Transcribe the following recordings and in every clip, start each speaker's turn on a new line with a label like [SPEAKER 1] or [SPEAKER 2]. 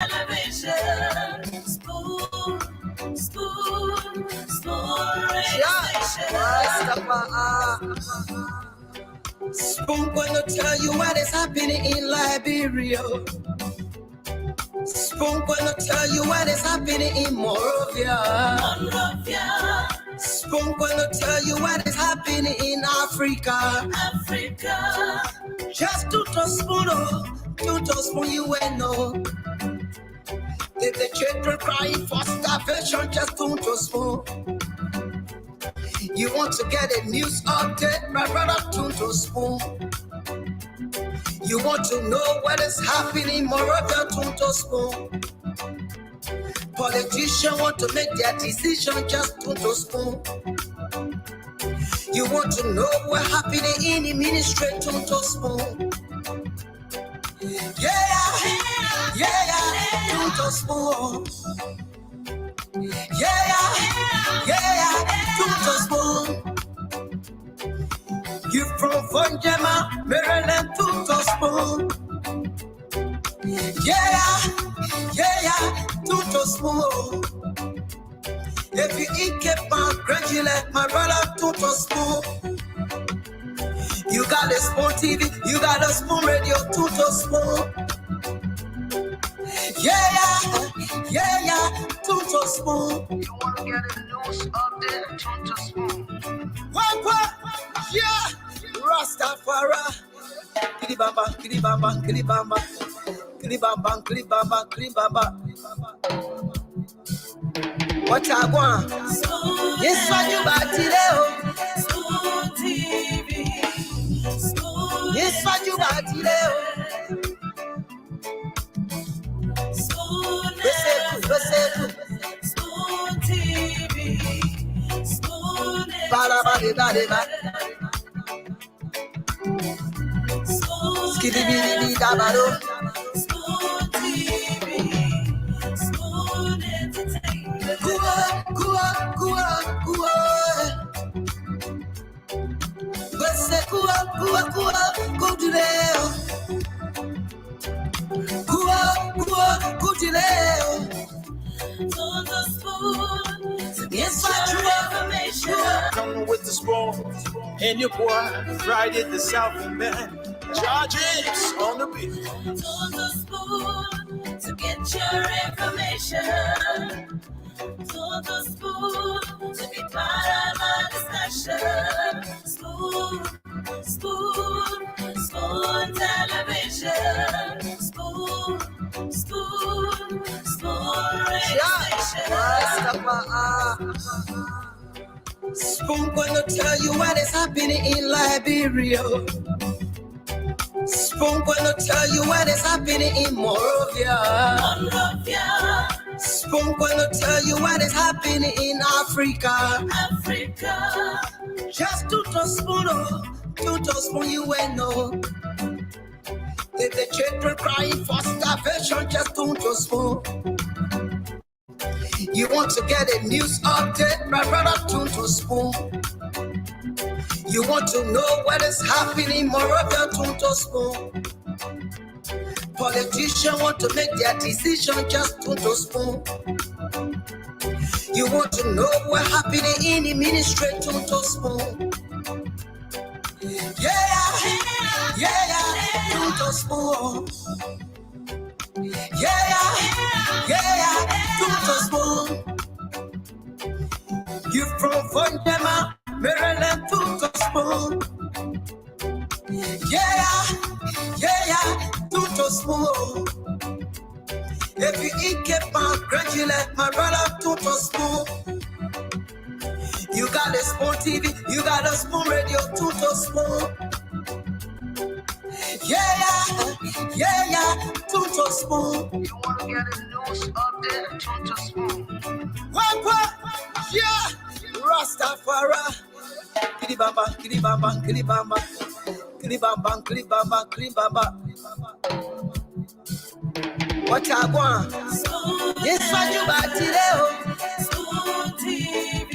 [SPEAKER 1] television. Spoon Spoon gonna tell you what is happening in Liberia. Spoon gonna tell you what is happening in Monrovia. Spoon gonna tell you what is happening in Africa. Just to spoon you will know. If the children crying for starvation, just to spoon. You want to get a news update, my brother, to spoon. You want to know what is happening in Monrovia, to spoon. Politicians want to make their decision, just to spoon. You want to know what's happening in the ministry, to spoon. Yeah, to spoon. Yeah, to spoon. You from Vonjema, Maryland, to spoon. Yeah, to spoon. If you eat keep on congratulate my brother, to spoon. You got a spoon TV, you got a spoon radio, to spoon. Yeah, to spoon. You want to get a news update, to spoon. What? Yeah, Rastafari. Kilibamba. What I want? Yes, what you got today? Spoon TV. Yes, what you got today? Spoon TV. Spoon. Skiddy dabado. Spoon TV. Spoon entertainment. Kua. Wese kua, go to there. Kua, go to there. On the spoon, yes, information.
[SPEAKER 2] Coming with the spoon, and your boy, Friday the South man. Charges on the beat.
[SPEAKER 1] On the spoon, to get your information. On the spoon, to be part of our discussion. Spoon television. Spoon radio station. Spoon gonna tell you what is happening in Liberia. Spoon gonna tell you what is happening in Monrovia. Spoon gonna tell you what is happening in Africa. Just to spoon you will know. If the children crying for starvation, just to spoon. You want to get a news update, my brother, to spoon. You want to know what is happening in Monrovia, to spoon. Politicians want to make their decision, just to spoon. You want to know what's happening in the ministry, to spoon. Yeah, to spoon. Yeah, to spoon. You from Vonjema, Maryland, to spoon. Yeah, to spoon. If you eat keep on congratulate my brother, to spoon. You got a spoon TV, you got a spoon radio, to spoon. Yeah, to spoon. You want to get a news update, to spoon. What? Yeah, Rastafari. Kilibamba. What I want? Yes, what you got today? Spoon TV.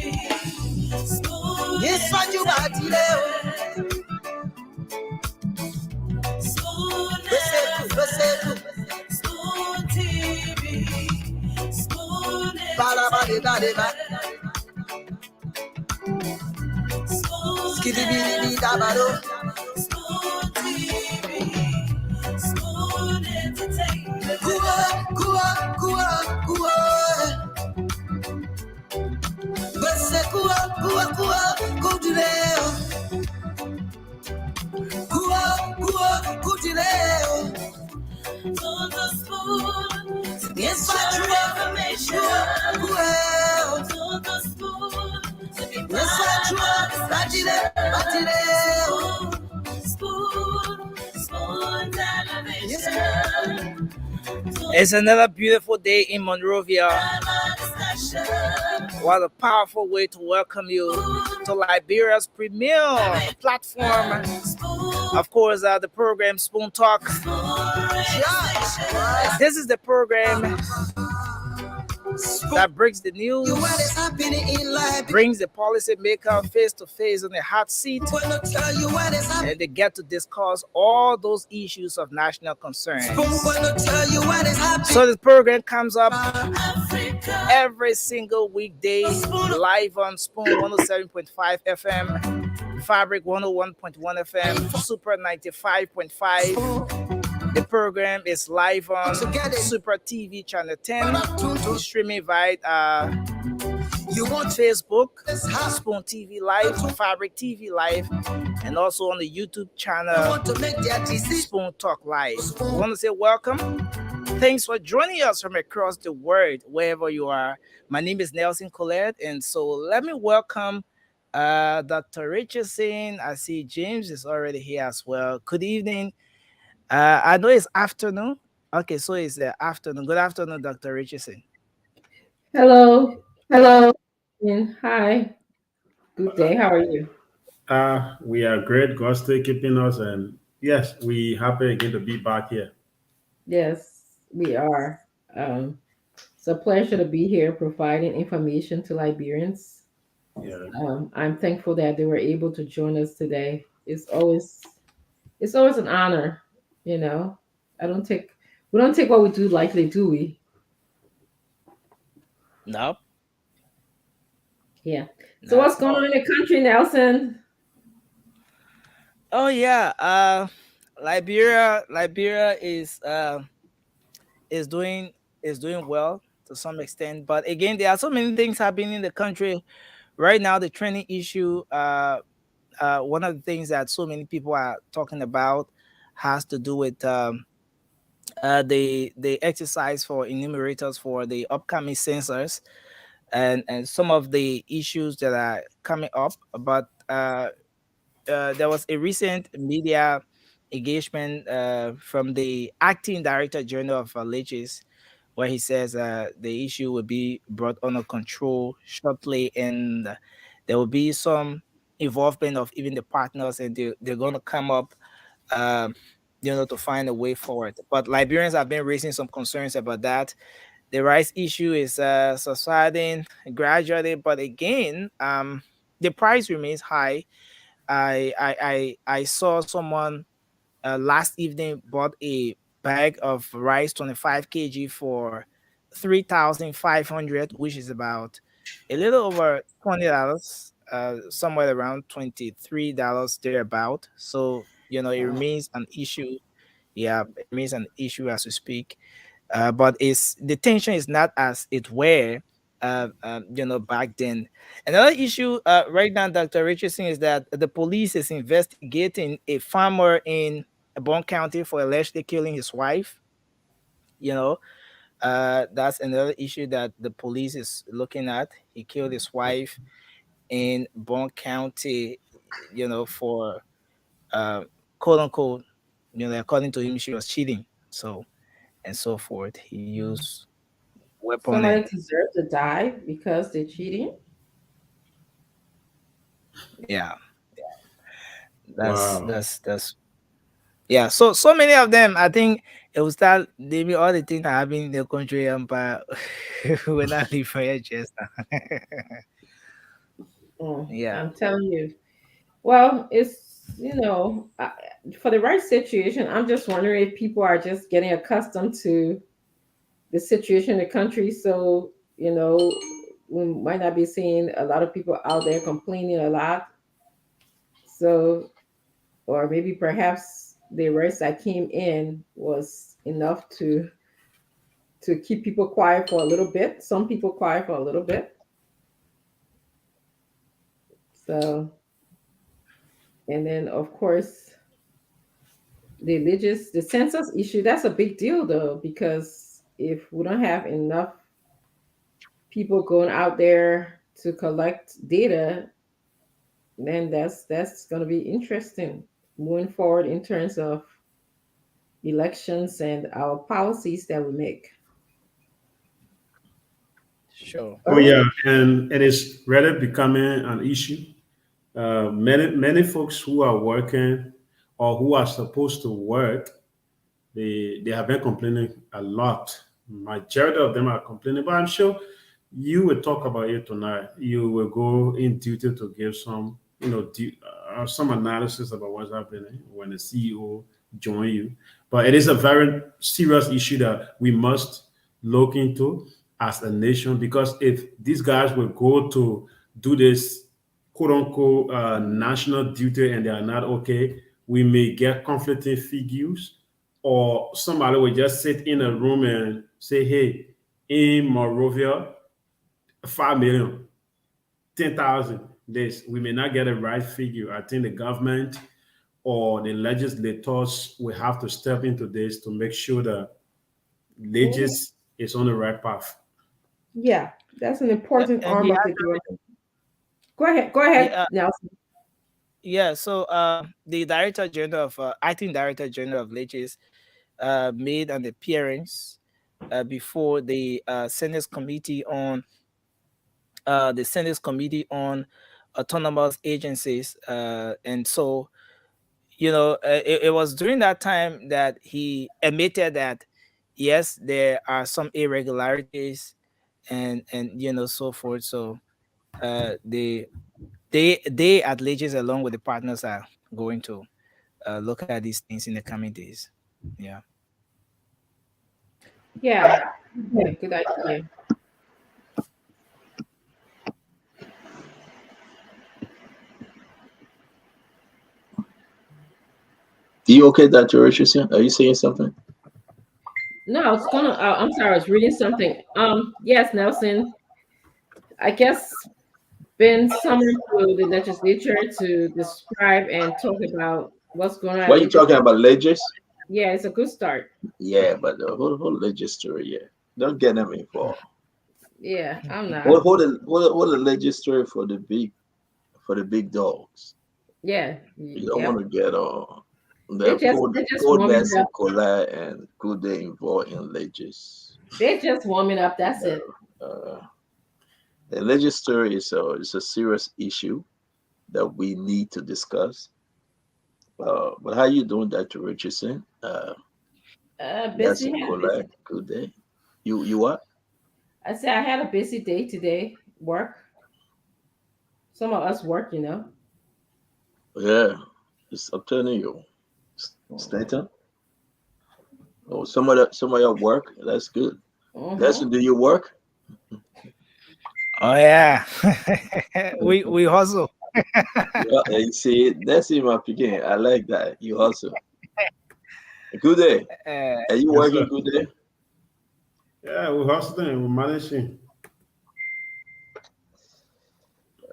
[SPEAKER 1] Yes, what you got today? Spoon TV. Ba-da-ba-de-ba-de-ba. Skiddy-biddy-bee-da-ba-do. Kua, kua, kua, kua. Bese kua, kua, kua, kudileo. Kua, kua, kudileo. Yes, I true. Well, yes, I true. Batile, batile.
[SPEAKER 2] It's another beautiful day in Monrovia. What a powerful way to welcome you to Liberia's premier platform. Of course, the program Spoon Talk. This is the program that breaks the news, brings the policymaker face to face on the hot seat, and they get to discuss all those issues of national concern. So this program comes up every single weekday live on Spoon 107.5 FM, Fabric 101.1 FM, Super 95.5. The program is live on Super TV Channel 10, streaming via Facebook, Spoon TV Live, Fabric TV Live, and also on the YouTube channel, Spoon Talk Live. We want to say welcome. Thanks for joining us from across the world, wherever you are. My name is Nelson Colette, and so let me welcome Dr. Richardson. I see James is already here as well. Good evening. I know it's afternoon. Okay, so it's the afternoon. Good afternoon, Dr. Richardson.
[SPEAKER 3] Hello. Hello. And hi. Good day. How are you?
[SPEAKER 4] We are great. God still keeping us, and yes, we happy again to be back here.
[SPEAKER 3] Yes, we are. Um, it's a pleasure to be here providing information to Liberians.
[SPEAKER 4] Yeah.
[SPEAKER 3] I'm thankful that they were able to join us today. It's always an honor, you know. I don't take we don't take what we do lightly, do we?
[SPEAKER 2] No.
[SPEAKER 3] Yeah. So what's going on in the country, Nelson?
[SPEAKER 2] Oh yeah. Liberia is doing well to some extent, but again, there are so many things happening in the country right now. The training issue. One of the things that so many people are talking about has to do with the exercise for enumerators for the upcoming census, and some of the issues that are coming up. But there was a recent media engagement from the acting director general of Legis, where he says the issue will be brought under control shortly, and there will be some involvement of even the partners, and they're going to come up, um, to find a way forward. But Liberians have been raising some concerns about that. The rice issue is subsiding gradually, but again, the price remains high. I saw someone last evening bought a bag of rice 25 kg for 3,500, which is about a little over $20, somewhere around $23 thereabout. So it remains an issue. Yeah, it remains an issue as we speak. But it's the tension is not as it were, back then. Another issue right now, Dr. Richardson, is that the police is investigating a farmer in Bon County for allegedly killing his wife. You know, that's another issue that the police is looking at. He killed his wife in Bon County, for quote unquote, according to him, she was cheating. So and so forth. He used weapon
[SPEAKER 3] Somebody
[SPEAKER 2] and
[SPEAKER 3] deserves to die because they're cheating.
[SPEAKER 2] yeah, that's
[SPEAKER 4] Wow.
[SPEAKER 2] that's that's yeah. So many of them. I think it will start naming all the things that happen in the country, but we're not leave for it just now. Yeah.
[SPEAKER 3] I'm telling you. Well, for the right situation, I'm just wondering if people are just getting accustomed to the situation in the country. So, we might not be seeing a lot of people out there complaining a lot. So, or maybe perhaps the arrest that came in was enough to keep people quiet for a little bit. Some people quiet for a little bit. So, and then of course the census issue, that's a big deal though, because if we don't have enough people going out there to collect data, then that's going to be interesting moving forward in terms of elections and our policies that we make.
[SPEAKER 2] Sure.
[SPEAKER 3] All
[SPEAKER 4] Oh
[SPEAKER 3] right.
[SPEAKER 4] yeah, and it is really becoming an issue. Many folks who are working or who are supposed to work, they have been complaining a lot. Majority of them are complaining, but I'm sure you will talk about it tonight. You will go in duty to give some, some analysis about what's happening when the CEO join you. But it is a very serious issue that we must look into as a nation, because if these guys will go to do this quote unquote national duty and they are not okay, we may get conflicting figures, or somebody will just sit in a room and say, hey, in Morovia, 5 million, 10,000. This, we may not get a right figure. I think the government or the legislators will have to step into this to make sure that
[SPEAKER 3] Mhm.
[SPEAKER 4] legis is on the right path.
[SPEAKER 3] Yeah, that's an important
[SPEAKER 2] And
[SPEAKER 3] arm
[SPEAKER 2] he
[SPEAKER 3] of the government. Go ahead,
[SPEAKER 2] yeah,
[SPEAKER 3] Nelson.
[SPEAKER 2] yeah. So the director general of acting director general of Legis made an appearance before the Senate committee on autonomous agencies, and so it was during that time that he admitted that yes, there are some irregularities and so forth. So they at Legis along with the partners are going to look at these things in the coming days. Yeah.
[SPEAKER 3] Yeah, yeah, good idea.
[SPEAKER 1] You okay, Dr. Richardson? Are you saying something?
[SPEAKER 3] No, I was gonna. I'm sorry, I was reading something. Yes, Nelson. I guess been summoned to the legislature to describe and talk about what's going on at
[SPEAKER 1] What are you talking
[SPEAKER 3] legislature.
[SPEAKER 1] about, legis?
[SPEAKER 3] Yeah, it's a good start.
[SPEAKER 1] Yeah, but the whole legis story, yeah. Don't get them involved.
[SPEAKER 3] Yeah, I'm not.
[SPEAKER 1] Hold the legis story for the big dogs.
[SPEAKER 3] Yeah,
[SPEAKER 1] You don't
[SPEAKER 3] yep.
[SPEAKER 1] want to get
[SPEAKER 3] They
[SPEAKER 1] the
[SPEAKER 3] just they just
[SPEAKER 1] code
[SPEAKER 3] warming
[SPEAKER 1] that's
[SPEAKER 3] up.
[SPEAKER 1] Nicola and good day involved in legis.
[SPEAKER 3] They just warming up. That's it.
[SPEAKER 1] Uh, the legis story is a serious issue that we need to discuss. But how you doing, Dr. Richardson? That's
[SPEAKER 3] Busy,
[SPEAKER 1] a
[SPEAKER 3] had a busy.
[SPEAKER 1] Nicola. Good day. You what?
[SPEAKER 3] I said I had a busy day today. Work. Some of us work.
[SPEAKER 1] Yeah, I'm telling you, Stanton. Oh, some of your work. That's good.
[SPEAKER 3] Mm-hmm.
[SPEAKER 1] Lesson, do you work?
[SPEAKER 2] Oh yeah. We hustle.
[SPEAKER 1] Yeah, you see, that's in my beginning. I like that. You also. Good day.
[SPEAKER 2] uh,
[SPEAKER 1] Are you
[SPEAKER 4] Yes, sir.
[SPEAKER 1] working good day?
[SPEAKER 4] Yeah, we're hustling, we're managing.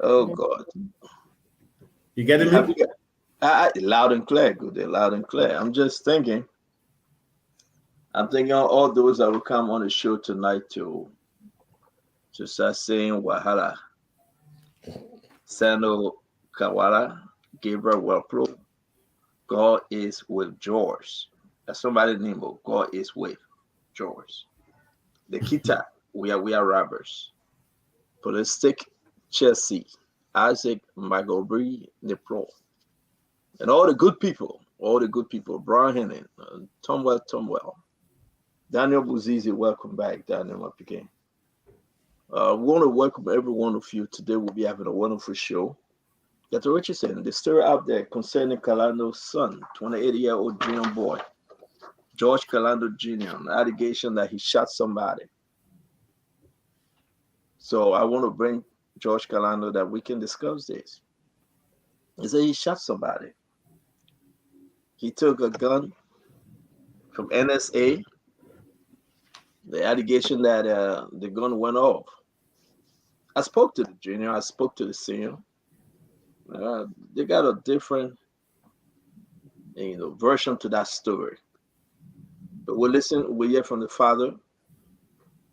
[SPEAKER 1] Oh God.
[SPEAKER 4] You getting
[SPEAKER 1] Have
[SPEAKER 4] me?
[SPEAKER 1] you got loud and clear, good day, loud and clear. I'm thinking all those that will come on the show tonight to start saying Wahala, Sano Kawara, Gabriel Wellpro. God is with George. That's somebody's name, but God is with George. The Kita, we are robbers. Holistic Chelsea, Isaac Magobri Nepro, and all the good people, Brian Henning, Tomwell, Daniel Buzizi, welcome back, Daniel Mapike. We want to welcome every one of you. Today we'll be having a wonderful show. Dr. Richardson, the story out there concerning Kalano's son, 28-year-old junior boy, George Calando Jr., an allegation that he shot somebody. So I want to bring George Calando that we can discuss this. He said he shot somebody. He took a gun from NSA. The allegation that the gun went off. I spoke to the junior. I spoke to the senior. They got a different, version to that story. But we'll listen. We'll hear from the father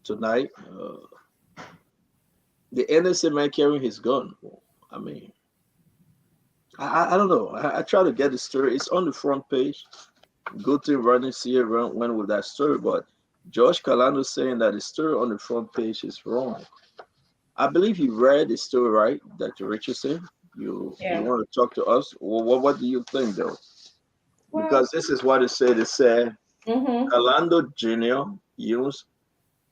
[SPEAKER 1] tonight. The NSA man carrying his gun. I mean, I don't know. I try to get the story. It's on the front page. Good thing running see went with that story, but George Calando saying that the story on the front page is wrong. I believe you read the story, right, Dr. Richardson? You want to talk to us? Well, what do you think, though?
[SPEAKER 3] Well,
[SPEAKER 1] Because this is what it said. It said Calando Jr. used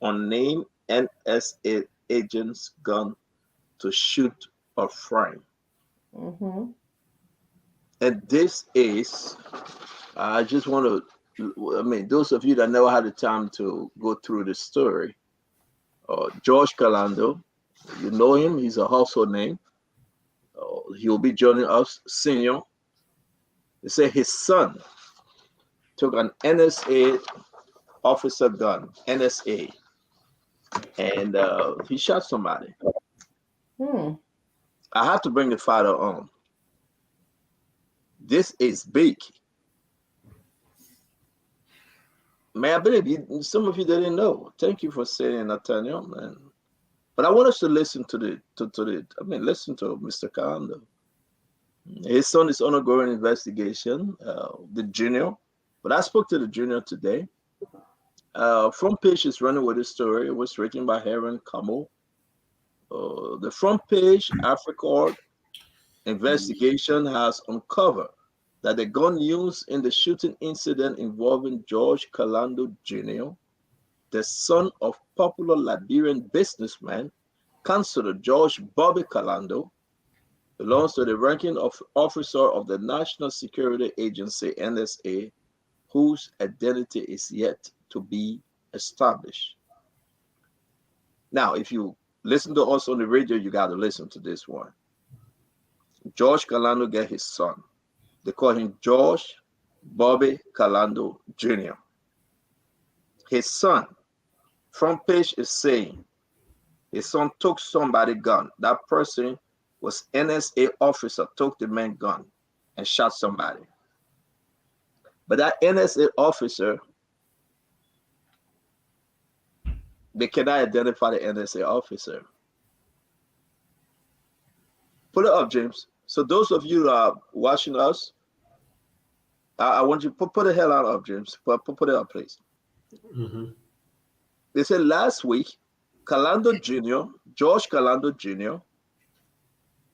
[SPEAKER 1] unnamed NSA agent's gun to shoot a friend. And this is, I just want to, those of you that never had the time to go through the story, George Calando, you know him, he's a household name. He'll be joining us, senior. They say his son took an NSA officer gun, NSA, and he shot somebody. I have to bring the father on. This is big. May I believe some of you didn't know. Thank you for saying, Nathaniel. But I want us to listen to listen to Mr. Calando. His son is undergoing investigation, the junior. But I spoke to the junior today. Front page is running with the story. It was written by Heron Camo. The front page, Africa investigation has uncovered that the gun used in the shooting incident involving George Calando Jr., the son of popular Liberian businessman, Councillor George Bobby Calando, belongs to the ranking officer of the National Security Agency, NSA, whose identity is yet to be established. Now, if you listen to us on the radio, you got to listen to this one. George Calando get his son. They call him George Bobby Calando Jr. His son, front page is saying, his son took somebody's gun. That person was NSA officer, took the man's gun and shot somebody. But that NSA officer, they cannot identify the NSA officer. Put it up, James. So those of you watching us, I want you to put the hell out up, James. Put it up, please. They said last week, Calando Jr., George Calando Jr.,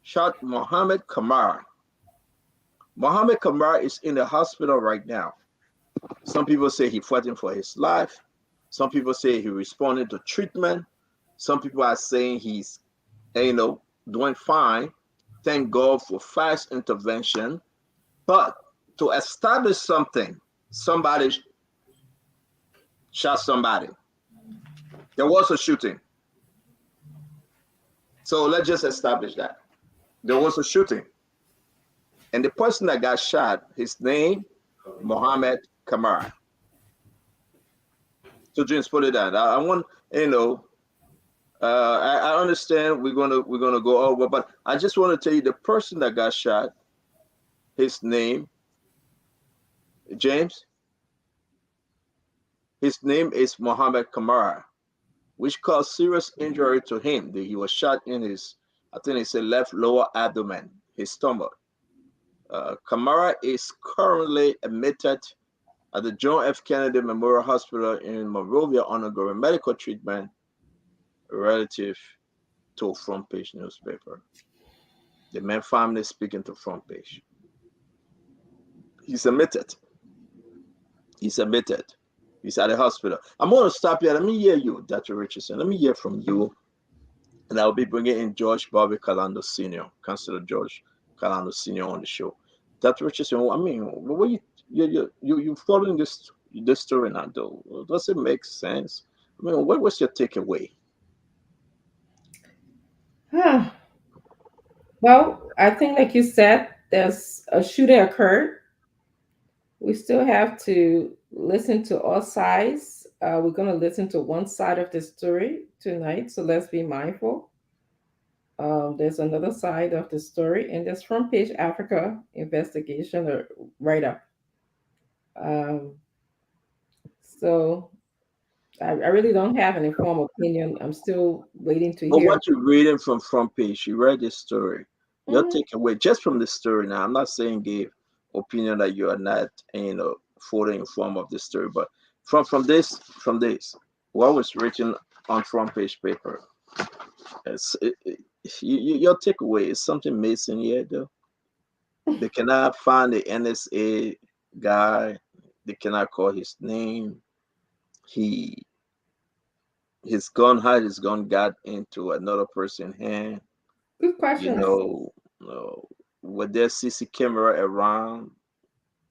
[SPEAKER 1] shot Mohammed Kamara. Mohammed Kamara is in the hospital right now. Some people say he fighting for his life. Some people say he responded to treatment. Some people are saying he's, doing fine. Thank God for fast intervention. But to establish something, somebody shot somebody. There was a shooting. So let's just establish that. There was a shooting. And the person that got shot, his name, Mohammed Kamara. So James, put it down. I want, I understand we're gonna go over, but I just want to tell you the person that got shot, his name, James, his name is Mohammed Kamara, which caused serious injury to him. He was shot in his, I think it's a left lower abdomen, his stomach. Kamara is currently admitted at the John F. Kennedy Memorial Hospital in Monrovia undergoing medical treatment relative to front page newspaper. The man family speaking to front page. He's admitted. He's admitted. He's at the hospital. I'm going to stop here. Let me hear you, Dr. Richardson. Let me hear from you. And I'll be bringing in George Bobby Calando Sr., Councillor George Calando Sr. on the show. Dr. Richardson, what you following this the story now, though? Does it make sense? I mean, what was your takeaway?
[SPEAKER 3] Huh. Well, I think, like you said, there's a shooting occurred. We still have to listen to all sides. We're going to listen to one side of the story tonight, so let's be mindful. There's another side of the story, and there's front page Africa investigation or write up. Um, so I really don't have an informed opinion. I'm still waiting to
[SPEAKER 1] But
[SPEAKER 3] hear.
[SPEAKER 1] what you're reading from front page, you read this story. Your
[SPEAKER 3] Mhm.
[SPEAKER 1] takeaway just from the story. Now, I'm not saying give opinion that you are not, fully informed of the story, but from this, what was written on front page paper? It's, your takeaway is something missing here, though. They cannot find the NSA guy. They cannot call his name. He his gun, how his gun got into another person's hand.
[SPEAKER 3] Good
[SPEAKER 1] You
[SPEAKER 3] questions.
[SPEAKER 1] know, uh, with their CC camera around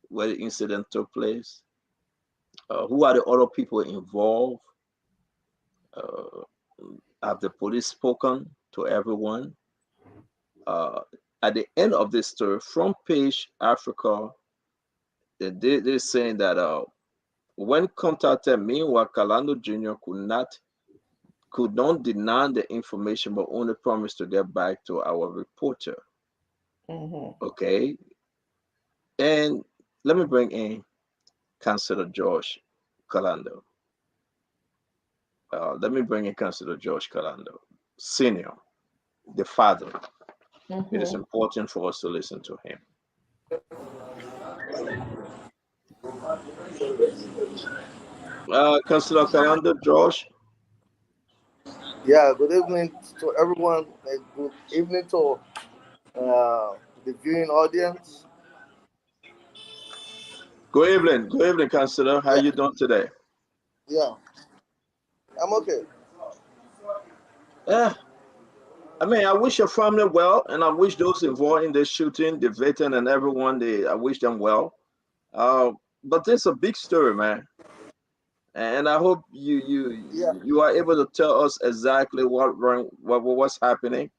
[SPEAKER 1] where the incident took place. Who are the other people involved? Uh, have the police spoken to everyone? Uh, at the end of this story, front page Africa, they're saying that when contacted, meanwhile, Kalando Jr. could not deny the information, but only promised to get back to our reporter.
[SPEAKER 3] Hmm.
[SPEAKER 1] Okay, and let me bring in Councillor George Calando. Let me bring in Councillor George Calando, Senior, the father. It is
[SPEAKER 3] Hmm.
[SPEAKER 1] important for us to listen to him. Councillor Calando, George,
[SPEAKER 5] Yeah, good evening to everyone. Good evening to the viewing audience.
[SPEAKER 1] good evening. Good evening, Councillor. How
[SPEAKER 5] Yeah,
[SPEAKER 1] you doing today?
[SPEAKER 5] yeah, I'm okay.
[SPEAKER 1] Yeah, I mean, I wish your family well, and I wish those involved in the shooting, the victim, and everyone. I wish them well. Uh, but this is a big story, man, and I hope you you
[SPEAKER 5] Yeah,
[SPEAKER 1] you are able to tell us exactly what's happening.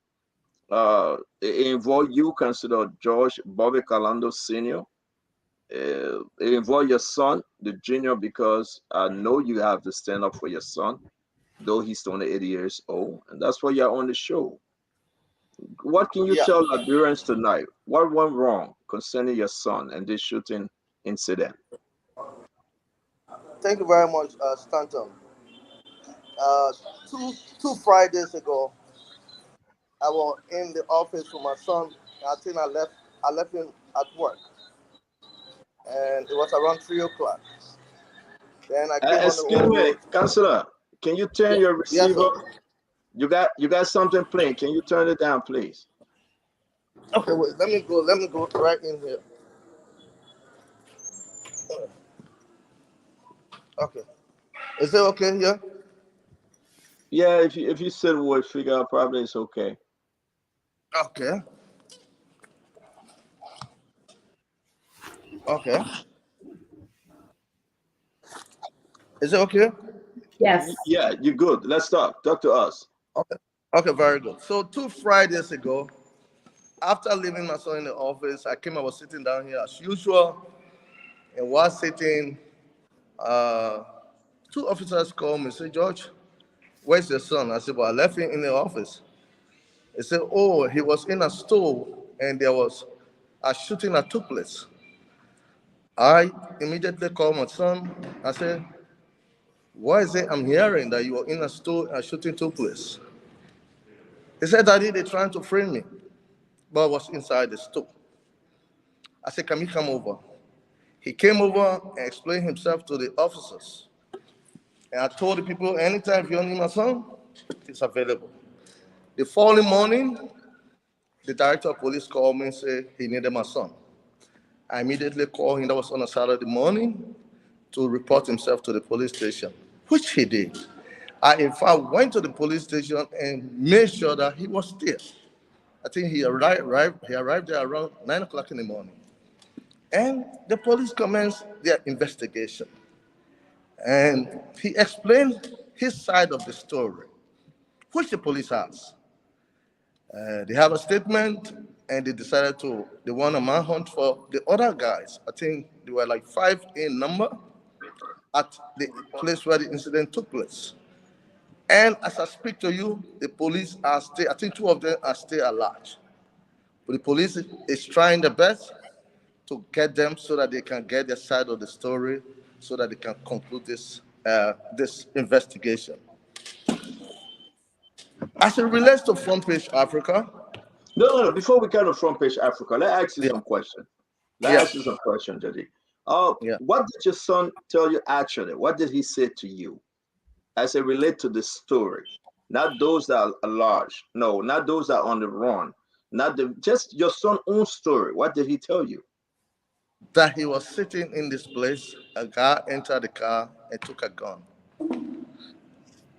[SPEAKER 1] It involved you, Councillor George Bobby Calando Senior. It involved your son, the junior, because I know you have to stand up for your son, though he's only 80 years old, and that's why you're on the show. What can you
[SPEAKER 5] yeah.
[SPEAKER 1] tell Liberians tonight? What went wrong concerning your son and this shooting incident?
[SPEAKER 5] Thank you very much, Stanton. Uh, two Fridays ago, I was in the office with my son. I think I left him at work, and it was around 3 o'clock. Then I came on the
[SPEAKER 1] Excuse
[SPEAKER 5] old
[SPEAKER 1] me,
[SPEAKER 5] road.
[SPEAKER 1] Counselor, can you turn
[SPEAKER 5] Yeah,
[SPEAKER 1] your
[SPEAKER 5] yes,
[SPEAKER 1] receiver?
[SPEAKER 5] sir.
[SPEAKER 1] You got something playing. Can you turn it down, please?
[SPEAKER 5] Okay, wait. Let me go. Let me go right in here. Okay. Is it okay here?
[SPEAKER 1] Yeah, if you said a word figure out, probably it's okay.
[SPEAKER 5] Okay. Okay. Is it okay?
[SPEAKER 3] Yes.
[SPEAKER 1] Yeah, you're good. Let's talk. Talk to us.
[SPEAKER 5] Okay. Okay, very good. So 2 Fridays ago, after leaving my son in the office, I was sitting down here as usual, and while sitting, uh, two officers called me and said, George, where's your son? I said, well, I left him in the office. They said, oh, he was in a store and there was a shooting that took place. I immediately called my son. I said, why is it I'm hearing that you were in a store and a shooting took place? He said, Daddy, they're trying to frame me, but I was inside the store. I said, can you come over? He came over and explained himself to the officers. And I told the people, anytime you need my son, he's available. The following morning, the director of police called me and said he needed my son. I immediately called him, that was on a Saturday morning, to report himself to the police station, which he did. I, in fact, went to the police station and made sure that he was there. I think he arrived there around 9 o'clock in the morning. And the police commenced their investigation. And he explained his side of the story, which the police has. They have a statement, and they decided they want a manhunt for the other guys. I think they were like five in number at the place where the incident took place. And as I speak to you, the police are still, I think two of them are still alive. But the police is trying their best to get them so that they can get their side of the story, so that they can conclude this investigation. As it relates to Front Page Africa,
[SPEAKER 1] No. Before we go to front page Africa, let's ask you
[SPEAKER 5] yeah,
[SPEAKER 1] some questions.
[SPEAKER 5] yeah,
[SPEAKER 1] Daddy.
[SPEAKER 5] yeah.
[SPEAKER 1] What did your son tell you actually? What did he say to you as it relate to the story? Not those that are large. No, not those that are on the run. Not just your son's own story. What did he tell you?
[SPEAKER 5] That he was sitting in this place, a guy entered the car and took a gun.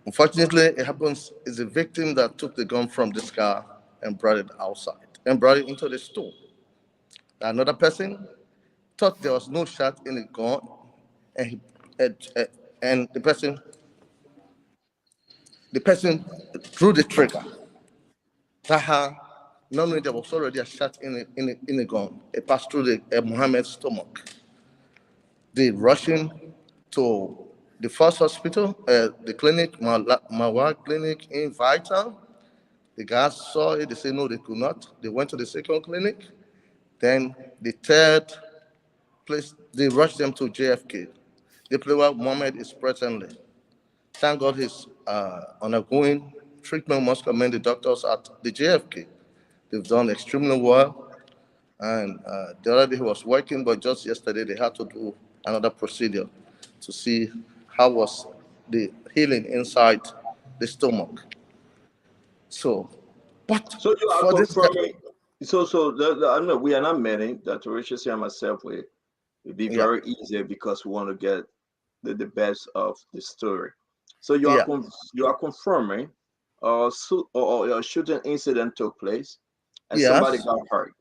[SPEAKER 5] Unfortunately, it happens it's a victim that took the gun from this car and brought it outside and brought it into the store. Another person thought there was no shot in the gun, and and the person drew the trigger. Taha, not knowing there was already a shot in the gun. It passed through Muhammad's stomach. They rushed him to the first hospital, the clinic, Mawa Clinic in Vital. The guys saw it. They said no, they could not. They went to the second clinic. Then the third place, they rushed them to JFK. The place where Mohammed is presently. Thank God he's undergoing treatment. Must commend the doctors at the JFK. They've done extremely well. And the other day he was working, but just yesterday they had to do another procedure to see how was the healing inside the stomach. So, but
[SPEAKER 1] So you are
[SPEAKER 5] for this guy,
[SPEAKER 1] confirming. I know we are not many. That Richard and myself will be
[SPEAKER 5] yeah,
[SPEAKER 1] very easy because we want to get the best of the story. So
[SPEAKER 5] yeah,
[SPEAKER 1] you are confirming, or a shooting incident took place, and somebody
[SPEAKER 5] yes,
[SPEAKER 1] got hurt.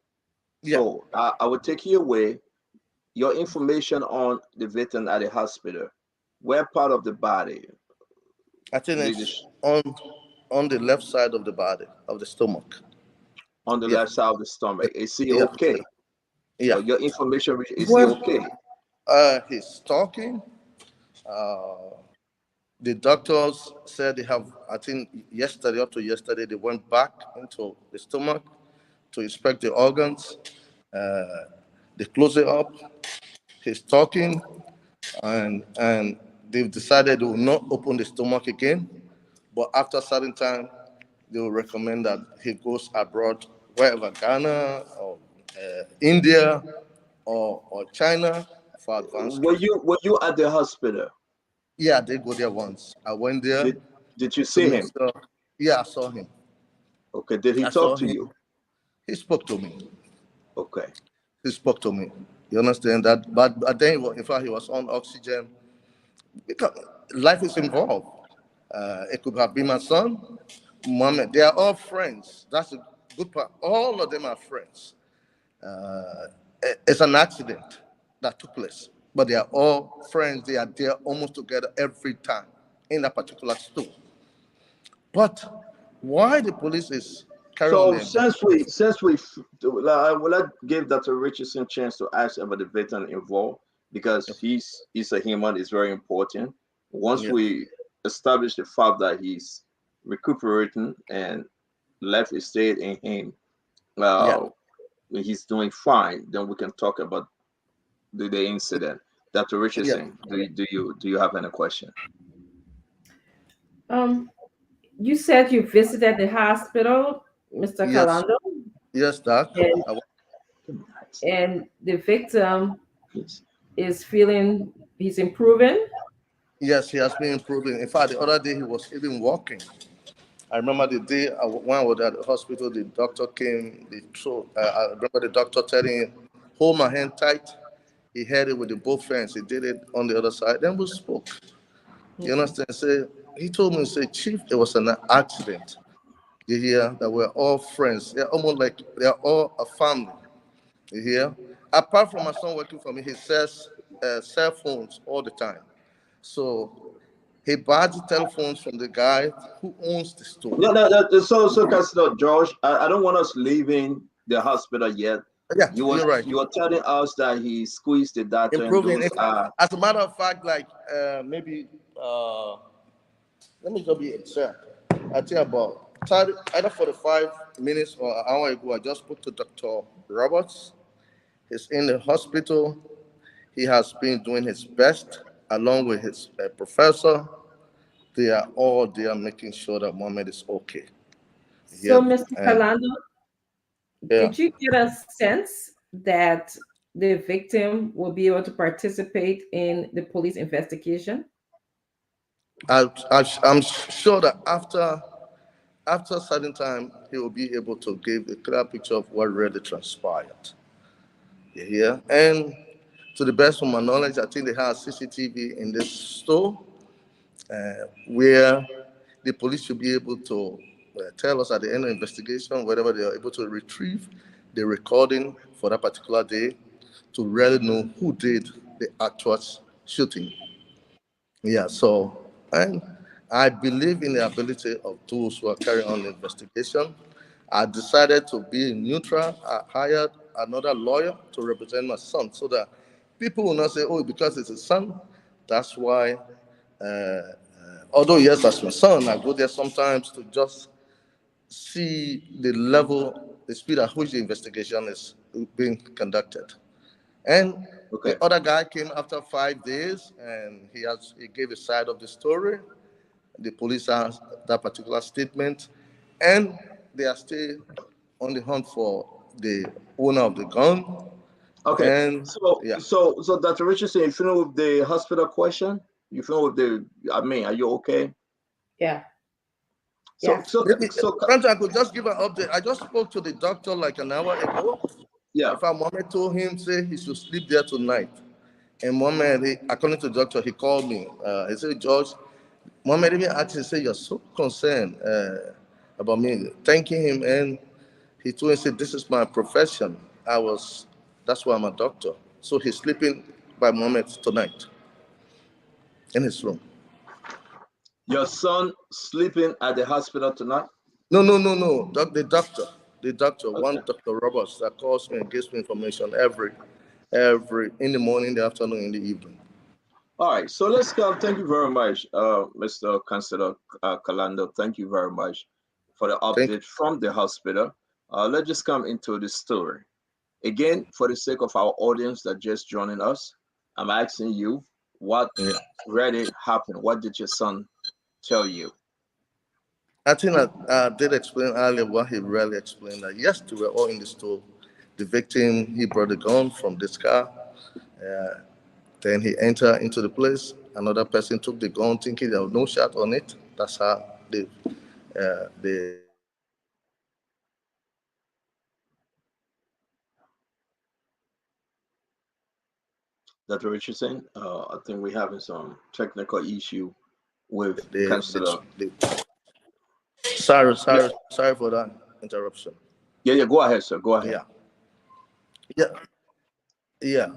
[SPEAKER 5] yeah.
[SPEAKER 1] So I will take you away. Your information on the victim at the hospital. Where part of the body?
[SPEAKER 5] I think
[SPEAKER 1] Did it
[SPEAKER 5] it's on the left side of the body of the stomach.
[SPEAKER 1] on the
[SPEAKER 5] Yeah,
[SPEAKER 1] left side of the stomach? Is he
[SPEAKER 5] yeah,
[SPEAKER 1] okay?
[SPEAKER 5] yeah.
[SPEAKER 1] Your information is he
[SPEAKER 3] Well,
[SPEAKER 1] okay?
[SPEAKER 5] He's talking. Uh, the doctors said they have. I think yesterday up to yesterday they went back into the stomach to inspect the organs. Uh, they close it up. He's talking, and they've decided they will not open the stomach again. But after a certain time, they will recommend that he goes abroad, wherever Ghana or India or China for advanced care.
[SPEAKER 1] Were you at the hospital?
[SPEAKER 5] Yeah, they go there once. I went there
[SPEAKER 1] Did you
[SPEAKER 5] to
[SPEAKER 1] see
[SPEAKER 5] make
[SPEAKER 1] him?
[SPEAKER 5] sure. Yeah, I saw him.
[SPEAKER 1] Okay. Did he
[SPEAKER 5] I
[SPEAKER 1] talk
[SPEAKER 5] saw
[SPEAKER 1] to
[SPEAKER 5] him.
[SPEAKER 1] you?
[SPEAKER 5] He spoke to me.
[SPEAKER 1] Okay.
[SPEAKER 5] He spoke to me. You understand that? But then, in fact, he was on oxygen. Because life is involved. It could have been my son, Mohammed. They are all friends. That's a good part. All of them are friends. Uh, it's an accident that took place, but they are all friends. They are there almost together every time in that particular store. But why the police is carrying on
[SPEAKER 1] So
[SPEAKER 5] the investigation?
[SPEAKER 1] I will not give Dr. Richardson chance to ask about the veteran involved because he's a human. Is very important. Once
[SPEAKER 5] Yeah,
[SPEAKER 1] we establish the fact that he's recuperating and left a state in him,
[SPEAKER 5] yeah,
[SPEAKER 1] uh, he's doing fine, then we can talk about the incident. Dr.
[SPEAKER 5] yeah.
[SPEAKER 1] Richardson, do you have any question?
[SPEAKER 3] um, you said you visited the hospital, Mr.
[SPEAKER 5] Yes,
[SPEAKER 3] Calando,
[SPEAKER 5] yes, Doc.
[SPEAKER 3] and
[SPEAKER 5] I,
[SPEAKER 3] the victim
[SPEAKER 1] Yes.
[SPEAKER 3] is feeling he's improving.
[SPEAKER 5] yes, he has been improving. In fact, the other day he was even walking. I remember the day when I was at the hospital, the doctor came. I remember the doctor telling him, "Hold my hand tight." He had it with the both hands. He did it on the other side. Then we spoke. You
[SPEAKER 3] Okay.
[SPEAKER 5] understand? Say he told me, say, Chief, it was an accident. You hear that we're all friends. They're almost like they're all a family. You hear? Apart from my son working for me, he says cell phones all the time. So he bought the telephones from the guy who owns the store.
[SPEAKER 1] No, so Councillor George, I don't want us leaving the hospital yet.
[SPEAKER 5] Yeah, you're right.
[SPEAKER 1] You were telling us that he squeezed the data and
[SPEAKER 5] Improving.
[SPEAKER 1] those
[SPEAKER 5] As a matter of fact, like maybe let me just be exact. I think about 30, either 45 minutes or an hour ago, I just spoke to Dr. Roberts. He's in the hospital. He has been doing his best along with his professor. They are all there making sure that Mohammed is okay.
[SPEAKER 3] So,
[SPEAKER 5] Yeah,
[SPEAKER 3] Mr.
[SPEAKER 5] and
[SPEAKER 3] Kalando,
[SPEAKER 5] yeah,
[SPEAKER 3] did you get a sense that the victim will be able to participate in the police investigation?
[SPEAKER 5] I'm sure that after a certain time, he will be able to give a clear picture of what really transpired. You hear? And to the best of my knowledge, I think they have CCTV in this store where the police should be able to tell us at the end of the investigation whether they are able to retrieve the recording for that particular day to really know who did the actual shooting. Yeah, so and I believe in the ability of those who are carrying on the investigation. I decided to be neutral. I hired another lawyer to represent my son so that people will not say, oh, because it's his son, that's why. Although, yes, that's my son, I go there sometimes to just see the level, the speed at which the investigation is being conducted. And
[SPEAKER 1] okay.
[SPEAKER 5] the other guy came after 5 days, and he gave a side of the story. The police has that particular statement, and they are still on the hunt for the owner of the gun.
[SPEAKER 1] Okay.
[SPEAKER 5] And yeah,
[SPEAKER 1] So Dr. Richardson, you finished with the hospital question? You finished with I mean, are you okay?
[SPEAKER 3] Yeah,
[SPEAKER 1] So
[SPEAKER 3] yeah.
[SPEAKER 1] so
[SPEAKER 5] maybe
[SPEAKER 1] so
[SPEAKER 5] Francis, I could just give an update. I just spoke to the doctor like an hour ago.
[SPEAKER 1] yeah.
[SPEAKER 5] In fact, Mohammed told him say he should sleep there tonight. And Mohammed, according to the doctor, he called me. He said, George, Mohammed even asked, he said, you're so concerned about me, thanking him. And he told him, said, this is my profession. That's why I'm a doctor. So he's sleeping by Mohammed tonight in his room.
[SPEAKER 1] Your son sleeping at the hospital tonight?
[SPEAKER 5] No, no, no, no. The doctor, one
[SPEAKER 1] Okay.
[SPEAKER 5] Dr. Roberts that calls me and gives me information every in the morning, the afternoon, in the evening.
[SPEAKER 1] All right. So let's go. Thank you very much, Mr. Councillor Kalando. Thank you very much for the
[SPEAKER 5] Thank
[SPEAKER 1] update from the hospital. Let's just come into the story. Again, for the sake of our audience that just joining us, I'm asking you what
[SPEAKER 5] you. Yeah.
[SPEAKER 1] really happened. What did your son tell you?
[SPEAKER 5] I think I did explain earlier what he really explained that yes, they were all in the store. The victim, he brought the gun from this car. Then he entered into the place. Another person took the gun thinking there was no shot on it. That's how they
[SPEAKER 1] Dr. Richardson, I think we're having some technical issue with
[SPEAKER 5] they, they,
[SPEAKER 1] Councillor.
[SPEAKER 5] they sorry,
[SPEAKER 1] Yeah,
[SPEAKER 5] sorry, sorry for that interruption.
[SPEAKER 1] yeah. Go ahead, sir. Go ahead.
[SPEAKER 5] Yeah. Yeah. Yeah.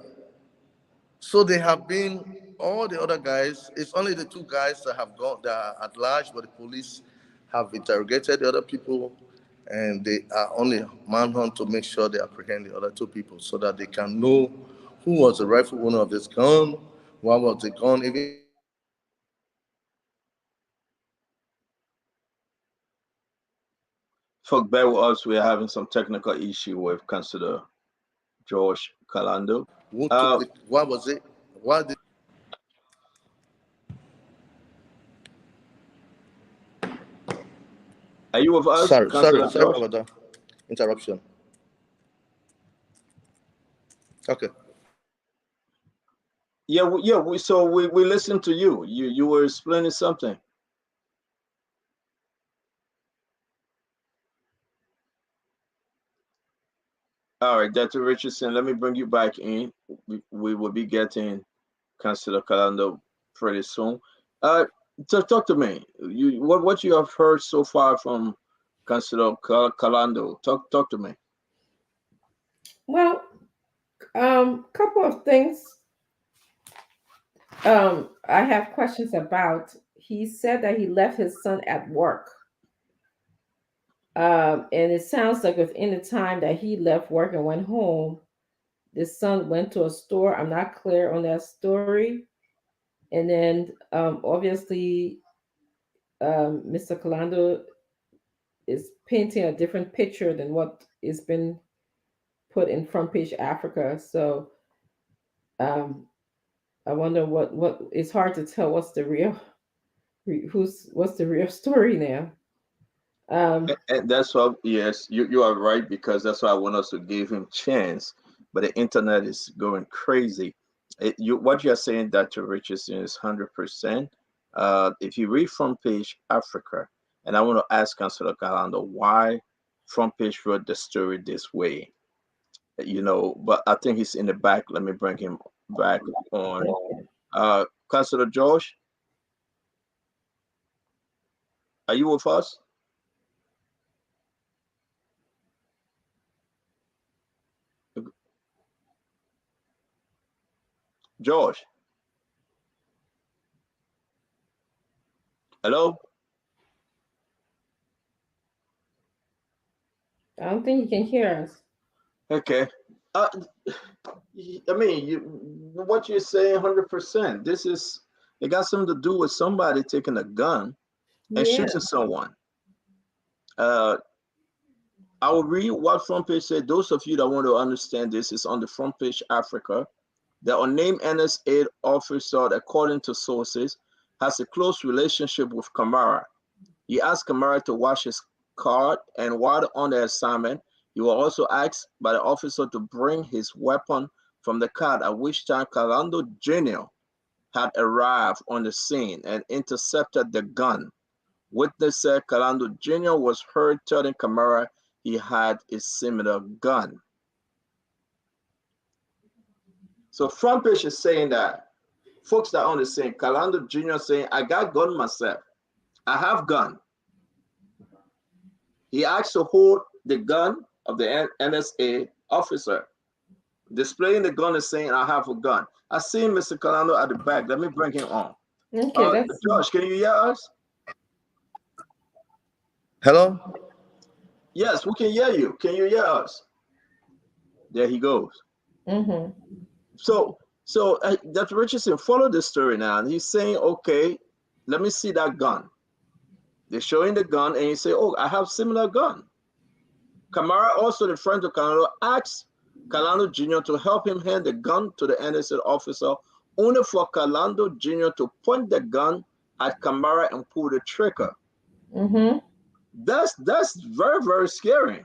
[SPEAKER 5] So they have been all the other guys. It's only the two guys that have gone that are at large, but the police have interrogated the other people, and they are only manhunt to make sure they apprehend the other two people so that they can know who was the rightful owner of this gun, what was the gun, even if the gun was stolen from the victim.
[SPEAKER 1] Folk, bear with us. We're having some technical issue with Councillor George Kalando.
[SPEAKER 5] Who took
[SPEAKER 1] Uh,
[SPEAKER 5] the? What was it? What did?
[SPEAKER 1] are you with us,
[SPEAKER 5] Sorry,
[SPEAKER 1] Councillor
[SPEAKER 5] sorry
[SPEAKER 1] George?
[SPEAKER 5] about that interruption. Okay.
[SPEAKER 1] Yeah, we listened to you. You were explaining something. All right, Dr. Richardson, let me bring you back in. We will be getting Councillor Kalando pretty soon. Uh, talk to me. What you have heard so far from Councillor Kalando? Talk to me.
[SPEAKER 3] Well, couple of things. I have questions about. He said that he left his son at work. And it sounds like within the time that he left work and went home, the son went to a store. I'm not clear on that story. And then obviously, Mr. Kalando is painting a different picture than what is been put in front page Africa. So um, I wonder what it's hard to tell what's the real what's the real story now. Um,
[SPEAKER 1] And that's why, yes, you are right, because that's why I want us to give him chance. But the internet is going crazy. What you're saying, Dr. Richardson, is 100%. If you read Front Page Africa, and I want to ask Councilor Galando why Front Page wrote the story this way, but I think he's in the back. Let me bring him back on. Councilor George, are you with us? George, hello?
[SPEAKER 3] I don't think you can hear us.
[SPEAKER 1] Okay. Uh, I mean, what you're saying, 100%. It got something to do with somebody taking a gun and
[SPEAKER 3] Yeah.
[SPEAKER 1] shooting someone. Uh, I will read what Front Page said. Those of you that want to understand this, is on the Front Page Africa. The unnamed NSA officer, according to sources, has a close relationship with Kamara. He asked Kamara to wash his card, and while on the assignment, he was also asked by the officer to bring his weapon from the card, at which time Calando Jr. had arrived on the scene and intercepted the gun. Witness said Calando Jr. was heard telling Kamara he had a similar gun. So Front Page is saying that folks that are on the scene, Calando Jr. saying, I got gun myself. I have gun. He asked to hold the gun of the NSA officer, displaying the gun and saying, I have a gun. I see Mr. Calando at the back. Let me bring him on.
[SPEAKER 3] Okay, that's
[SPEAKER 1] Josh, can you hear us?
[SPEAKER 5] Hello?
[SPEAKER 1] Yes, we can hear you. Can you hear us? There he goes.
[SPEAKER 3] mm-hmm.
[SPEAKER 1] So Dr. Richardson, follow the story now. And he's saying, okay, let me see that gun. They're showing the gun, and you say, oh, I have similar gun. Kamara, also the friend of Calando, asked Calando Jr. to help him hand the gun to the NSA officer, only for Calando Jr. to point the gun at Kamara and pull the trigger.
[SPEAKER 3] Mm-hmm.
[SPEAKER 1] That's very, very scary.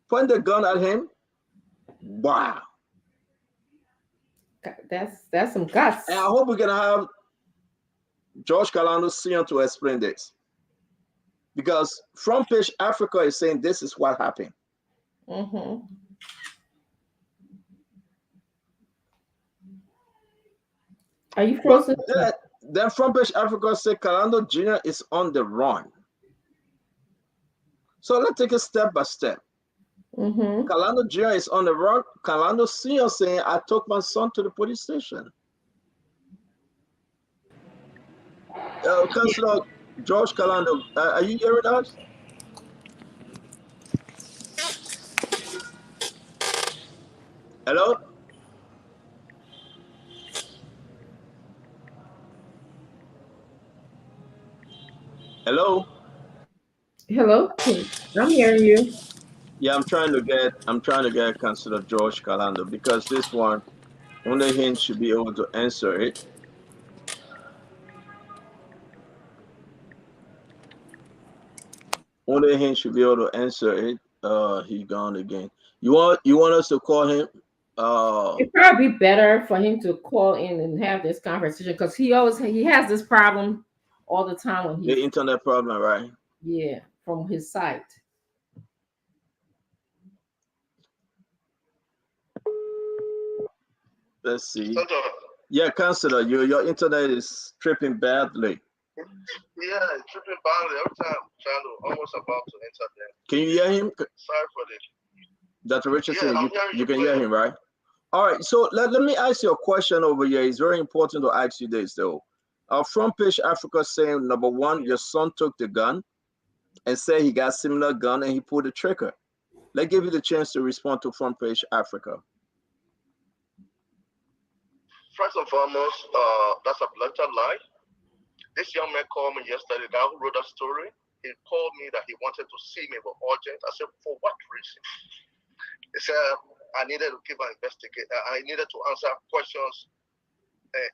[SPEAKER 1] Point the gun at him. Wow.
[SPEAKER 3] That's some guts.
[SPEAKER 1] And I hope we're gonna have George Calando Sr. to explain this, because Front Page Africa is saying this is what happened.
[SPEAKER 3] Mm-hmm. Are you frozen?
[SPEAKER 1] Then Front Page Africa said Calando Jr. is on the run. So let's take it step by step.
[SPEAKER 3] Mm-hmm.
[SPEAKER 1] Calando Jr. is on the run. Calando Sr. saying, I took my son to the police station. Councilor George Calando, are you hearing us? Hello? Hello?
[SPEAKER 3] Hello? I'm hearing you.
[SPEAKER 1] Yeah, I'm trying to get Councilor George Calando, because this one, only him should be able to answer it. Only him should be able to answer it. He gone again. You want us to call him?
[SPEAKER 3] It'd probably be better for him to call in and have this conversation because he has this problem all the time when
[SPEAKER 1] The
[SPEAKER 3] he's
[SPEAKER 1] internet problem, right?
[SPEAKER 3] from his site.
[SPEAKER 1] Let's see. Yeah, Councilor, your internet is tripping badly.
[SPEAKER 5] Yeah, it's tripping badly every time I'm trying to almost about to enter there.
[SPEAKER 1] Can you hear him?
[SPEAKER 5] Sorry for this.
[SPEAKER 1] Dr. Richardson,
[SPEAKER 5] Yeah,
[SPEAKER 1] you can hear him, right? All right, so let me ask you a question over here. It's very important to ask you this though. Front page Africa saying number one, your son took the gun and said he got similar gun and he pulled the trigger. Let's give you the chance to respond to Front Page Africa.
[SPEAKER 5] First and foremost, that's a blatant lie. This young man called me yesterday, the guy who wrote that story. He called me that he wanted to see me but urgent. I said, for what reason? He said, I needed to give an investigate. I needed to answer questions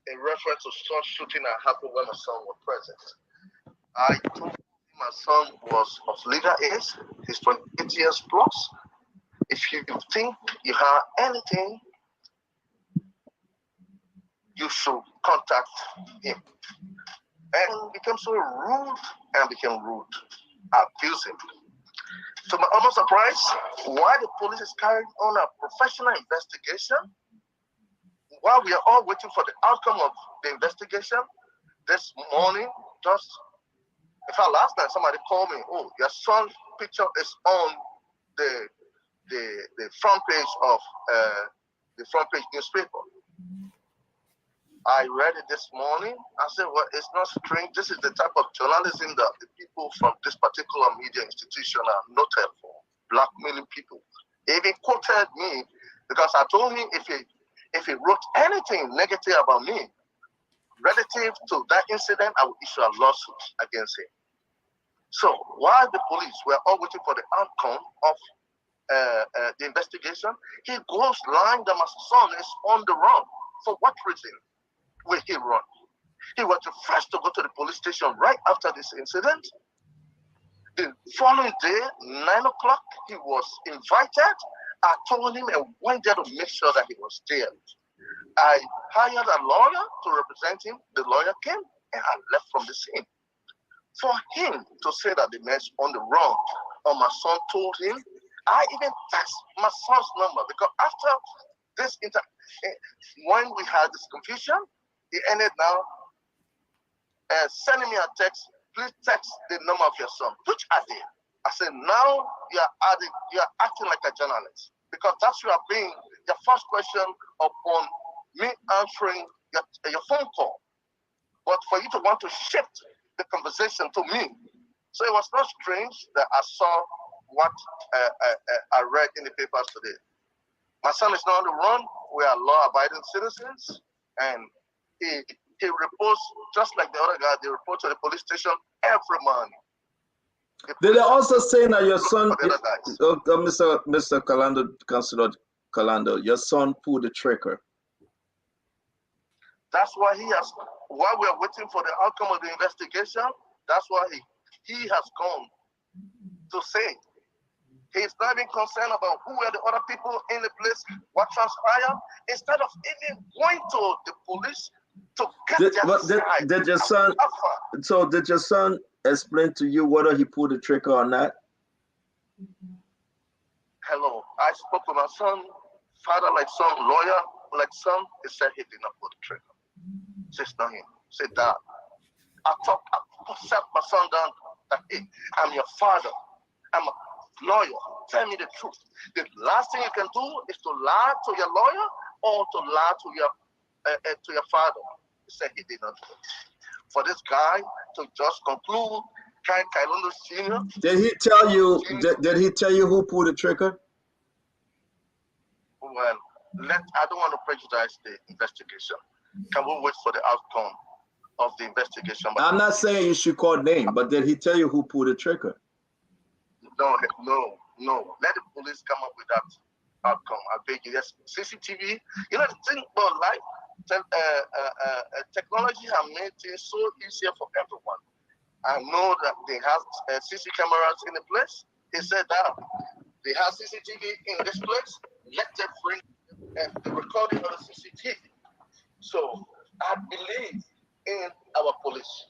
[SPEAKER 5] in reference to some shooting that happened when my son was present. I told him my son was of legal age. He's 28 years plus. If you think you have anything, you should contact him. And became so rude and became rude, abusive. To my almost surprise, why the police is carrying on a professional investigation, while we are all waiting for the outcome of the investigation, this morning, just in fact, last night somebody called me. Oh, your son's picture is on the front page of the front page newspaper. I read it this morning. I said, well, it's not strange. This is the type of journalism that the people from this particular media institution are noted for, blackmailing people. He even quoted me because I told him if he wrote anything negative about me relative to that incident, I would issue a lawsuit against him. So while the police were all waiting for the outcome of the investigation, he goes lying that my son is on the run. For what reason will he run? He was the first to go to the police station right after this incident. The following day, 9 o'clock, he was invited. I told him and went there to make sure that he was there. I hired a lawyer to represent him. The lawyer came and I left from the scene. For him to say that the man's on the run, or my son told him, I even text my son's number because after this when we had this confusion, he ended now sending me a text. Please text the number of your son, which I did. I said, now you are acting like a journalist because that's your being your first question upon me answering your phone call. But for you to want to shift the conversation to me, so it was not strange that I saw what I read in the papers today. My son is not on the run. We are law-abiding citizens, and he reports just like the other guy. They report to the police station every morning.
[SPEAKER 1] Did they also say that your son, Mr. Calando, Councilor Calando, your son pulled the trigger?
[SPEAKER 5] That's why he has. While we are waiting for the outcome of the investigation, that's why he has gone to say. He's not even concerned about who are the other people in the place, what transpired. Instead of even going to the police to get
[SPEAKER 1] did your son? So did your son explain to you whether he pulled the trigger or not?
[SPEAKER 5] Hello, I spoke to my son, father like son, lawyer like son. He said he did not pull the trigger. Says not him. Say Dad. I sat my son down that hey, I'm your father. I'm a lawyer. Tell me the truth. The last thing you can do is to lie to your lawyer or to lie to your father. He said he did not do it. For this guy to just conclude, Kailondo Senior.
[SPEAKER 1] Did he tell you? Did he tell you who pulled the trigger?
[SPEAKER 5] Well, I don't want to prejudice the investigation. Can we wait for the outcome of the investigation?
[SPEAKER 1] I'm not saying you should call name, but did he tell you who pulled the trigger?
[SPEAKER 5] No. Let the police come up with that outcome. I beg you. Yes, CCTV. You know the thing about life, technology has made things so easier for everyone. I know that they have CC cameras in the place. He said that they have CCTV in this place. Let them bring the recording of the CCTV. So I believe in our police.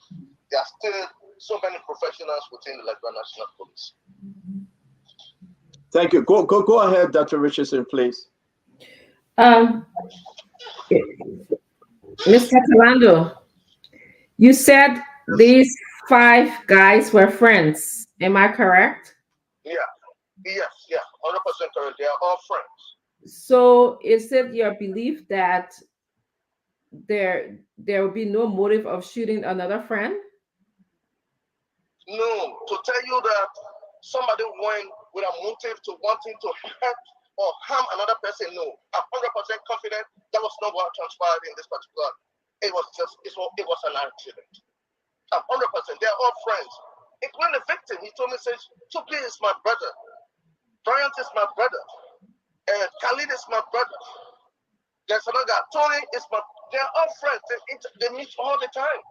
[SPEAKER 5] There are still so many professionals within the Liberia National Police.
[SPEAKER 1] Thank you. Go ahead, Dr. Richardson, please.
[SPEAKER 3] Mr. Calando, you said these 5 guys were friends. Am I correct?
[SPEAKER 5] Yeah, 100% correct. They are all friends.
[SPEAKER 3] So is it your belief that there will be no motive of shooting another friend?
[SPEAKER 5] No, to tell you that somebody went with a motive to wanting to hurt or harm another person, no. I'm 100% confident that was not what transpired in this particular. It was an accident. I'm 100%. They're all friends, including the victim. He told me, says, Supi is my brother, Bryant is my brother, and Khalid is my brother. There's another guy, Tony is my. They're all friends. They meet all the time.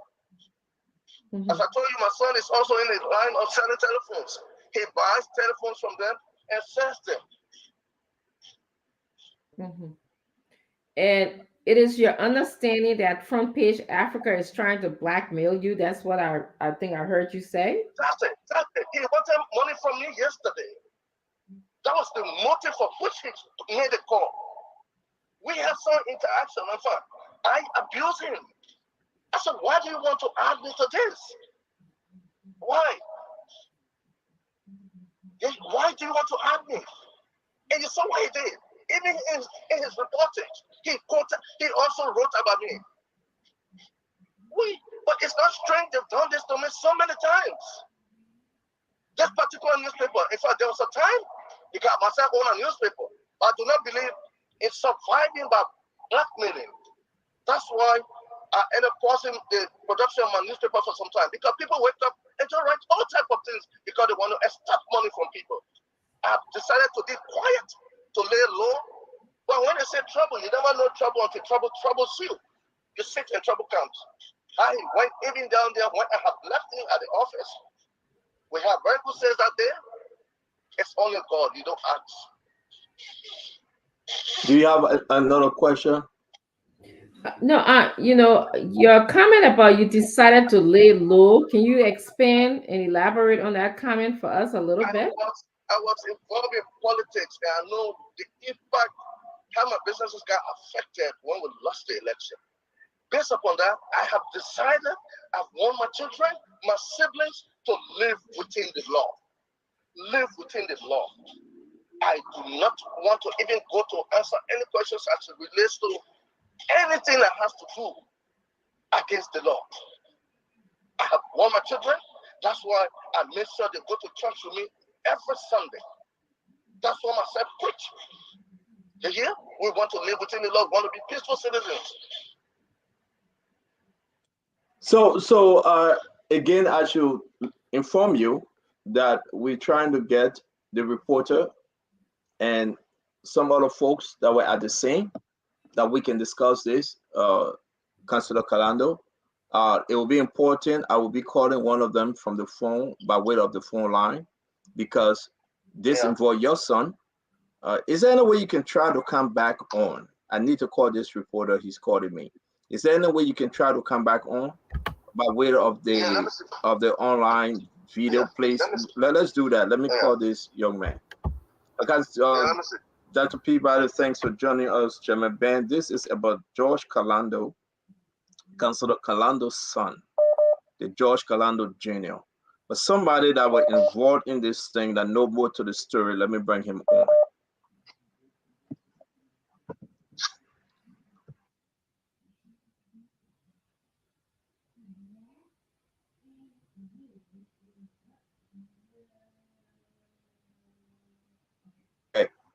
[SPEAKER 3] Mm-hmm.
[SPEAKER 5] As I told you, my son is also in the line of selling telephones. He buys telephones from them and sells them.
[SPEAKER 3] Mm-hmm. And it is your understanding that Front Page Africa is trying to blackmail you. That's what I think I heard you say.
[SPEAKER 5] That's it. He wanted money from me yesterday. That was the motive for which he made the call. We had some interaction. In fact, I abused him. I said, why do you want to add me to this? Why? Why do you want to add me? And you saw what he did. Even in his reporting, he also wrote about me. But it's not strange. They've done this to me so many times. This particular newspaper, in fact, there was a time because myself own a newspaper. I do not believe in surviving by blackmailing. That's why I ended up pausing the production of my newspaper for some time, because people wake up and just write all type of things because they want to extract money from people. I've decided to be quiet, to lay low. But when they say trouble, you never know trouble until trouble troubles you. You sit and trouble comes. I went even down there when I have left him at the office. We have very good sales out there. It's only God. You don't ask.
[SPEAKER 1] Do you have another question?
[SPEAKER 3] No, your comment about you decided to lay low. Can you expand and elaborate on that comment for us a little bit?
[SPEAKER 5] I was involved in politics, and I know the impact, how my businesses got affected when we lost the election. Based upon that, I have decided I want my children, my siblings, to live within the law. Live within the law. I do not want to even go to answer any questions as it relates to anything that has to do against the law. I have warned my children. That's why I make sure they go to church with me every Sunday. That's what myself preach. You hear? We want to live within the law. We want to be peaceful citizens.
[SPEAKER 1] So again, I should inform you that we're trying to get the reporter and some other folks that were at the scene that we can discuss this, Councilor Calando. It will be important. I will be calling one of them from the phone by way of the phone line, because this involves your son. Is there any way you can try to come back on? I need to call this reporter. He's calling me. Is there any way you can try to come back on by way of the online video place? Let's do that. Let me call this young man. Because Dr. Peabody, thanks for joining us, Chairman Ben. This is about George Calando, Councilor Calando's son, the George Calando Jr. But somebody that were involved in this thing that know more to the story. Let me bring him on.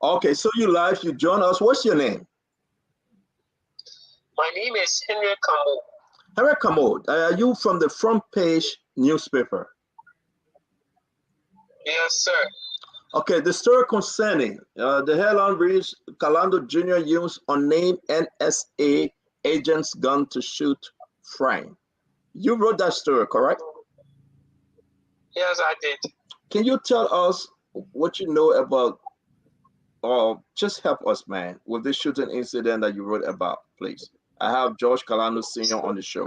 [SPEAKER 1] Okay, so you live, you join us. What's your name?
[SPEAKER 6] My name is Henry Kamo.
[SPEAKER 1] Henry Kamo, are you from the Front Page newspaper?
[SPEAKER 6] Yes, sir.
[SPEAKER 1] Okay, the story concerning the headline reads, Calando Jr. used unnamed NSA agent's gun to shoot Frank. You wrote that story, correct?
[SPEAKER 6] Yes, I did.
[SPEAKER 1] Can you tell us what you know about, or just help us, man, with this shooting incident that you wrote about, please? I have George Calando Sr. on the show.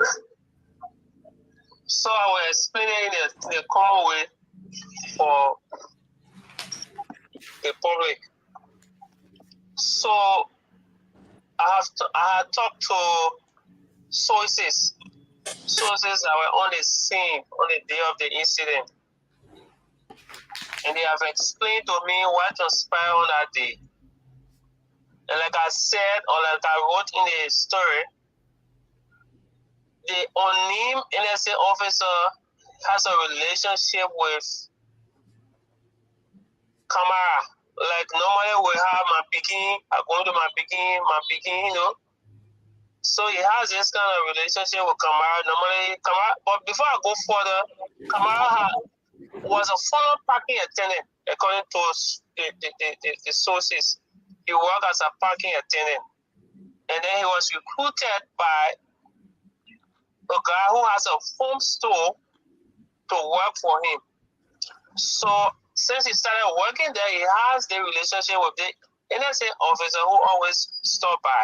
[SPEAKER 6] So I will explain the common way for the public. So I have talked to sources that were on the scene on the day of the incident, and they have explained to me what transpired on that day. And like I said, or like I wrote in the story, the unnamed NSA officer has a relationship with Kamara. Like normally we have my picking, I go to my picking, you know. So he has this kind of relationship with Kamara. Normally, Kamara, but before I go further, Kamara was a former parking attendant, according to the sources. He worked as a parking attendant. And then he was recruited by a guy who has a home store to work for him. So since he started working there, he has the relationship with the NSA officer who always stop by.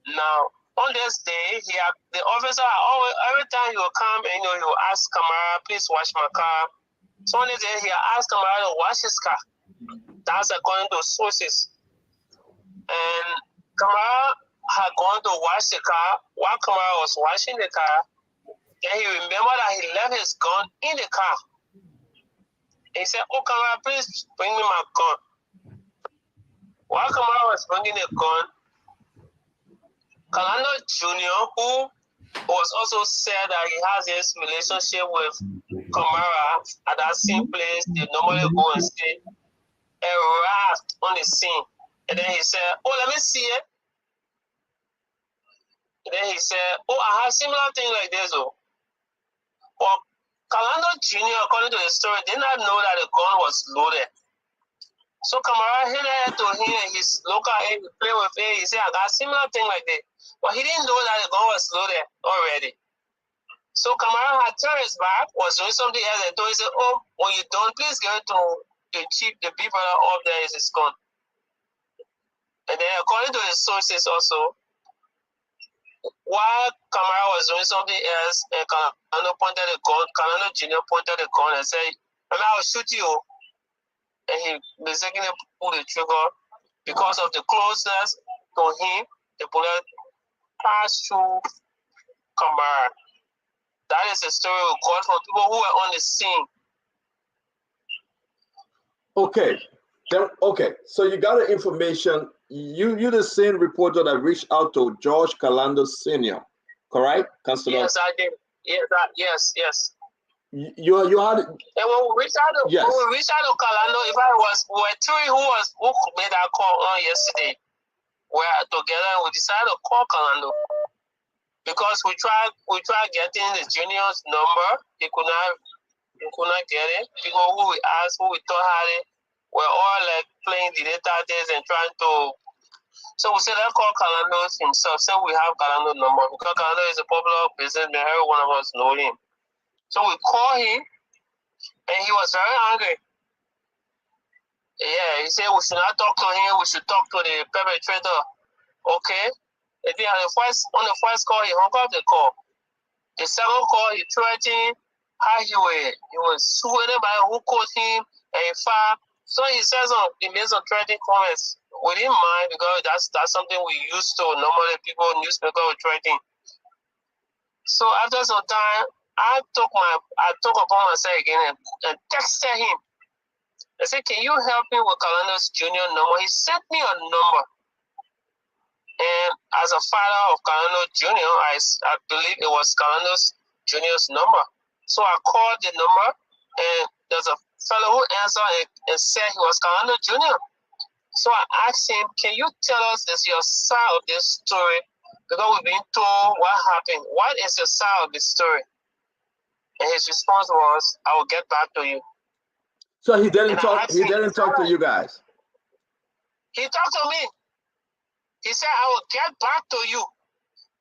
[SPEAKER 6] Now, on this day, the officer always, every time he will come and he will ask Kamara, please wash my car. So on this day, he asked Kamara to wash his car. That's according to sources. And Kamara had gone to wash the car. While Kamara was washing the car, then he remembered that he left his gun in the car. He said, oh, Kamara, please bring me my gun. While Kamara was bringing the gun, Kalando Jr., who was also said that he has this relationship with Kamara at that same place they normally go and stay, arrived on the scene. And then he said, oh, let me see it. And then he said, oh, I have similar thing like this, though. But Kalando Jr., according to the story, did not know that the gun was loaded. So Kamara handed it to him and his local aide to play with it. He said, I got a similar thing like that. But he didn't know that the gun was loaded already. So Kamara had turned his back, was doing something else, and told him, oh, when you're done, please give it to the chief, the big brother up there is his gun. And then according to the sources also, while Kamara was doing something else, and Kalando pointed the gun, Kalando Jr. pointed the gun and said, I will shoot you. And he mistakenly pulled the trigger. Because of the closeness to him, the bullet passed through Kamara. That is a story we got from people who were on the scene.
[SPEAKER 1] Okay. Okay. So you got the information. You're the same reporter that reached out to George Kalando Sr., correct? Councilor?
[SPEAKER 6] Yes, I did. Yes.
[SPEAKER 1] You had.
[SPEAKER 6] And when we reached out to Kalando, if I was, we were three who made that call on yesterday. We were together and we decided to call Kalando because we tried getting the junior's number. He could not get it. People who we asked, who we thought had it, were all like playing the database and trying to. So we said let's call Kalando himself. So we have Kalando number because Kalando is a popular businessman. Every one of us know him. So we called him, and he was very angry. Yeah, he said we should not talk to him. We should talk to the perpetrator. Okay. And then on the first call, he hung up the call. The second call, he threatened how he would sue anybody who caught him and he filed. So he made some threatening comments. We didn't mind because that's something we used to. Normally, people newspaper would threaten. So after some time, I took upon myself again and texted him. I said, can you help me with Kalando's junior number? He sent me a number. And as a father of Kalando Jr., I believe it was Kalando's junior's number. So I called the number, and there's a fellow who answered and said he was Kalando Jr. So I asked him, can you tell us your side of this story? Because we've been told what happened. What is your side of the story? And his response was, I will get back to you.
[SPEAKER 1] So he didn't talk. He didn't talk to you guys.
[SPEAKER 6] He talked to me. He said, I will get back to you.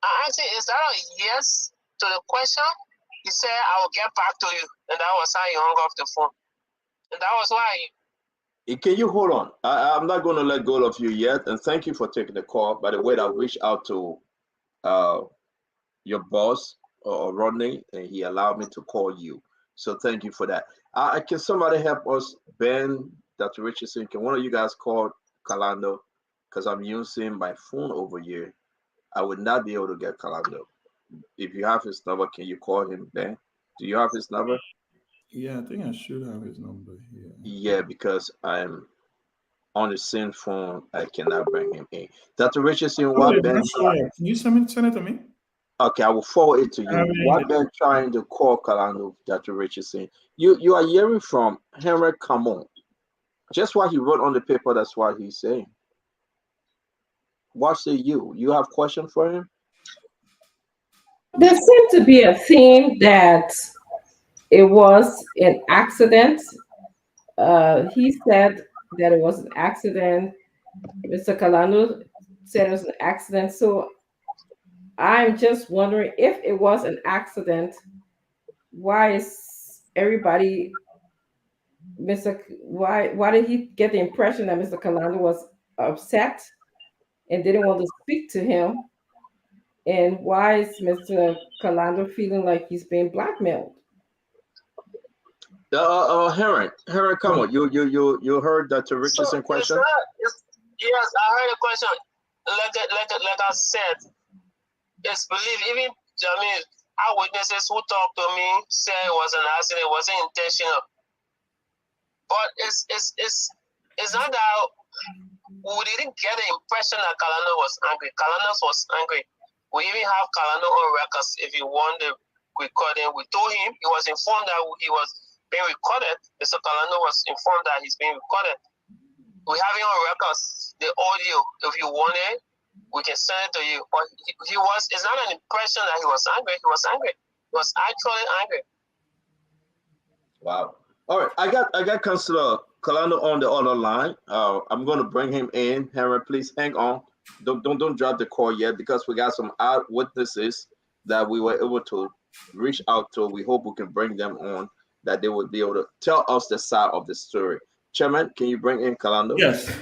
[SPEAKER 6] I asked him, is that a yes to the question? He said, I will get back to you. And that was how he hung off the phone. And that was why.
[SPEAKER 1] Can you hold on? I'm not going to let go of you yet. And thank you for taking the call. By the way, I reached out to your boss, Rodney, and he allowed me to call you. So thank you for that. Can somebody help us? Ben, Dr. Richardson, can one of you guys call Kalando? Because I'm using my phone over here. I would not be able to get Kalando. If you have his number, can you call him, Ben? Do you have his number?
[SPEAKER 7] Yeah, I think I should have his number here.
[SPEAKER 1] Yeah, because I'm
[SPEAKER 7] on the same phone. I cannot bring him in. Dr. Richardson,
[SPEAKER 8] Oh,
[SPEAKER 7] what
[SPEAKER 8] it's
[SPEAKER 7] been
[SPEAKER 8] not showing up. Can you send it to me?
[SPEAKER 7] okay, I will forward it to
[SPEAKER 8] I have
[SPEAKER 7] you.
[SPEAKER 8] it in
[SPEAKER 7] What been trying to call Kalando, Dr. Richardson? You are hearing from Henry Camon. Just what he wrote on the paper, that's what he's saying. What say you? You have question for him?
[SPEAKER 3] There seemed to be a theme that it was an accident. He said that it was an accident. Mr. Kalano said it was an accident. So I'm just wondering if it was an accident, why is everybody why did he get the impression that Mr. Kalano was upset and didn't want to speak to him? And why is Mr. Kalando feeling like he's being blackmailed?
[SPEAKER 7] Henry, come on. You heard Dr.
[SPEAKER 6] So
[SPEAKER 7] Richardson
[SPEAKER 6] it's
[SPEAKER 7] question?
[SPEAKER 6] not. Yes, I heard a question. Like I said, it's believed. Even I mean, eyewitnesses who talked to me say it was an accident. It wasn't intentional. But it's not that we didn't get the impression that Kalano was angry. Kalano was angry. We even have Kalano on records. If you want the recording, we told him he was informed that he was being recorded. Mr. Kalano was informed that he's being recorded. We have it on records, the audio. If you want it, we can send it to you. But he was. It's not an impression that he was angry. He was angry. He was actually angry.
[SPEAKER 7] Wow. All right, I got Councilor Kalando on the other line. I'm going to bring him in. Henry, please hang on. Don't drop the call yet because we got some eyewitnesses that we were able to reach out to. We hope we can bring them on, that they would be able to tell us the side of the story. Chairman, can you bring in Kalando?
[SPEAKER 8] Yes.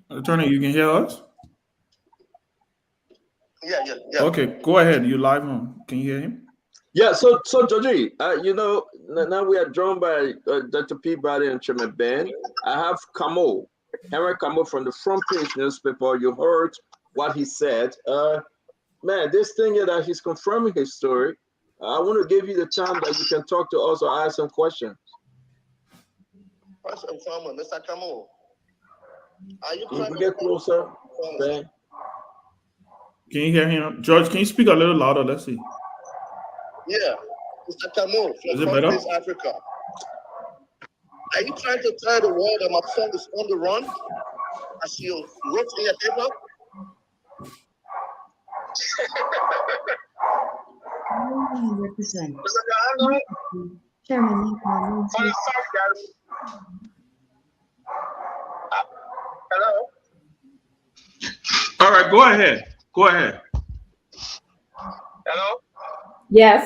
[SPEAKER 8] Attorney, you can hear us?
[SPEAKER 5] Yeah.
[SPEAKER 8] Okay, go ahead. You live on. Can you hear him?
[SPEAKER 7] Yeah, so Georgie, now we are joined by Dr. Peabody and Chairman Ben. I have Camo, Henry Camo from the Front Page newspaper. You heard what he said. Man, this thing here that he's confirming his story. I want to give you the time that you can talk to us or ask some questions.
[SPEAKER 5] First and foremost, Mr. Camo, are you
[SPEAKER 7] Can
[SPEAKER 5] trying
[SPEAKER 7] you
[SPEAKER 5] to
[SPEAKER 7] get closer, Ben?
[SPEAKER 8] Can you hear him? George, can you speak a little louder? Let's see.
[SPEAKER 5] Yeah, Mr. Camo
[SPEAKER 8] Is
[SPEAKER 5] from
[SPEAKER 8] it better?
[SPEAKER 5] Front Africa. Are you trying to tell the world that my son is on the run, as you wrote in your paper?
[SPEAKER 6] Mr. Kalano, for the fact that hello.
[SPEAKER 8] All right, go ahead. Go ahead.
[SPEAKER 6] Hello.
[SPEAKER 3] Yes.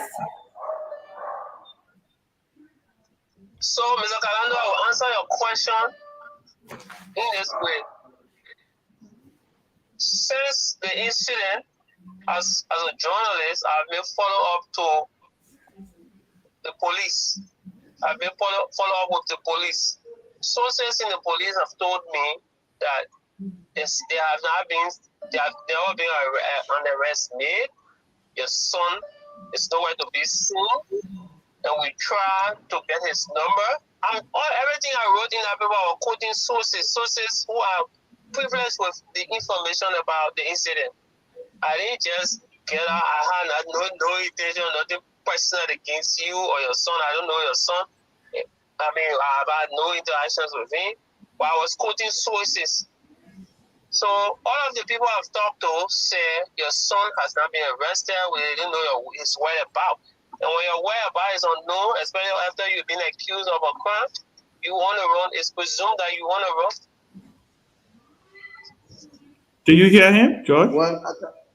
[SPEAKER 6] So, Mr. Kalando, I will answer your question in this way. Since the incident, as a journalist, I've been follow up to the police. I've been follow up with the police. Sources in the police have told me that there have not been an arrest made. Your son is nowhere to be seen, and we try to get his number. Everything I wrote in that paper was quoting sources who are privileged with the information about the incident. I didn't just get out. I had no intention, nothing personal against you or your son. I don't know your son. I mean, I've had no interactions with him, but I was quoting sources. So all of the people I've talked to say your son has not been arrested. We didn't know his whereabouts. And when your whereabouts is unknown, especially after you've been accused of a crime, you want to run. It's presumed that you want to run.
[SPEAKER 8] Do you hear him, George?
[SPEAKER 5] Well,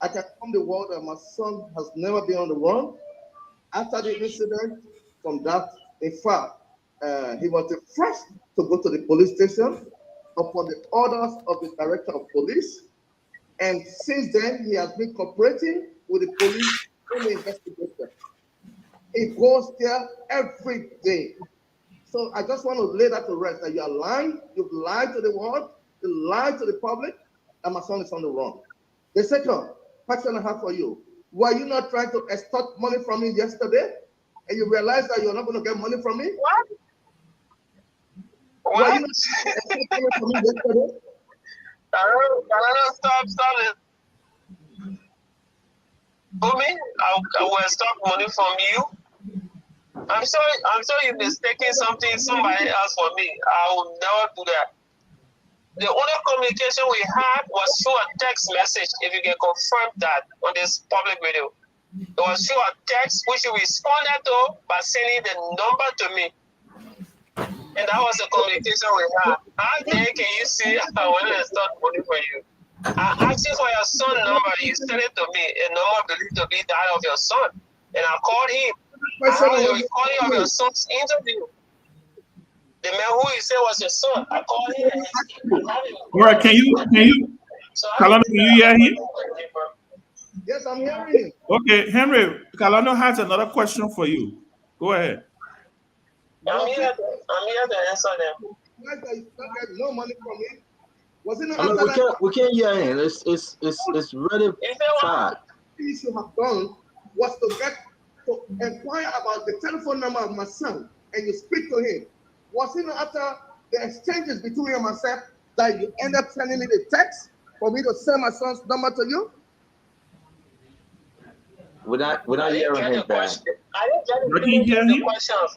[SPEAKER 5] I can inform the world that my son has never been on the run. After the incident, from that, in fact, he was the first to go to the police station upon the orders of the director of police. And since then, he has been cooperating with the police in the investigation. He goes there every day. So I just want to lay that to rest, that you are lying, you've lied to the world, you lied to the public, and my son is on the run. The second question I have for you, were you not trying to extort money from me yesterday? And you realize that you're not going to get money from me?
[SPEAKER 6] What? What?
[SPEAKER 5] Were you not coming for me yesterday?
[SPEAKER 6] Stop it. For me, I will stop money from you. I'm sorry you're mistaking somebody else for me. I will never do that. The only communication we had was through a text message, if you can confirm that on this public video. It was through a text which you responded to by sending the number to me. And that was the communication we had. How then can you see I wanted to start money for you? I asked you for your son number, you sent it to me, a number believed to be that of your son. And I called him. I have a recording of your son's interview. The man who you said was your son. I called him and
[SPEAKER 8] All right, can you, Kalano, can you hear him?
[SPEAKER 5] Yes, I'm hearing you.
[SPEAKER 8] Okay, Henry, Kalano has another question for you. Go ahead.
[SPEAKER 6] I'm here to answer them.
[SPEAKER 5] You guys get no money from me. Was it not
[SPEAKER 7] I mean,
[SPEAKER 5] after that?
[SPEAKER 7] we can't hear him. It's really sad.
[SPEAKER 5] You should have done was to inquire about the telephone number of my son and you speak to him. Was it not after the exchanges between you and myself that you end up sending me the text for me to send my son's number to you?
[SPEAKER 7] We're not hearing him back.
[SPEAKER 8] Can you hear him?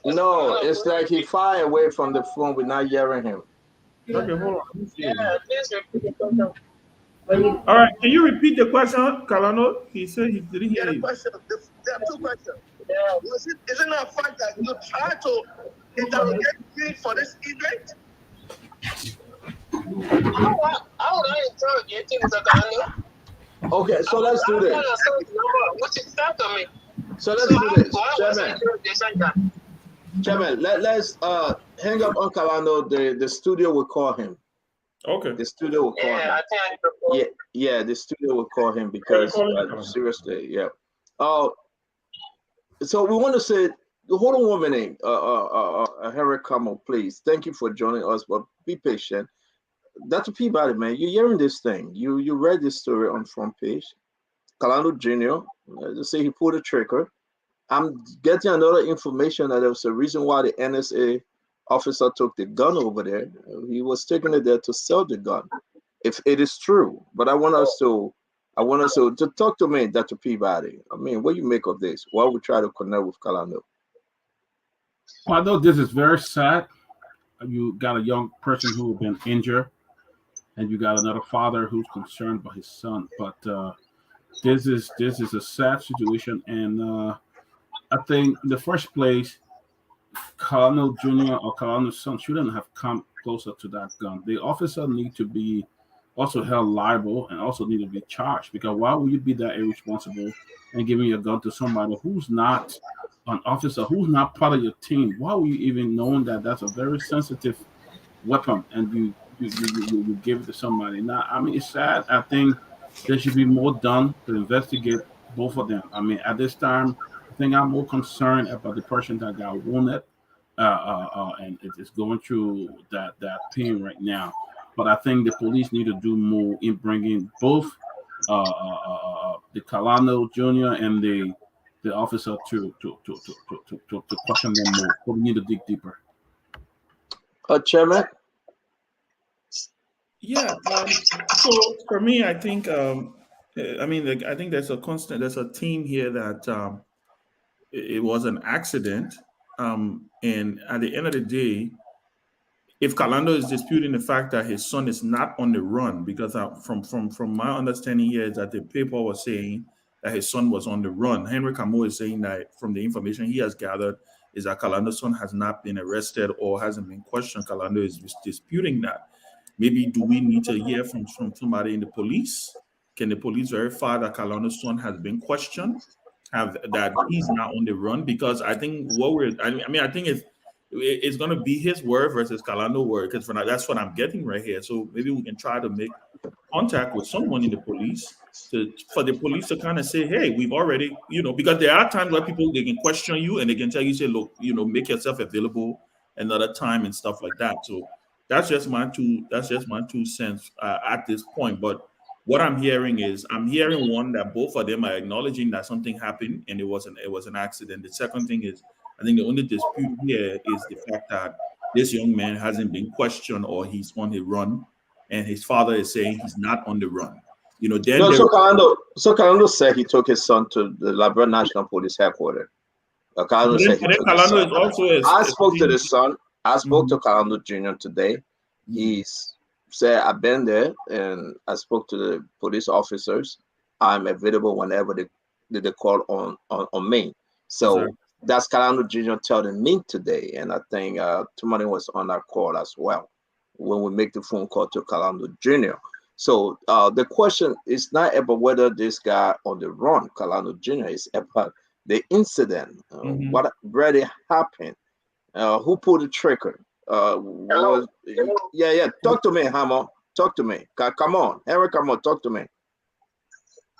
[SPEAKER 7] No, it's like he far away from the phone. We're not hearing him.
[SPEAKER 8] Okay, hold on.
[SPEAKER 6] Yeah, please repeat the question.
[SPEAKER 8] All right, can you repeat the question, Kalano? He said he didn't hear you.
[SPEAKER 5] There are two questions. Is it not a fact that you tried to interrogate me for this event?
[SPEAKER 6] How would I interrogate you, Mr. Kalano?
[SPEAKER 7] Okay, so let's do this.
[SPEAKER 6] Which is that to me?
[SPEAKER 7] So let's do this, Chairman. Let's hang up on Kalano. The studio will call him.
[SPEAKER 8] Okay.
[SPEAKER 7] The studio will call him.
[SPEAKER 6] I think I need to call.
[SPEAKER 7] Yeah, the studio will call him because seriously, yeah. So we want to say, hold on 1 minute, Harry Kamo, please. Thank you for joining us, but be patient. Dr. Peabody, man, you're hearing this thing. You read this story on front page. Kalano Jr., let's say he pulled a trigger. I'm getting another information that there was a reason why the NSA officer took the gun over there. He was taking it there to sell the gun, if it is true. But I want us to talk to me, Dr. Peabody. I mean, what do you make of this? Why we try to connect with Kalano?
[SPEAKER 9] Well, I know this is very sad. You got a young person who has been injured, and you got another father who's concerned about his son. But this is a sad situation, and I think in the first place, Colonel Jr. or Colonel's son shouldn't have come closer to that gun. The officer need to be also held liable and also need to be charged, because why would you be that irresponsible and giving your gun to somebody who's not an officer, who's not part of your team? Why would you even knowing that that's a very sensitive weapon and you give it to somebody? Now, I mean, it's sad. I think there should be more done to investigate both of them. I mean, at this time, I think I'm more concerned about the person that got wounded and it is going through that pain right now. But I think the police need to do more in bringing both the Kalano Jr. and the officer to question them more. But we need to dig deeper.
[SPEAKER 7] Chairman?
[SPEAKER 8] Yeah. So for me, I think I think there's a theme here that it was an accident. And at the end of the day, if Kalando is disputing the fact that his son is not on the run, because from my understanding here is that the paper was saying that his son was on the run. Henry Camo is saying that from the information he has gathered is that Kalando's son has not been arrested or hasn't been questioned. Kalando is disputing that. Maybe do we need to hear from somebody in the police? Can the police verify that Kalando's son has been questioned? That he's not on the run? Because I think I think it's going to be his word versus Kalando word, because that's what I'm getting right here. So maybe we can try to make contact with someone in the police for the police to kind of say, hey, we've already, because there are times where they can question you and they can tell you, say, look, make yourself available another time and stuff like that. So that's just my 2 cents at this point. But what I'm hearing one, that both of them are acknowledging that something happened and it was an accident. The second thing is, I think the only dispute here is the fact that this young man hasn't been questioned or he's on the run, and his father is saying he's not on the run. Then
[SPEAKER 7] No, so Calando said he took his son to the Liberia National Police headquarters. Calando said he took his
[SPEAKER 8] Calando
[SPEAKER 7] son.
[SPEAKER 8] is also
[SPEAKER 7] I spoke to the son. I spoke to
[SPEAKER 8] Mhm.
[SPEAKER 7] Calando Jr. today. He said, I've been there and I spoke to the police officers. I'm available whenever they call on me. So that's Calando Jr. telling me today. And I think Tumani was on that call as well when we make the phone call to Calando Jr. So the question is not about whether this guy on the run, Calando Jr., is about the incident, what really happened, who pulled the trigger.
[SPEAKER 6] Hello.
[SPEAKER 7] Yeah. Talk to me, Hammer. Talk to me. Come on, Henry. Come on, talk to me.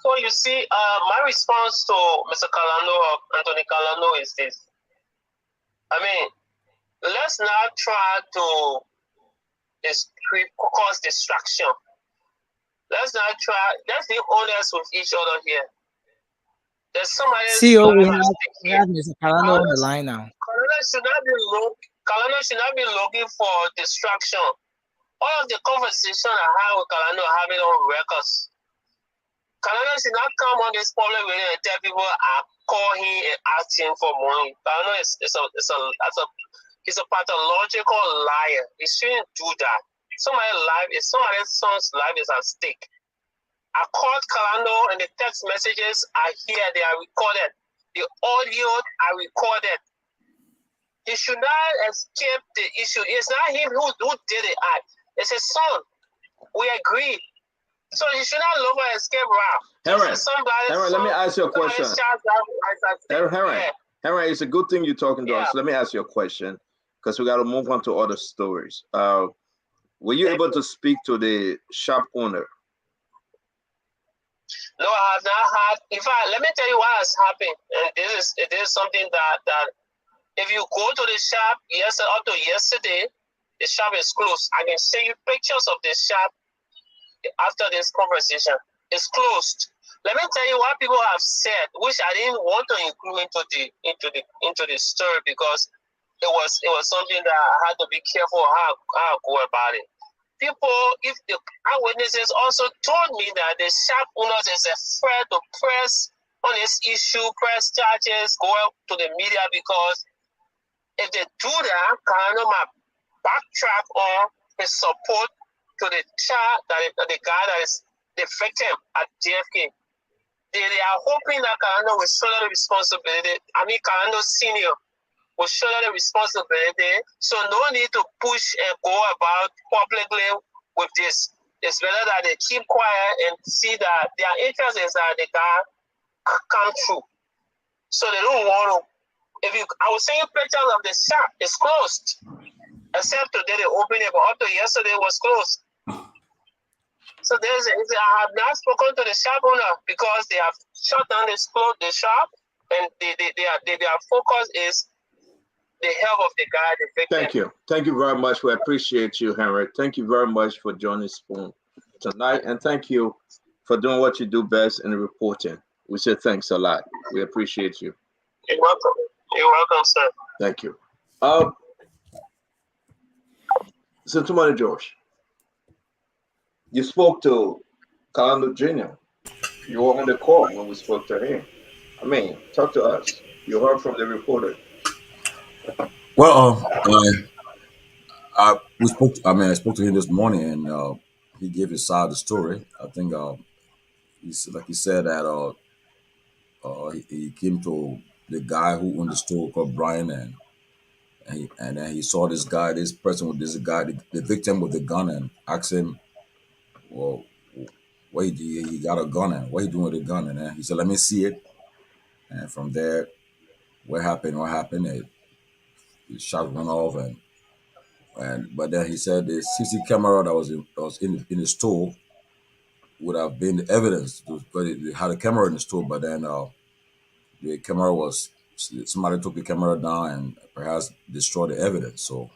[SPEAKER 6] So you see, my response to Mr. Calando, Anthony Calando, is this. I mean, let's not try to cause distraction. Let's be honest with each other here. There's somebody
[SPEAKER 2] CEO, we have Mr. Calando on the line now.
[SPEAKER 6] Calando should not be looking for distraction. All of the conversation I have with Calando have it on records. Calando should not come on this public radio and tell people I call him and ask him for money. Calando he's a pathological liar. He shouldn't do that. Somebody's son's life is at stake. I called Calando and the text messages are here. They are recorded. The audio are recorded. He should not escape the issue. It's not him who did the act. It's his son. We agree. So he should not look for escape route.
[SPEAKER 7] Henry, let me ask you a question. Henry, it's a good thing you're talking to us. Let me ask you a question because we got to move on to other stories. Were you able to speak to the shop owner?
[SPEAKER 6] No, I have not had. In fact, let me tell you what has happened. And this is something that if you go to the shop up to yesterday, the shop is closed. I can show you pictures of the shop after this conversation. It's closed. Let me tell you what people have said, which I didn't want to include into the story because it was something that I had to be careful how I go about it. If the eyewitnesses also told me that the shop owners is afraid to press on this issue, press charges, go out to the media because if they do that, Calando might backtrack on his support to the child, the guy that is the victim at JFK. They are hoping that Calando will shoulder the responsibility. Calando Senior will shoulder the responsibility. So no need to push and go about publicly with this. It's better that they keep quiet and see that their interest is that the guy come true. So they don't want to. I was saying pictures of the shop, it's closed. Except today they opened it, but up to yesterday it was closed. So I have not spoken to the shop owner because they have shut down the shop, and their focus is the health of the guy, the victim.
[SPEAKER 7] Thank you very much. We appreciate you, Henry. Thank you very much for joining Spoon tonight, and thank you for doing what you do best in reporting. We say thanks a lot. We appreciate you.
[SPEAKER 6] You're welcome. You're welcome, sir.
[SPEAKER 7] Thank you. So, Tumani George, you spoke to Calando Jr. You were on the call when we spoke to him. Talk to us. You heard from the reporter.
[SPEAKER 10] Well, I spoke to him this morning, and he gave his side of the story. I think he said that he came to the guy who owned the store called Brian, and then he saw this person with this guy, the victim with the gun, and asked him, well, why he got a gun, and what he doing with the gun? And then he said, let me see it. And from there, what happened? The shot went off, but then he said the CC camera that was in the store would have been the evidence because they had a camera in the store, but then the camera was somebody took the camera down and perhaps destroyed the evidence. So,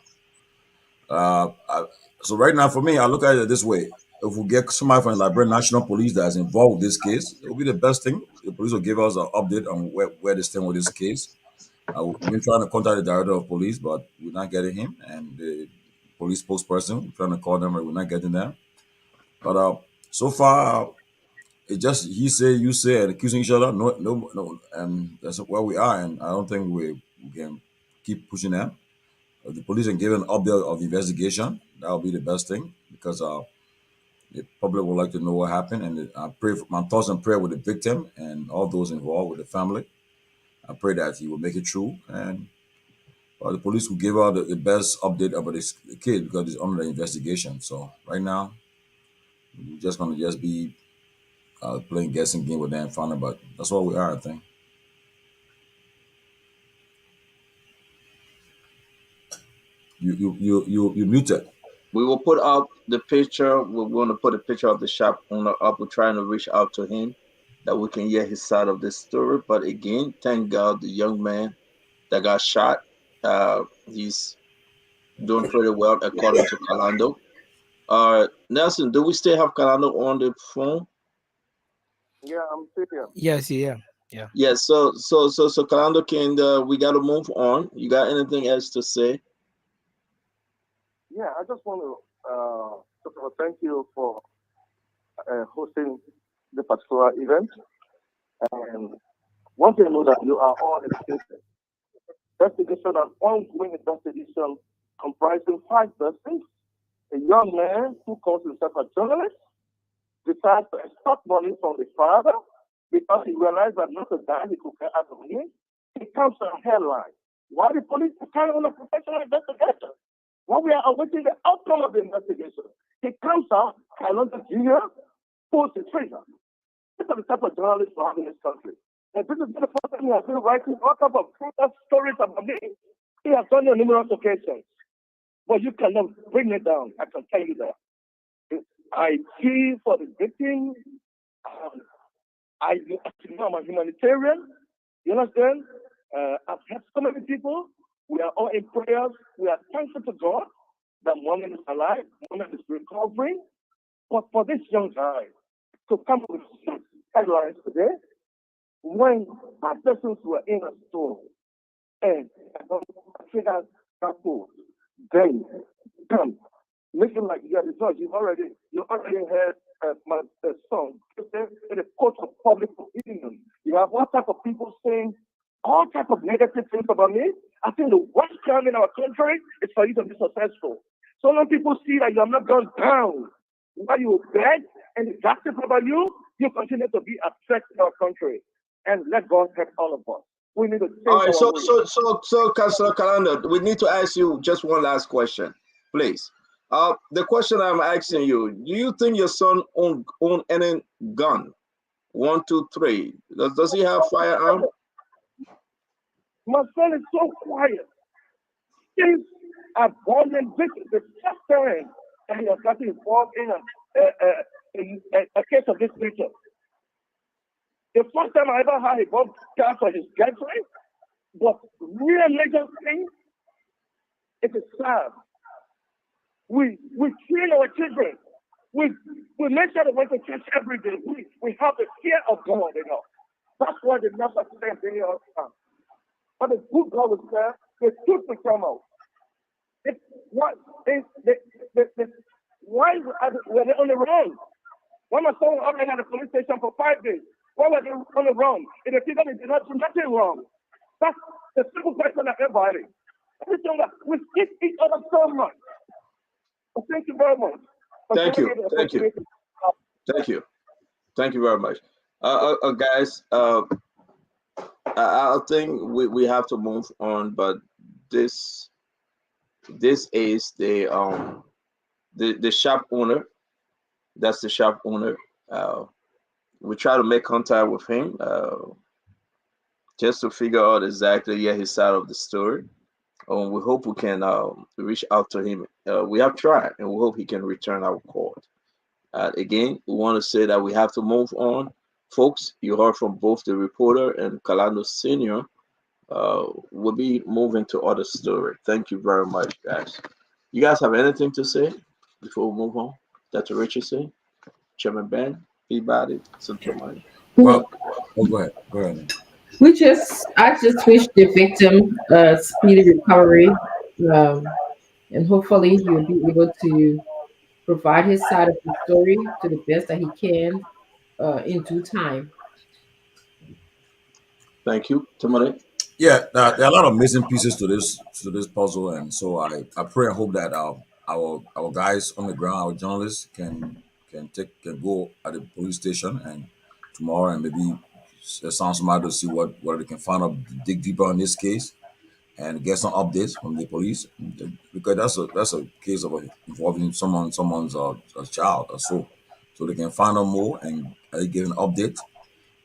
[SPEAKER 10] so right now for me, I look at it this way: if we get somebody from the Liberian National Police that is involved with this case, it will be the best thing. The police will give us an update on where they stand with this case. We've been trying to contact the director of police, but we're not getting him, and the police spokesperson. We're trying to call them, but we're not getting them. But so far, it just he say, you say, and accusing each other. No, no, no, and that's where we are. And I don't think we can keep pushing them. If the police can give an update of the investigation, that would be the best thing, because the public would like to know what happened. And I pray for my thoughts and prayer with the victim and all those involved with the family. I pray that he will make it true, and the police will give out the best update about this kid, because it's under the investigation. So right now, we're just gonna just be playing guessing game with them, finding. But that's what we are, I think. You muted.
[SPEAKER 7] We will put up the picture. We're going to put a picture of the shop owner up. We're trying to reach out to him that we can hear his side of the story. But again, thank God the young man that got shot, he's doing pretty well according to Calando. Nelson, do we still have Calando on the phone?
[SPEAKER 6] Yeah, I'm still here.
[SPEAKER 2] Yes, yeah, yeah.
[SPEAKER 7] Yes. So Calando, can we got to move on? You got anything else to say?
[SPEAKER 6] Yeah, I just want to first of all, thank you for hosting the particular event. And one thing I know that you are all educated. Investigation and ongoing investigation comprising 5 persons. A young man who calls himself a journalist decides to extort money from the father because he realized that not a dime he could get out of him. He comes to a headline. Why the police are carrying on a professional investigation? While we are awaiting the outcome of the investigation, he comes out, Kalonzo Jr. pulls the trigger. This is the type of journalists we have in this country. And this is the first time he has been writing all type of stories about me. He has done it on numerous occasions. But you cannot bring it down, I can tell you that. I feel for the victims. I'm a humanitarian. You understand? I've helped so many people. We are all in prayers. We are thankful to God that one man is alive, one man is recovering. But for this young guy to come with 6 headlines today, when 5 persons were in a store and I figured that food, then come, making like you are the judge. You already heard my song. In the court of public opinion, you have all type of people saying all type of negative things about me. I think the worst crime in our country is for you to be successful. So when people see that you have not gone down, while you beg and gossip about you, you continue to be a threat in our country. And let God help all of us. We need to change
[SPEAKER 7] All right.
[SPEAKER 6] our ways.
[SPEAKER 7] So, Councilor Calanda, we need to ask you just one last question, please. The question I'm asking you: do you think your son own any gun? 1, 2, 3. Does he have firearm?
[SPEAKER 6] My son is so quiet. Since I've born and victim, the first time that he has gotten involved in a case of this nature. The first time I ever had a bomb car for his girlfriend, but real major thing, it is sad. We train our children. We make sure they went to church every day. We have the fear of God, you know. That's why the number says they all come. But the good God was there, the truth will come out. Why were they on the run? Why my son already at the police station for 5 days? Why were they on the run? It appears that they did not do nothing wrong. That's the simple question of everybody. We skip each other so much. Well, thank you very much.
[SPEAKER 7] Thank you. Thank you very much. Guys, I think we have to move on, but this is the shop owner. That's the shop owner. We try to make contact with him just to figure out exactly his side of the story. We hope we can reach out to him. We have tried, and we hope he can return our call. Again, we want to say that we have to move on. Folks, you heard from both the reporter and Calando Senior. We'll be moving to other story. Thank you very much, guys. You guys have anything to say before we move on? Dr. Richardson, Chairman Ben, Peabody, Central Money.
[SPEAKER 10] Well, go ahead. Go ahead.
[SPEAKER 3] I just wish the victim speedy recovery, um, and hopefully he'll be able to provide his side of the story to the best that he can in due time.
[SPEAKER 7] Thank you, Timothy.
[SPEAKER 10] Yeah, there are a lot of missing pieces to this puzzle, and so I pray and hope that our guys on the ground, our journalists, can go at the police station and tomorrow and maybe sound somebody to see what they can find out, dig deeper in this case, and get some updates from the police because that's a case of involving someone's a child or so they can find out more and get an update.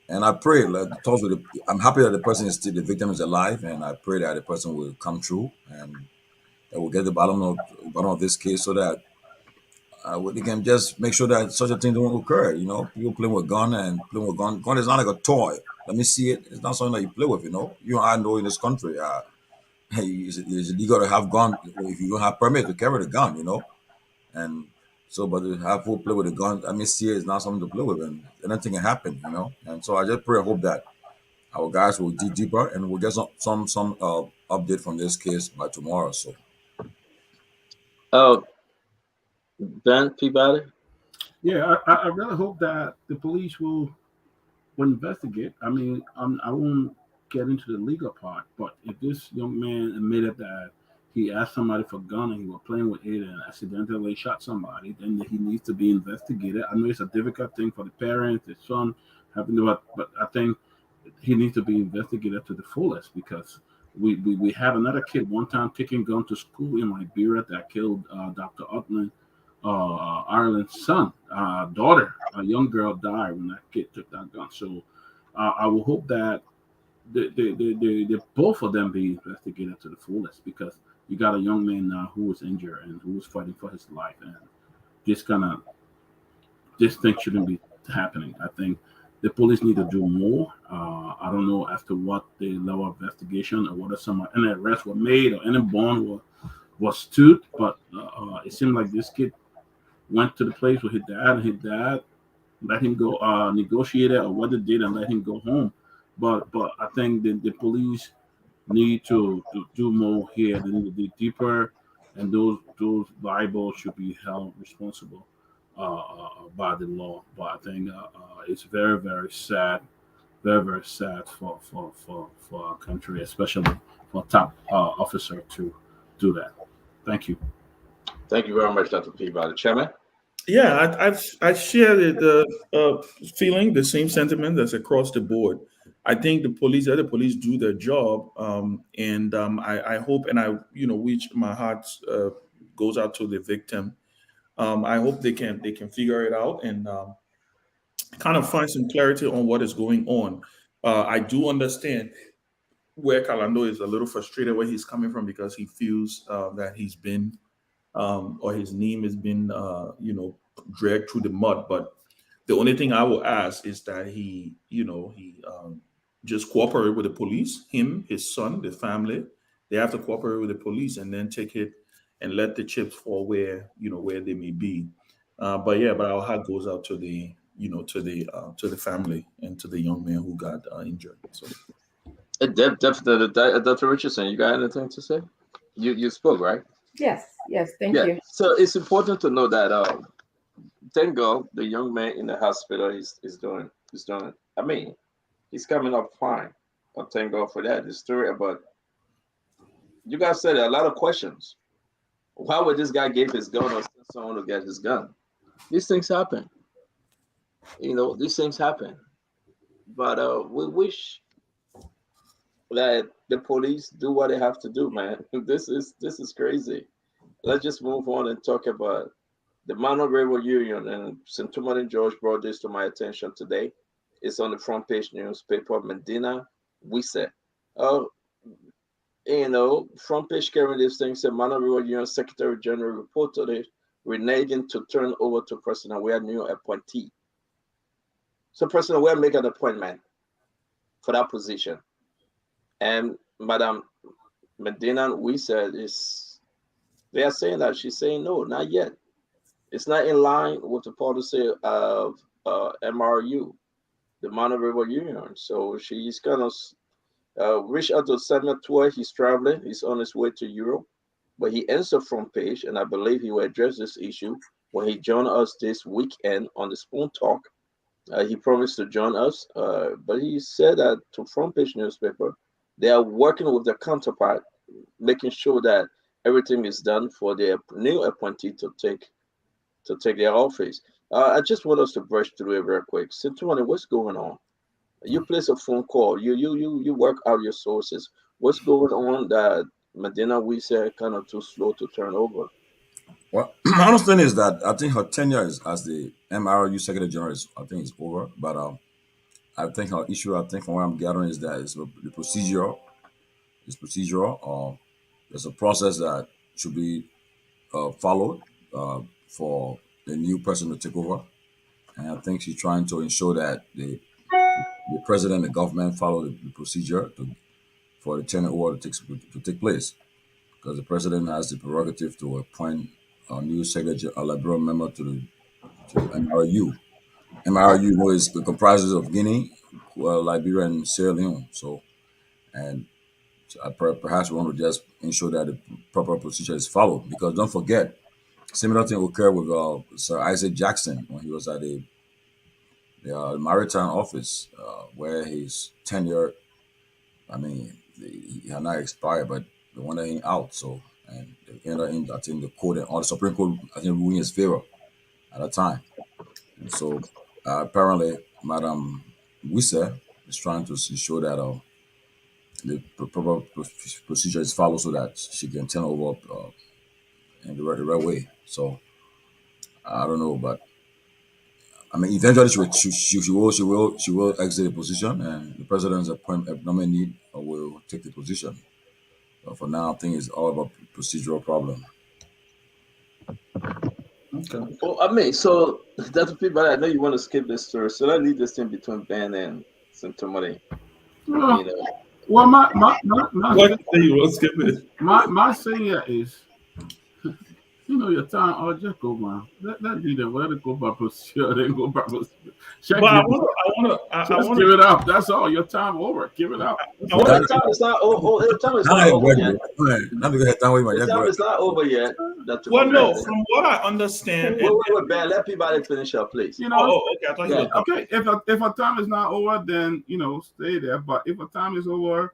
[SPEAKER 10] And I pray, like the talks with I'm happy that the person is still, the victim is alive, and I pray that the person will come true and that will get the bottom of this case so that they can just make sure that such a thing don't occur. You know, people playing with gun. Gun is not like a toy. Let me see it. It's not something that you play with. You know, you and I know in this country, it's illegal to have gun if you don't have permit to carry the gun. You know, and so, but to have people play with a gun, I mean, see it is not something to play with, and anything can happen. You know, and so I just pray and hope that our guys will dig deeper and we'll get some update from this case by tomorrow. So
[SPEAKER 7] Uh, Ben Peabody.
[SPEAKER 9] Yeah, I really hope that the police will investigate. I mean, I won't get into the legal part, but if this young man admitted that he asked somebody for a gun and he was playing with it and accidentally shot somebody, then he needs to be investigated. I know it's a difficult thing for the parents, the son, having to, but I think he needs to be investigated to the fullest because we had another kid one time taking gun to school in Liberia that killed Dr. Utman, Ireland's son, daughter. A young girl died when that kid took that gun. So I will hope that the both of them be investigated to the fullest because you got a young man now who was injured and who was fighting for his life, and this kind of this thing shouldn't be happening. I think the police need to do more. I don't know after what the level of investigation or whether some any arrests were made or any bond was stood, but it seemed like this kid went to the place with his dad let him go negotiate it or what they did and let him go home. But I think the police need to do more here. They need to dig deeper, and those liable should be held responsible by the law. But I think it's very sad, very sad for our country, especially for a top officer to do that. Thank you.
[SPEAKER 7] Thank you very much, Dr. Peabody. Chairman.
[SPEAKER 8] Yeah, I share feeling, the same sentiment that's across the board. I think the police do their job, and I hope and I which my heart goes out to the victim. I hope they can figure it out and kind of find some clarity on what is going on. I do understand where Kalando is a little frustrated where he's coming from because he feels that he's been or his name has been, dragged through the mud. But the only thing I will ask is that he just cooperate with the police. Him, his son, the family, they have to cooperate with the police and then take it and let the chips fall where they may be. But our heart goes out to the family and to the young man who got injured. So.
[SPEAKER 7] Definitely, Dr. Richardson, you got anything to say? You spoke, right?
[SPEAKER 3] Yes, thank
[SPEAKER 7] Yeah.
[SPEAKER 3] you.
[SPEAKER 7] So it's important to know that thank God the young man in the hospital is doing. I mean, he's coming up fine. Thank God for that. The story about you guys said a lot of questions. Why would this guy give his gun or send someone to get his gun? These things happen. These things happen. But we wish that the police do what they have to do, man. This is crazy. Let's just move on and talk about the Mano Railroad Union. And St. Thomas and George brought this to my attention today. It's on the front page newspaper, Medina. We said, oh, front page carrying this thing said Mano Railroad Union Secretary General reported reneging to turn over to President Weah new appointee. So President Weah make an appointment for that position. And Madam Medina, we said, they are saying that she's saying no, not yet. It's not in line with the policy of MRU. the Mono River Union. So she's kind of reached out to Samuel Toy. He's traveling. He's on his way to Europe, but he answered front page, and I believe he will address this issue when he joined us this weekend on the Spoon Talk. He promised to join us, but he said that to front page newspaper, they are working with their counterpart, making sure that everything is done for their new appointee to take their office. I just want us to brush through it real quick. Sintuani, what's going on? You place a phone call. You work out your sources. What's going on that Medina we said kind of too slow to turn over?
[SPEAKER 10] Well, my understanding is that I think her tenure is, as the MRU Secretary General is, I think, is over. But I think her issue, I think from what I'm gathering, is that it's the procedure. It's procedural. There's a process that should be followed for the new person to take over, and I think she's trying to ensure that the president and the government follow the procedure for the tenure order to take place, because the president has the prerogative to appoint a new secretary, a liberal member to the MRU. MRU, you know, is comprises of Guinea, Liberia, and Sierra Leone. So, and perhaps we want to just ensure that the proper procedure is followed, because don't forget, similar thing occurred with Sir Isaac Jackson when he was at the maritime office, where his tenure, I mean, he had not expired, but they wanted him out. So, and they ended in, I think, the court or the Supreme Court, I think, ruling his favor at the time. And so, apparently, Madam Wissa is trying to ensure that the proper procedure is followed so that she can turn over in the right way. So, I don't know, but I mean, eventually she will exit the position, and the president's nominee will take the position. But for now, I think it's all about procedural problem.
[SPEAKER 8] Okay.
[SPEAKER 7] Well, I mean, so that's people. I know you want to skip this story, so let's leave this thing between Ben and Santomari.
[SPEAKER 9] Well,
[SPEAKER 7] You know,
[SPEAKER 9] well,
[SPEAKER 8] What say you will skip it?
[SPEAKER 9] my saying here is, you know, your time. Oh, just go, man. Let be the way to go by procedure. Then go by procedure.
[SPEAKER 8] But I want
[SPEAKER 9] Give it up. That's all. Your time over. Give it up.
[SPEAKER 7] the time is not. The time is not over yet. The time is not over yet.
[SPEAKER 8] Well, no. From what I understand,
[SPEAKER 7] Wait, Ben. Let people finish up, please.
[SPEAKER 9] You know.
[SPEAKER 8] Okay. I thought you were
[SPEAKER 9] Okay. If a time is not over, then stay there. But if a time is over,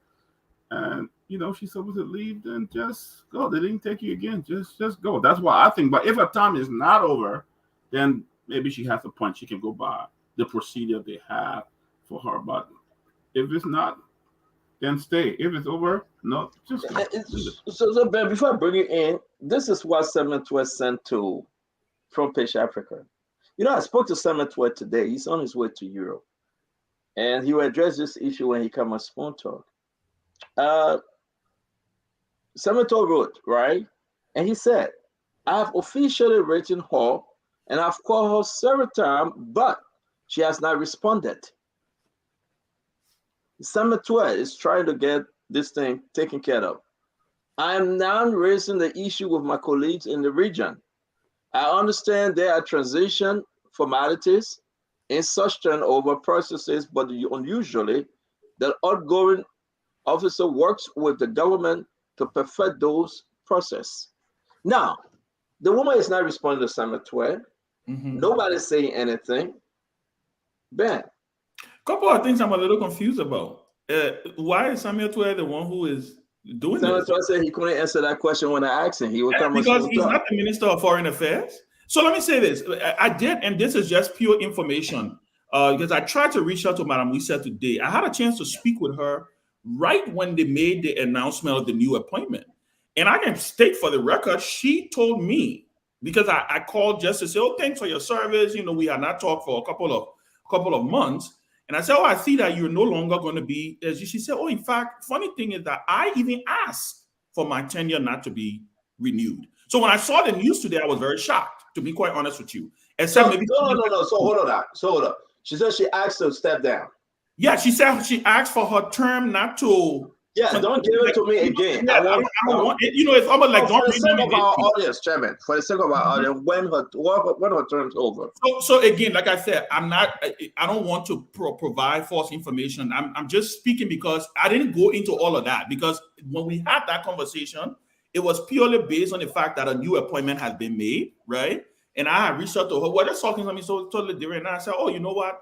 [SPEAKER 9] and she's supposed to leave, then just go. They didn't take you again. Just go. That's what I think. But if a time is not over, then maybe she has a point. She can go by the procedure they have for her. But if it's not, then stay. If it's over, no, just go.
[SPEAKER 7] So Ben, before I bring you in, this is what Samuel was sent to Front Page Africa. I spoke to Samuel today. He's on his way to Europe, and he will address this issue when he comes on Spoon Talk. Senator wrote, right? And he said, I have officially written her and I've called her several times, but she has not responded. Senator is trying to get this thing taken care of. I am now raising the issue with my colleagues in the region. I understand there are transition formalities in such turnover processes, but unusually, the outgoing officer works with the government to perfect those processes. Now, the woman is not responding to Samuel Twain. Nobody's saying anything. Ben.
[SPEAKER 8] A couple of things I'm a little confused about. Why is Samuel Twain the one who is doing
[SPEAKER 7] Samuel
[SPEAKER 8] this?
[SPEAKER 7] Twain said he couldn't answer that question when I asked him. He would come
[SPEAKER 8] because he's not the Minister of Foreign Affairs. So let me say this. I did, and this is just pure information, because I tried to reach out to Madam Lisa today. I had a chance to speak with her right when they made the announcement of the new appointment. And I can state for the record, she told me, because I called just to say, oh, thanks for your service. We had not talked for a couple of months. And I said, oh, I see that you're no longer going to be. She said, oh, in fact, funny thing is that I even asked for my tenure not to be renewed. So when I saw the news today, I was very shocked, to be quite honest with you. Except maybe
[SPEAKER 7] no. So hold on. She said she asked to step down.
[SPEAKER 8] Yeah, she said she asked for her term not to
[SPEAKER 7] Yeah, don't give it to me again.
[SPEAKER 8] Yeah,
[SPEAKER 7] I want.
[SPEAKER 8] I don't want it. You know, it's almost like
[SPEAKER 7] For
[SPEAKER 8] don't
[SPEAKER 7] the
[SPEAKER 8] bring
[SPEAKER 7] sake
[SPEAKER 8] them
[SPEAKER 7] of
[SPEAKER 8] in.
[SPEAKER 7] our audience, Chairman, for the sake of our audience, when her term's over.
[SPEAKER 8] So again, like I said, I don't want to provide false information. I'm just speaking because I didn't go into all of that, because when we had that conversation, it was purely based on the fact that a new appointment has been made, right? And I had reached out to her. Well, they're talking something so totally different. And I said, oh, you know what?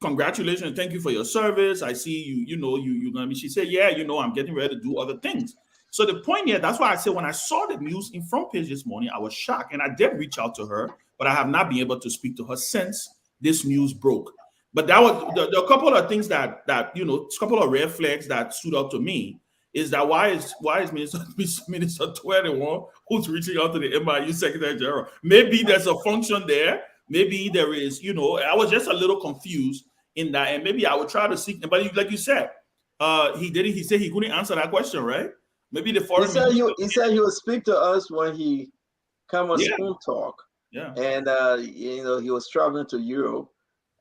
[SPEAKER 8] Congratulations, thank you for your service. I see you're gonna be. She said, yeah, I'm getting ready to do other things. So the point here, that's why I said when I saw the news in front page this morning, I was shocked, and I did reach out to her, but I have not been able to speak to her since this news broke. But that was the couple of things that a couple of red flags that stood out to me is that why is Minister 21 who's reaching out to the MIU Secretary General? Maybe there's a function there. Maybe there is, I was just a little confused in that, and maybe I would try to seek. But like you said, he didn't. He said he couldn't answer that question, right? Maybe the foreign.
[SPEAKER 7] He said he would speak to us when he come on Spoon Talk.
[SPEAKER 8] Yeah.
[SPEAKER 7] And he was traveling to Europe.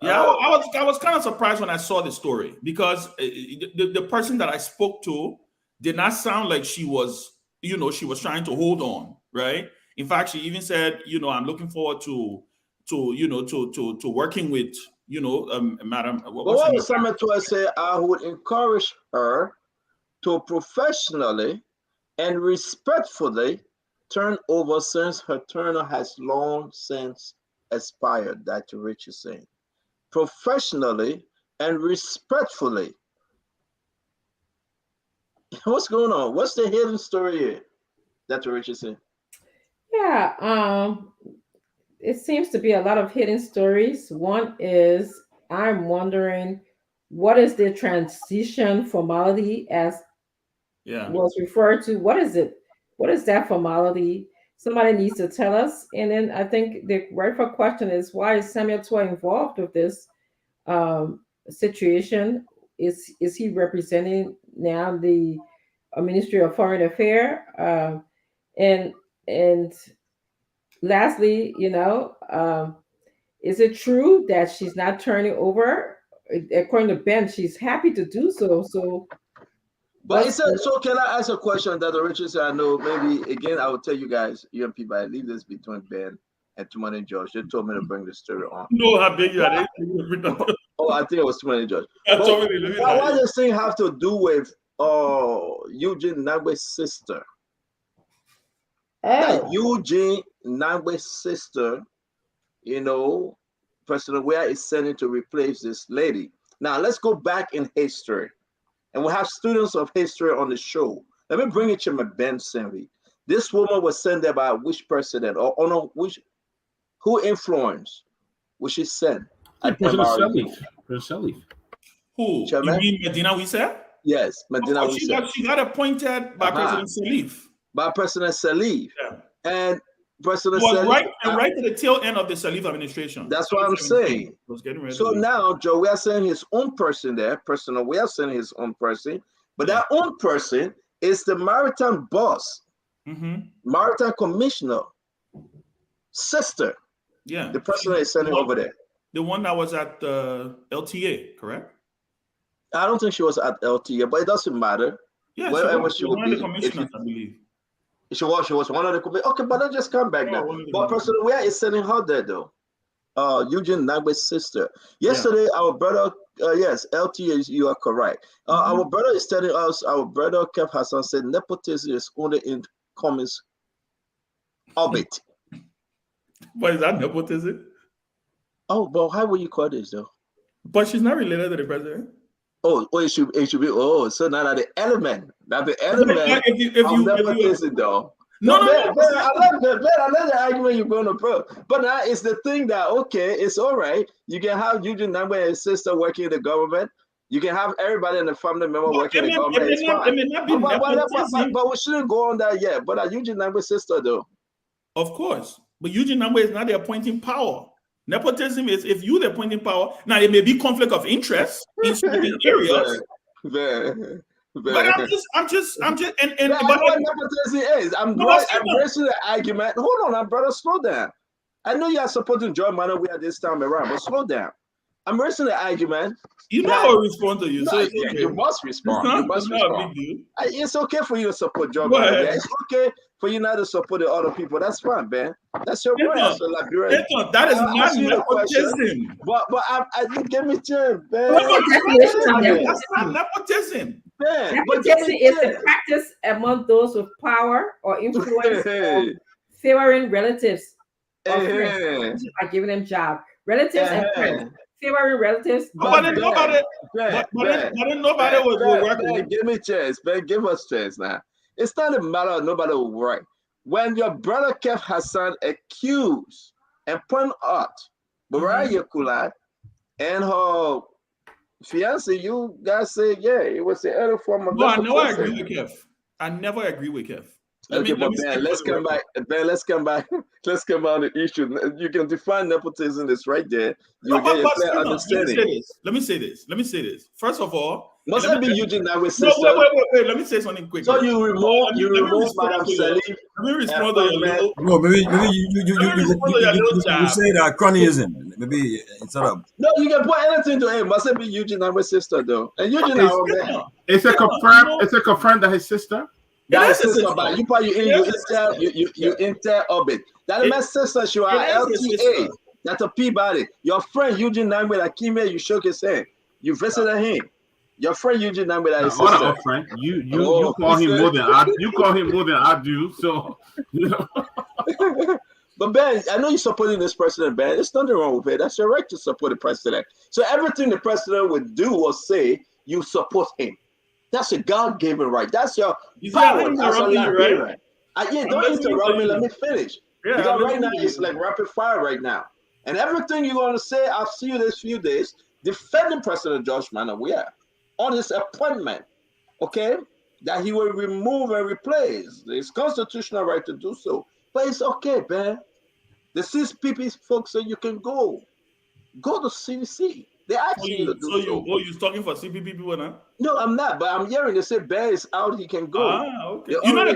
[SPEAKER 8] Yeah, I was kind of surprised when I saw the story, because the person that I spoke to did not sound like she was trying to hold on, right? In fact, she even said, I'm looking forward to working with Madam.
[SPEAKER 7] But what was Samuel say? I would encourage her to professionally and respectfully turn over, since her term has long since expired. Dr. Rich is saying. Professionally and respectfully. What's going on? What's the hidden story here, Dr. Rich is saying?
[SPEAKER 3] Yeah, it seems to be a lot of hidden stories. One is, I'm wondering, what is the transition formality as was referred to? What is it? What is that formality? Somebody needs to tell us. And then I think the rightful question is, why is Samuel Toy involved with this situation? Is he representing now the Ministry of Foreign Affairs? And lastly, is it true that she's not turning over? According to Ben, she's happy to do so.
[SPEAKER 7] But so can I ask a question that Richard said? I know maybe again I will tell you guys, people, I leave this between Ben and Tumani and George. They told me to bring the story on.
[SPEAKER 8] No, how big you are.
[SPEAKER 7] Oh, I think it was Tumani and George. Why does this thing have to do with Eugene Nagbe's sister? That Eugene Nagbe's sister, President Weah is sending to replace this lady. Now let's go back in history. And we'll have students of history on the show. Let me bring it to my Ben Senvi. This woman was sent there by which president, who influenced? Was she sent?
[SPEAKER 9] President Sirleaf.
[SPEAKER 8] Who?
[SPEAKER 7] Chairman?
[SPEAKER 8] You mean Medina Wisa?
[SPEAKER 7] Yes, Medina Wisa.
[SPEAKER 8] She got appointed by President Sirleaf.
[SPEAKER 7] By President Sirleaf.
[SPEAKER 8] Yeah.
[SPEAKER 7] And President
[SPEAKER 8] Sirleaf. Right to the tail end of the Sirleaf administration.
[SPEAKER 7] That's what I'm saying. So now Joe, we are sending his own person there. President, we are sending his own person. But that own person is the maritime boss, maritime commissioner, sister.
[SPEAKER 8] Yeah.
[SPEAKER 7] The president is sending over there.
[SPEAKER 8] The one that was at LTA, correct?
[SPEAKER 7] I don't think she was at LTA, but it doesn't matter.
[SPEAKER 8] Yeah,
[SPEAKER 7] wherever she would be.
[SPEAKER 8] The commissioners, I believe.
[SPEAKER 7] She was one of the commissioners. Okay, but let's just come back now. But President Weah is sending her there though. Eugene Nagbe's sister. Yesterday, our brother, yes, LTA, you are correct. Our brother is telling us, our brother Kev Hassan said nepotism is only in Cummings' orbit.
[SPEAKER 8] But is that nepotism?
[SPEAKER 7] Oh, but how will you call this though?
[SPEAKER 8] But she's not related to the president.
[SPEAKER 7] Oh, it should be. Oh, so now that the element, if you nepotism though. No, I love the argument you're going to put. But now it's the thing that, okay, it's all right. You can have Eugene Nagbe and his sister working in the government. You can have everybody in the family member working in the government. It's fine. But we shouldn't go on that yet. But Eugene Nagbe's sister, though.
[SPEAKER 8] Of course. But Eugene Nagbe is not the appointing power. Nepotism is if you're the appointing power. Now, it may be conflict of interest in certain areas. But I'm just, and
[SPEAKER 7] what nepotism is. I'm raising the argument. Hold on, brother, slow down. I know you are supporting John Manuel at this time around, but slow down. I'm raising the argument.
[SPEAKER 8] You know how to respond to you,
[SPEAKER 7] No,
[SPEAKER 8] so it's
[SPEAKER 7] yeah,
[SPEAKER 8] okay.
[SPEAKER 7] you must respond. You must
[SPEAKER 8] It's not a
[SPEAKER 7] respond.
[SPEAKER 8] big deal.
[SPEAKER 7] It's okay for you to support Joe
[SPEAKER 8] Go
[SPEAKER 7] Biden.
[SPEAKER 8] ahead.
[SPEAKER 7] Yeah, it's okay for you not to support the other people. That's fine, man. That's your right as a Liberian.
[SPEAKER 8] That is
[SPEAKER 7] I'll
[SPEAKER 8] not
[SPEAKER 7] ask you the question.
[SPEAKER 8] nepotism.
[SPEAKER 7] But I didn't give me chance, man.
[SPEAKER 3] What's the definition of
[SPEAKER 8] That's
[SPEAKER 3] nepotism?
[SPEAKER 8] not nepotism.
[SPEAKER 7] Man, but give
[SPEAKER 3] Nepotism
[SPEAKER 7] me
[SPEAKER 3] is the
[SPEAKER 7] chance.
[SPEAKER 3] practice among those with power or influence of favoring relatives or friends by giving them job. Relatives and friends. Favoring relatives.
[SPEAKER 8] But then nobody will work with you.
[SPEAKER 7] Give me chance, man. Give us chance now. It's not a matter of nobody will work. When your brother Kev Hassan accused and point out Mariah Kula and her fiance, you guys say, yeah, it was the other form of.
[SPEAKER 8] No, I never agree with Kev. I never agree with Kev.
[SPEAKER 7] Okay, but Ben, let's come back. Ben, let's come back. Let's come on the issue. You can define nepotism. It's right there. You get your clear understanding.
[SPEAKER 8] Let me say this. First of all,
[SPEAKER 7] must that be Eugene now with
[SPEAKER 8] no,
[SPEAKER 7] sister?
[SPEAKER 8] wait. Let me say something quick.
[SPEAKER 7] So you remove Madam Salim.
[SPEAKER 8] Let me respond to your little.
[SPEAKER 10] No, maybe you say that cronyism. Maybe instead of.
[SPEAKER 7] No, you can put anything to him. Must it be Eugene now with sister though? And Eugene our man.
[SPEAKER 9] It's a confirmed. It's a confirmed that his sister.
[SPEAKER 7] That is sister, but you inter orbit. That is my sister. You are LTA. That's a Peabody. Your friend Eugene Nangbe that came here, you shook his hand. You visited him. Your friend Eugene Nangbe that is sister.
[SPEAKER 9] Our friend. You call him more than I do. So you know.
[SPEAKER 7] But Ben, I know you're supporting this president, Ben. There's nothing wrong with it. That's your right to support the president. So everything the president would do or say, you support him. That's a God-given right. That's your power. That's a Liberian. Yeah, don't interrupt me. Let me finish. Yeah, because right now it's like rapid fire right now. And everything you're going to say, I'll see you this few days, defending President George Manawia on his appointment, okay, that he will remove and replace. It's constitutional right to do so. But it's okay, man. The CPP folks say you can go. Go to CDC. They asked you to do so.
[SPEAKER 8] You're talking for CPP people now?
[SPEAKER 7] No, I'm not. But I'm hearing they say Bear is out. He can go.
[SPEAKER 8] Okay. You know the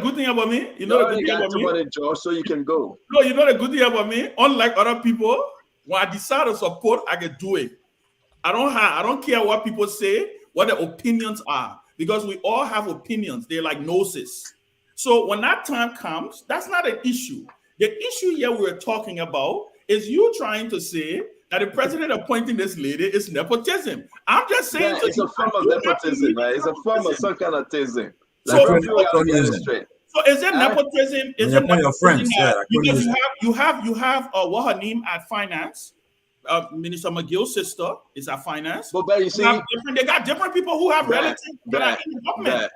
[SPEAKER 8] good thing about me? You know the good thing about me?
[SPEAKER 7] George, so you can go.
[SPEAKER 8] No, you know the good thing about me? Unlike other people, when I decide to support, I can do it. I don't care what people say, what the opinions are, because we all have opinions. They're like noses. So when that time comes, that's not an issue. The issue here we're talking about is you trying to say that the president appointing this lady is nepotism. I'm just saying
[SPEAKER 7] it's a form of nepotism, right? It's a form of some kind of tism.
[SPEAKER 8] So is it nepotism? Is it nepotism? Because you have what her name at finance. Minister McGill's sister is at finance.
[SPEAKER 7] But you see,
[SPEAKER 8] they got different people who have relatives that are in government.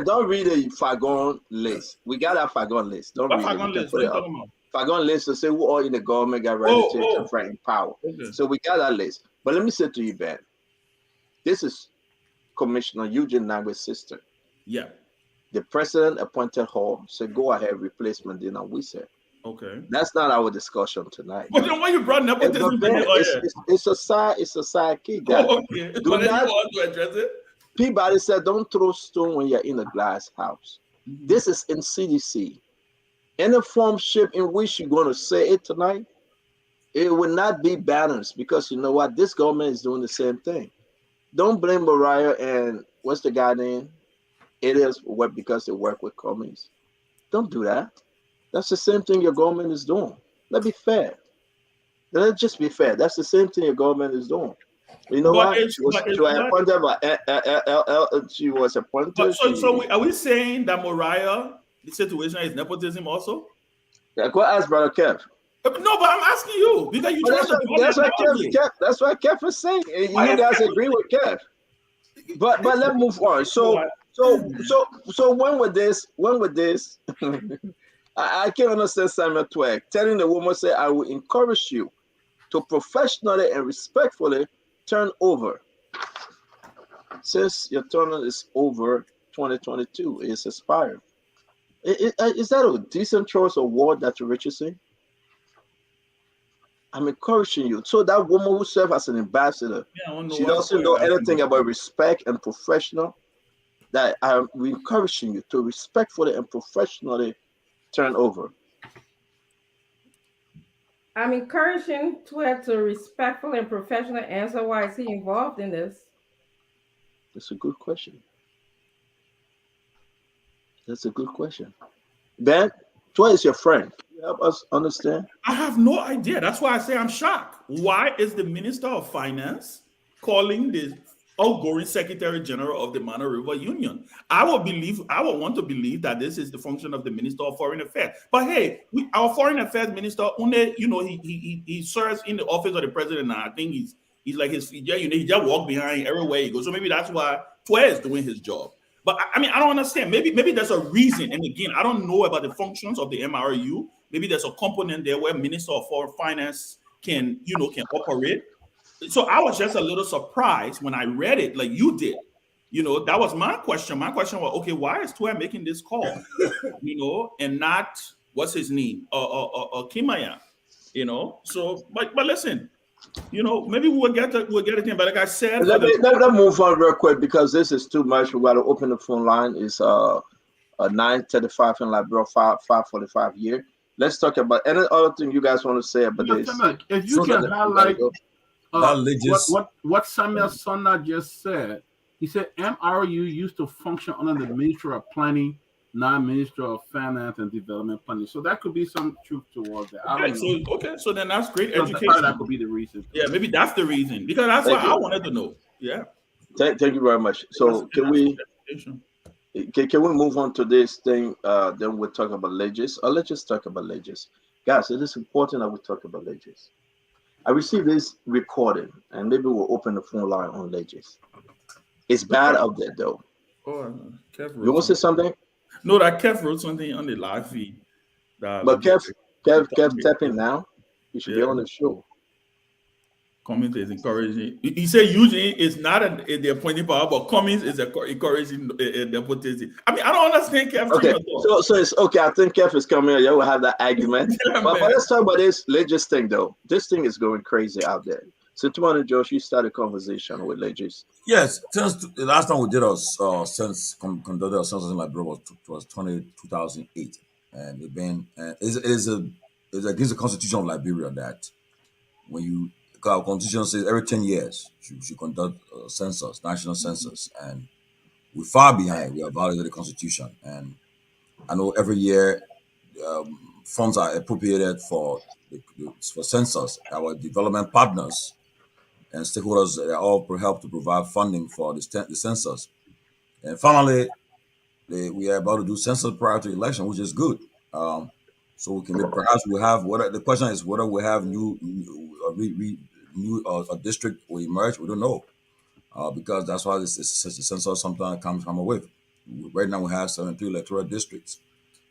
[SPEAKER 7] Don't read the Fagon list. We got our Fagon list. Don't read
[SPEAKER 8] Fagon list.
[SPEAKER 7] Fagon list to say who all in the government got relatives and friends in power. Okay. So we got that list. But let me say to you, Ben, this is Commissioner Eugene Nangwe's sister.
[SPEAKER 8] Yeah.
[SPEAKER 7] The president appointed her, said go ahead, replacement dinner. We said.
[SPEAKER 8] Okay.
[SPEAKER 7] That's not our discussion tonight.
[SPEAKER 8] But then why you brought nepotism?
[SPEAKER 7] It's a side key.
[SPEAKER 8] Okay. But then you want to address it?
[SPEAKER 7] Peabody said, don't throw stone when you're in a glass house. Mm-hmm. This is in CDC. Any form, shape in which you're going to say it tonight, it will not be balanced because you know what? This government is doing the same thing. Don't blame Mariah and what's the guy name? It is what because they work with commies. Don't do that. That's the same thing your government is doing. Let's be fair. Let's just be fair. That's the same thing your government is doing. You know what? She was appointed.
[SPEAKER 8] So are we saying that Mariah, the situation is nepotism also?
[SPEAKER 7] Yeah, go ask Brother Kev.
[SPEAKER 8] No, but I'm asking you because you
[SPEAKER 7] that's what Kev is saying. You guys agree with Kev. But let's move on. So when with this, I can't understand Samuel Twag telling the woman, say, I will encourage you to professionally and respectfully turn over. Since your turn is over 2022, it's expired. Is that a decent choice of word that you're saying? I'm encouraging you. So that woman who serves as an ambassador, she doesn't know anything about respect and professional. That I'm encouraging you to respectfully and professionally turn over.
[SPEAKER 3] I'm encouraging Twitter to respectful and professional answer why is he involved in this.
[SPEAKER 7] That's a good question. That's a good question. Ben, Toy is your friend. You help us understand.
[SPEAKER 8] I have no idea. That's why I say I'm shocked. Why is the Minister of Finance calling the outgoing Secretary General of the Mano River Union? I would want to believe that this is the function of the Minister of Foreign Affairs. But hey, our Foreign Affairs Minister, he serves in the office of the president now. I think he's like he just walk behind everywhere he goes. So maybe that's why Twe is doing his job. But I mean, I don't understand. Maybe there's a reason. And again, I don't know about the functions of the MRU. Maybe there's a component there where Minister of Foreign Finance can operate. So I was just a little surprised when I read it, like you did. That was my question. My question was, okay, why is Twe making this call? And not what's his name, Kimaya. So, but listen, maybe we'll get it in. But like I said,
[SPEAKER 7] Let me move on real quick because this is too much. We got to open the phone line. It's 9:35 in Liberia, 5:45 here. Let's talk about any other thing you guys want to say about this.
[SPEAKER 9] If you can highlight what Samuel Sonna just said. He said MRU used to function under the Ministry of Planning, not Ministry of Finance and Development Planning. So that could be some truth towards that.
[SPEAKER 8] So then that's great
[SPEAKER 9] so
[SPEAKER 8] education.
[SPEAKER 9] That could be the reason.
[SPEAKER 8] Yeah, maybe that's the reason, because that's what I wanted to know. Yeah.
[SPEAKER 7] Thank you very much. So can we move on to this thing? Then we'll talk about ledges. Or let's just talk about ledges. Guys, it is important that we talk about ledges. I received this recording, and maybe we'll open the phone line on ledges. It's bad out there, though.
[SPEAKER 8] Oh,
[SPEAKER 7] you want to say something?
[SPEAKER 8] No, that Kev wrote something on the live feed.
[SPEAKER 7] But Kev tapping now. You should be on the show.
[SPEAKER 8] Cummings is encouraging. He said usually it's not the appointing power, but Cummings is encouraging nepotism. I mean, I don't understand Kev.
[SPEAKER 7] Okay, so it's okay. I think Kev is coming. Yeah, we'll have that argument. but let's talk about this religious thing, though. This thing is going crazy out there. So, tomorrow, Josh, you start a conversation with Legis.
[SPEAKER 10] Yes, since the last time we did conducted our census in Liberia was 2008, and it's against the Constitution of Liberia that when our Constitution says every 10 years you should conduct a census, national census, and we're far behind. We have violated the Constitution, and I know every year funds are appropriated for census. Our development partners and stakeholders all help to provide funding for the census. And finally, we are about to do census prior to election, which is good. So we can perhaps we have the question is whether we have new district will emerge. We don't know because that's why the census sometimes comes with. Right now we have 73 electoral districts,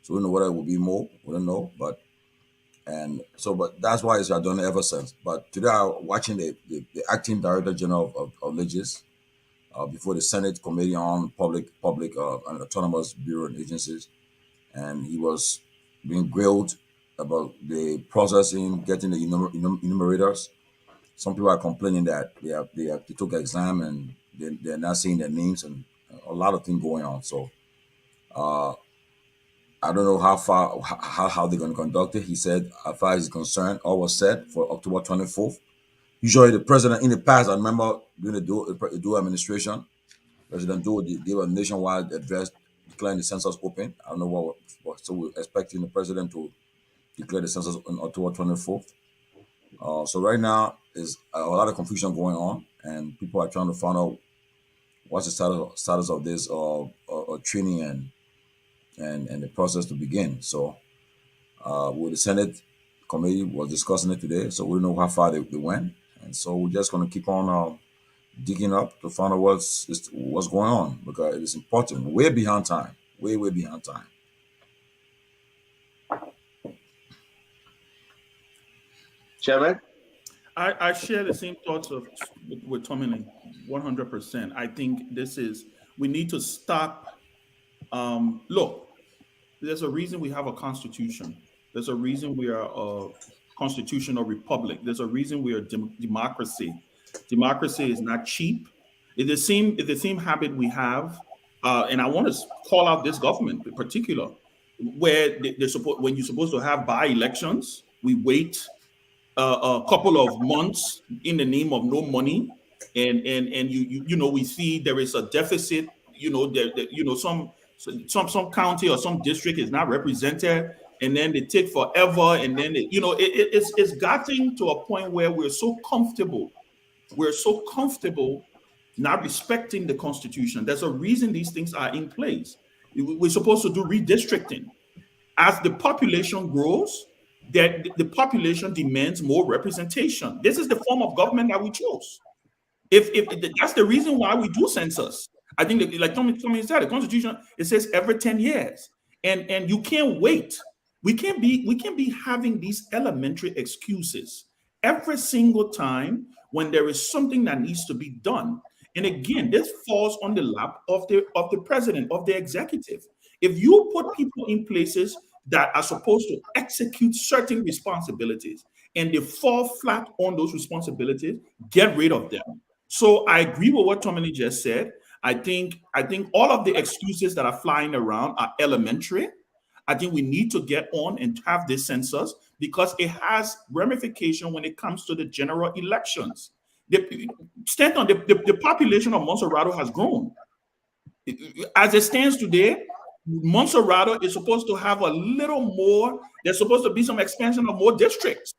[SPEAKER 10] so we don't know whether it will be more. We don't know, but that's why it's done ever since. But today I was watching the acting director general of Legis before the Senate Committee on Public and Autonomous Bureau and Agencies, and he was being grilled about the processing, getting the enumerators. Some people are complaining that they took an exam and they're not seeing their names, and a lot of things going on. So I don't know how they're going to conduct it. He said, as far as he's concerned, all was set for October 24th. Usually the president in the past, I remember during the Dual administration, President Dual gave a nationwide address declaring the census open. I don't know so we're expecting the president to declare the census on October 24th. So right now there's a lot of confusion going on, and people are trying to find out what's the status of this training and the process to begin. So with the Senate committee was discussing it today, so we don't know how far they went, and so we're just going to keep on digging up to find out what's going on, because it is important. Way behind time, way behind time.
[SPEAKER 7] Chairman,
[SPEAKER 8] I share the same thoughts with Tommy 100%. I think we need to stop. Look, there's a reason we have a constitution. There's a reason we are a constitutional republic. There's a reason we are democracy. Democracy is not cheap. It's the same habit we have, and I want to call out this government in particular, where when you're supposed to have by-elections, we wait a couple of months in the name of no money, and we see there is a deficit. Some county or some district is not represented, and then they take forever, and then it's gotten to a point where we're so comfortable. We're so comfortable not respecting the Constitution. There's a reason these things are in place. We're supposed to do redistricting. As the population grows, that the population demands more representation. This is the form of government that we chose. If that's the reason why we do census. I think that, like Tommy said, the Constitution, it says every 10 years, and you can't wait. We can't be having these elementary excuses every single time when there is something that needs to be done. And again, this falls on the lap of the president, of the executive. If you put people in places that are supposed to execute certain responsibilities and they fall flat on those responsibilities, get rid of them. So I agree with what Tommy just said. I think all of the excuses that are flying around are elementary. I think we need to get on and have this census because it has ramification when it comes to the general elections. The population of Monserrato has grown. As it stands today, Monserrato is supposed to have a little more. There's supposed to be some expansion of more districts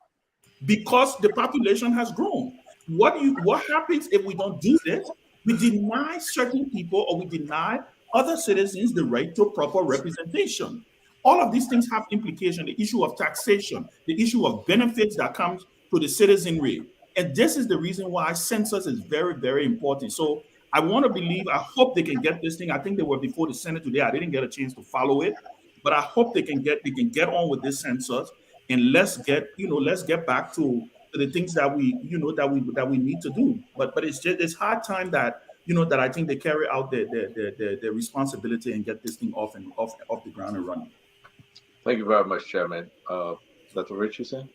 [SPEAKER 8] because the population has grown. What happens if we don't do this? We deny certain people or we deny other citizens the right to proper representation. All of these things have implication. The issue of taxation, the issue of benefits that comes to the citizenry. And this is the reason why census is very, very important. So I want to believe, I hope they can get this thing. I think they were before the Senate today. I didn't get a chance to follow it, but I hope they can get on with this census and let's get back to the things that we need to do. But it's hard time that that I think they carry out the responsibility and get this thing off the ground and running.
[SPEAKER 7] Thank you very much, Chairman. Dr. Richardson?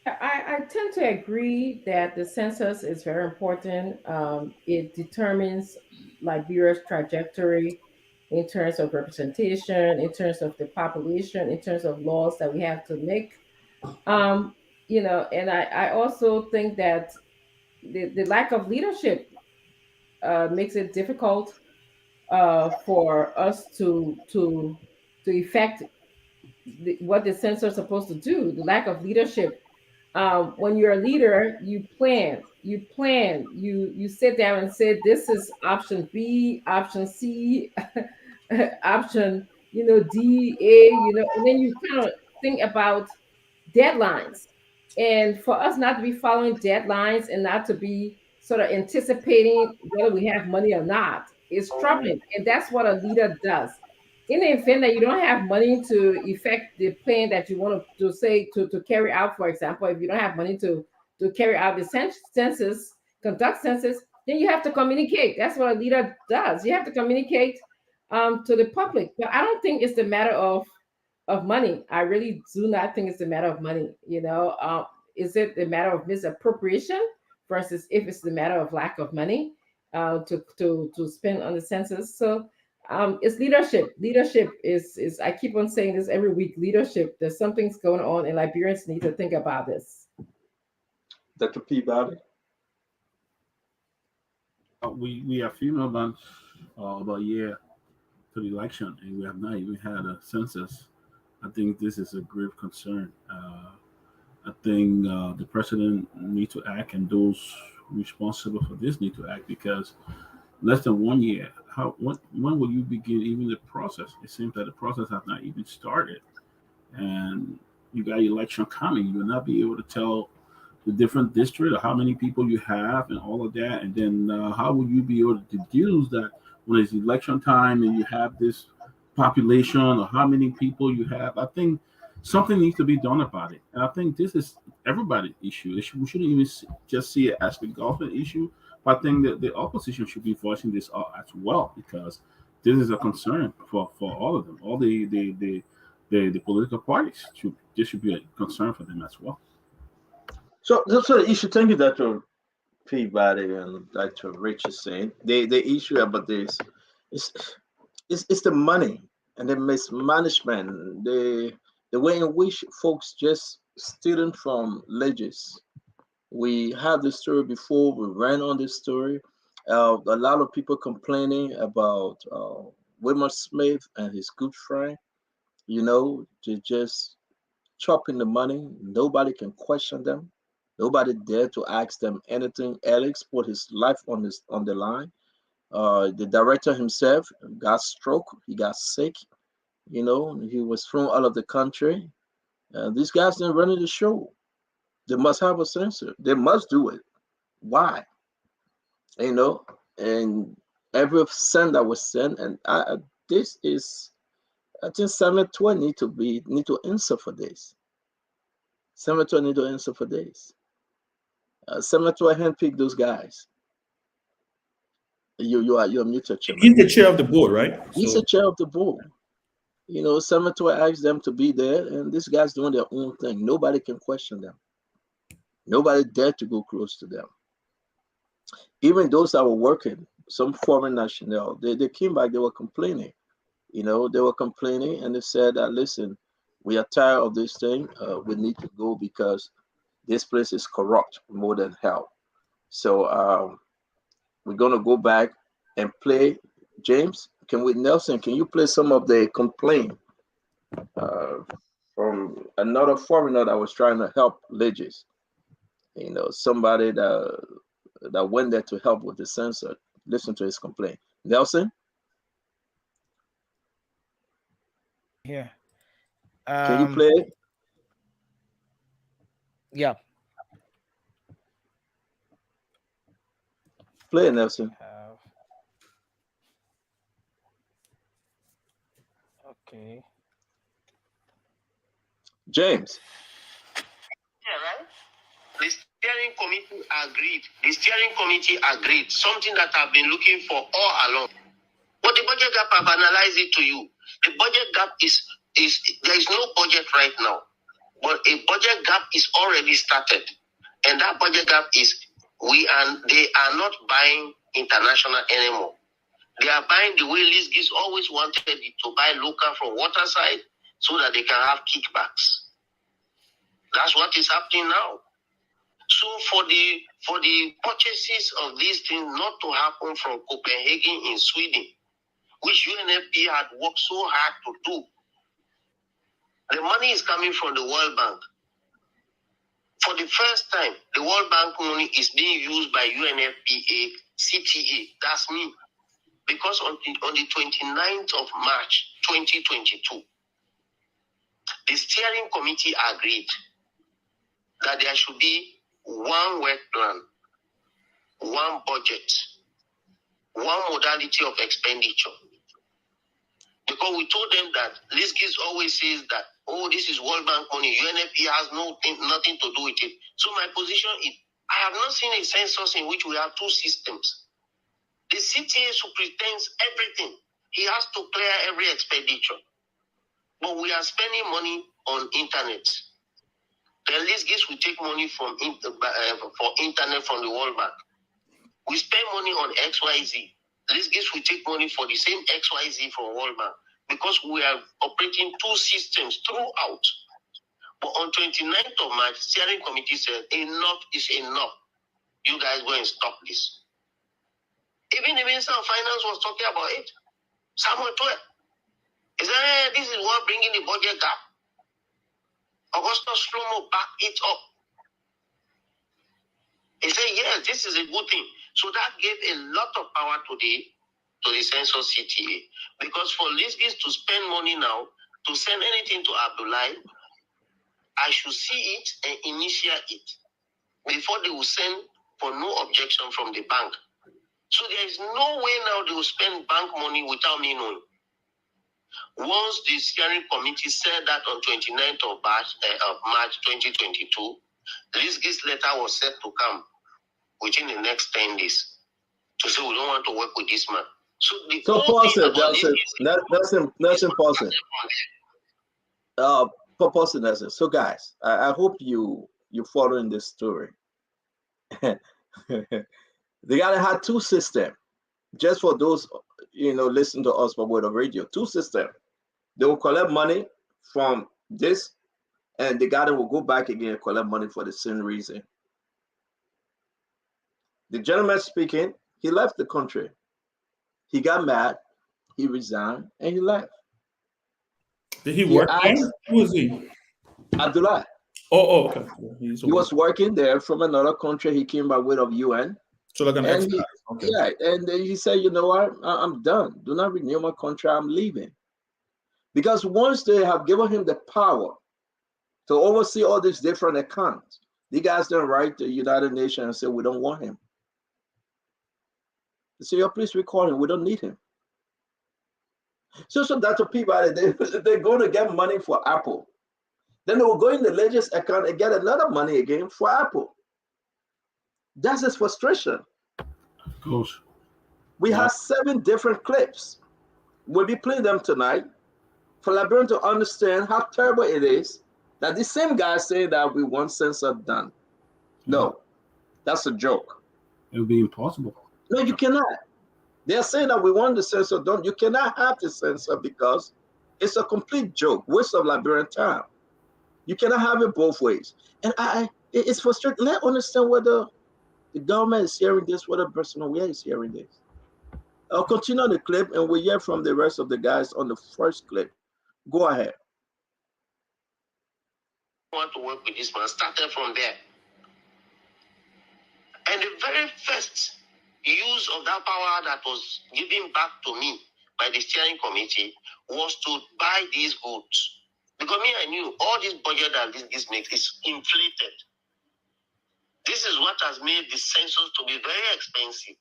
[SPEAKER 3] I tend to agree that the census is very important. It determines Liberia's trajectory in terms of representation, in terms of the population, in terms of laws that we have to make. And I also think that the lack of leadership makes it difficult for us to effect what the census is supposed to do. The lack of leadership. When you're a leader, you plan, you sit down and say, this is option B, option C, option, D, A, and then you kind of think about deadlines. And for us not to be following deadlines and not to be sort of anticipating whether we have money or not is troubling. And that's what a leader does. In the event that you don't have money to effect the plan that you want to carry out, for example, if you don't have money to carry out the census, conduct census, then you have to communicate. That's what a leader does. You have to communicate to the public. But I don't think it's the matter of money. I really do not think it's a matter of money. Is it a matter of misappropriation versus if it's the matter of lack of money to spend on the census? So it's leadership. Leadership is I keep on saying this every week. Leadership. There's something's going on, and Liberians need to think about this.
[SPEAKER 7] Dr. Peabody?
[SPEAKER 9] We have few more months, about a year to the election, and we have not even had a census. I think this is a grave concern. I think the president needs to act, and those responsible for this need to act, because less than 1 year, when will you begin even the process? It seems that the process has not even started, and you got election coming. You will not be able to tell the different district or how many people you have and all of that, and then how will you be able to deduce that when it's election time and you have this population or how many people you have? I think something needs to be done about it, and I think this is everybody's issue. We shouldn't even just see it as the government issue, but I think that the opposition should be voicing this out as well, because this is a concern for all of them, all the political parties. This should be a concern for them as well.
[SPEAKER 7] So the issue. Thank you, Dr. Peabody and Dr. Richardson. The issue about this is the money and the mismanagement, the way in which folks just stealing from ledges. We had this story before. We ran on this story. A lot of people complaining about Wilmer Smith and his good friend. You know, they just chopping the money. Nobody can question them. Nobody dare to ask them anything. Alex put his life on the line. The director himself got stroke. He got sick. You know, he was thrown out of the country. These guys didn't run the show. They must have a censor. They must do it. Why? You know, and every cent that was sent, and this is, I think Senator need to answer for this. Senator need to answer for this. Senator handpicked those guys. You're muted, Chairman.
[SPEAKER 8] He's the chair of the board, right?
[SPEAKER 7] He's the chair of the board. You know, Senator asked them to be there, and these guys doing their own thing. Nobody can question them. Nobody dared to go close to them. Even those that were working, some foreign national, they came back, they were complaining. You know, they were complaining, and they said that, listen, we are tired of this thing. We need to go because this place is corrupt more than hell. So we're going to go back and play. James, Nelson, can you play some of the complaint from another foreigner that was trying to help Legis? You know, somebody that went there to help with the censor. Listen to his complaint. Nelson?
[SPEAKER 2] Yeah.
[SPEAKER 7] Can you play it?
[SPEAKER 2] Yeah.
[SPEAKER 7] Play it, Nelson.
[SPEAKER 2] Okay.
[SPEAKER 7] James.
[SPEAKER 6] Yeah, right? The steering committee agreed. The steering committee agreed. Something that I've been looking for all along. But the budget gap, I've analyzed it to you. The budget gap is there is no budget right now. But a budget gap is already started. And that budget gap is they are not buying international anymore. They are buying the way Lisgis always wanted it, to buy local from waterside so that they can have kickbacks. That's what is happening now. So for the purchases of these things not to happen from Copenhagen in Sweden, which UNFP had worked so hard to do, the money is coming from the World Bank. For the first time, the World Bank money is being used by UNFPA, CTA, that's me. Because on the 29th of March, 2022, the steering committee agreed that there should be one work plan, one budget, one modality of expenditure. Because we told them that Lisgis always says that, oh, this is World Bank money, UNFP has nothing to do with it. So my position is, I have not seen a census in which we have two systems. The CTA superintends everything. He has to clear every expenditure. But we are spending money on internet. Then Lisgis will take money for internet from the World Bank. We spend money on XYZ. Lisgis will take money for the same XYZ from World Bank, because we are operating two systems throughout. But on 29th of March, steering committee said, enough is enough. You guys go and stop this. Even the Minister of Finance was talking about it. Samuel 12. He said, hey, this is what bringing the budget gap. Augustus Slomo backed it up. He said, yes, this is a good thing. So that gave a lot of power to the census CTA. Because for Lisgis to spend money now, to send anything to Abdullahi, I should see it and initiate it before they will send for no objection from the bank. So there is no way now they will spend bank money without me knowing. Once the steering committee said that on 29th of March 2022, Lisgis letter was set to come within the next 10 days to say we don't want to work with this man. So
[SPEAKER 7] pause it, Nelson, pause it. Pause it, Nelson. So guys, I hope you following this story. They gotta have two systems. Just for those, listen to us by word of radio. Two systems. They will collect money from this and the guy will go back again and collect money for the same reason. The gentleman speaking, he left the country. He got mad, he resigned, and he left.
[SPEAKER 8] Did he
[SPEAKER 7] He
[SPEAKER 8] work there?
[SPEAKER 7] asked
[SPEAKER 8] Who was he?
[SPEAKER 7] Abdullah.
[SPEAKER 8] Oh, okay.
[SPEAKER 7] He was working there from another country. He came by way of UN.
[SPEAKER 8] So like an
[SPEAKER 7] and
[SPEAKER 8] expat. Okay.
[SPEAKER 7] Yeah, and then he said, you know what, I'm done. Do not renew my contract. I'm leaving. Because once they have given him the power to oversee all these different accounts, the guys then write to the United Nations and say, we don't want him. They say, oh, please recall him. We don't need him. So that's what people are. They're going to get money for Apple. Then they will go in the latest account and get another money again for Apple. That's his frustration.
[SPEAKER 9] Of course.
[SPEAKER 7] We have 7 different clips. We'll be playing them tonight for Liberians to understand how terrible it is that the same guy saying that we want census done. No, that's a joke.
[SPEAKER 9] It would be impossible.
[SPEAKER 7] No, you cannot. They're saying that we want the census done. You cannot have the census because it's a complete joke, waste of Liberian time. You cannot have it both ways. And it's frustrating. Let's understand whether the government is hearing this, whether person where is hearing this. I'll continue the clip and we'll hear from the rest of the guys on the first clip. Go ahead.
[SPEAKER 11] I want to work with this man. Started from there. And the very first use of that power that was given back to me by the steering committee was to buy these goods. Because me, I knew all this budget that this makes is inflated. This is what has made the census to be very expensive.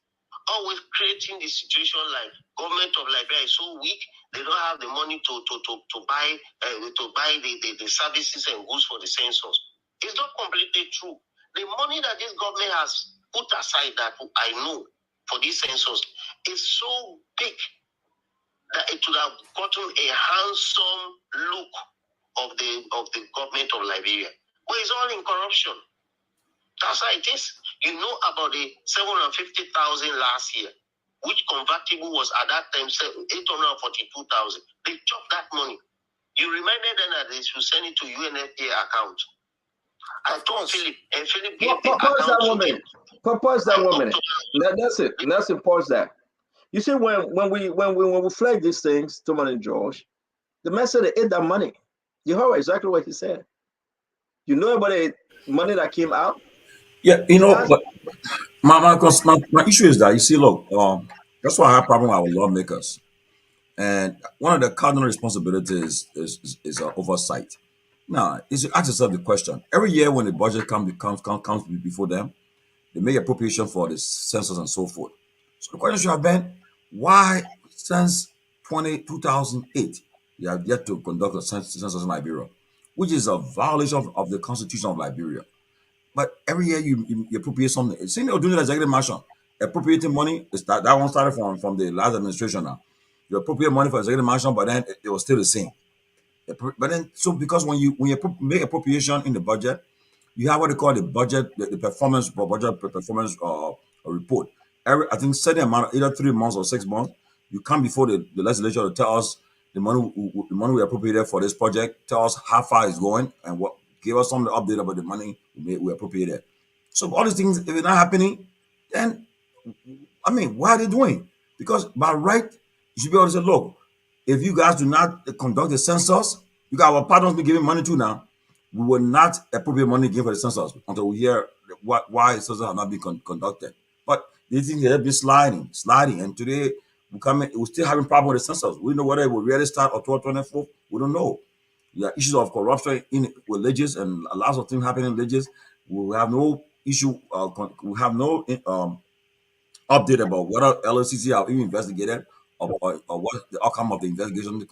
[SPEAKER 11] Always creating the situation like government of Liberia is so weak, they don't have the money to buy the services and goods for the census. It's not completely true. The money that this government has put aside that I know for this census is so big that it would have gotten a handsome look of the government of Liberia. But it's all in corruption. That's how it is. You know about the 750,000 last year, which convertible was at that time 842,000. They chopped that money. You reminded them that they should send it to UNFPA account. I told Philip, and Philip gave the account
[SPEAKER 7] Pause that
[SPEAKER 11] to
[SPEAKER 7] woman.
[SPEAKER 11] him.
[SPEAKER 7] Pause that woman. That's it. Let's pause that. You see, when we flag these things, Toman and George, the man said they ate that money. You heard exactly what he said. You know about the money that came out?
[SPEAKER 10] Yeah, but my issue is that you see, look, that's why I have problem with our lawmakers, and one of the cardinal responsibilities is oversight. Now, is you ask yourself the question every year when the budget comes before them, they make appropriation for the census and so forth. So the question should have been, why since 2008 you have yet to conduct a census in Liberia, which is a violation of the Constitution of Liberia. But every year you appropriate something. Same thing doing the executive mansion, appropriating money. That one started from the last administration now. You appropriate money for executive mansion, but then it was still the same. But then so because when you make appropriation in the budget, you have what they call the budget, the performance budget performance report. I think certain amount, either 3 months or 6 months, you come before the legislature to tell us the money we appropriated for this project, tell us how far it's going and what give us some update about the money we appropriated. So all these things, if it's not happening, then I mean, what are they doing? Because by right, you should be able to say, look, if you guys do not conduct the census, you got our partners be giving money to now. We will not appropriate money given for the census until we hear why the census have not been conducted. But these things have been sliding, and today we're still having problem with the census. We know whether it will really start October 24th. We don't know. There are issues of corruption in religious and lots of things happening in religious. We have no issue. We have no update about whether LCC have even investigated or what the outcome of the investigation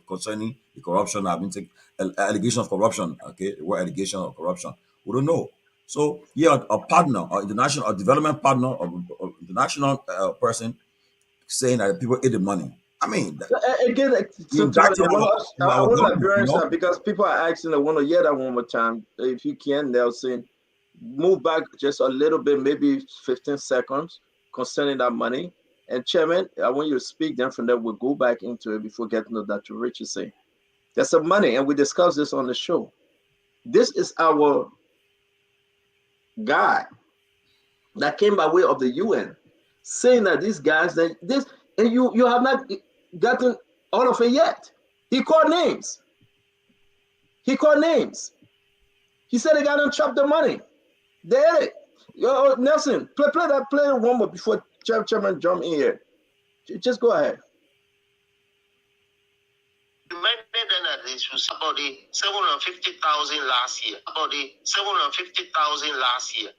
[SPEAKER 10] concerning the corruption have been taken. Allegation of corruption. Okay, what allegation of corruption? We don't know. So yeah, a partner, or international, a development partner, or international person saying that people ate the money. I mean,
[SPEAKER 7] again, I want Liberians now, because people are asking, I want to hear that one more time. If you can, Nelson, move back just a little bit, maybe 15 seconds concerning that money. And Chairman, I want you to speak. Then from there, we'll go back into it before getting to that to Richard say. There's some money, and we discussed this on the show. This is our guy that came by way of the UN, saying that these guys that this and you have not gotten all of it yet. He called names. He called names. He said they got to chop the money. They had it. Yo, Nelson, play one more before Chairman jump in here. Just go ahead.
[SPEAKER 11] Reminded them that they should about the 750,000 last year. About the 750,000 last year,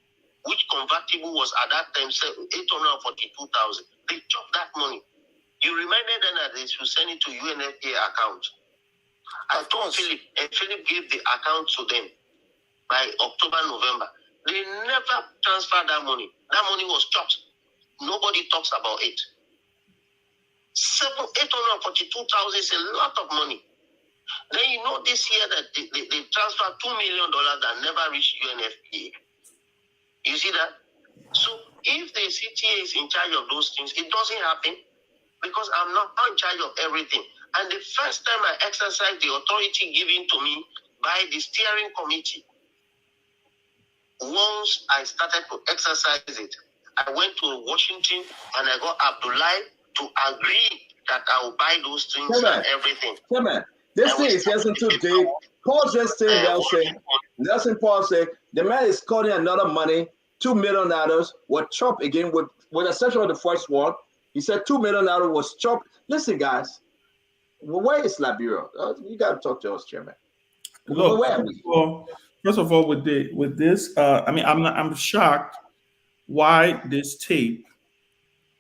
[SPEAKER 11] which convertible was at that time 842,000. They chopped that money. You reminded them that they should send it to UNFPA account. I told Philip, and Philip gave the account to them by October, November. They never transferred that money. That money was chopped. Nobody talks about it. 842,000 is a lot of money. Then you know this year that they transferred $2 million that never reached UNFPA. You see that? So if the CTA is in charge of those things, it doesn't happen because I'm not in charge of everything. And the first time I exercised the authority given to me by the steering committee, once I started to exercise it, I went to Washington and I got Abdullah to agree that I will buy those things and everything.
[SPEAKER 7] Come on. This thing is getting too deep. Paul just said, Nelson Paul said, the man is calling another money, $2 million was chopped again with the exception of the first one. He said $2 million was chopped. Listen, guys, where is Liberia? You got to talk to us, Chairman.
[SPEAKER 8] Look,
[SPEAKER 7] where are we?
[SPEAKER 8] First of all, with this, I mean, I'm shocked why this tape.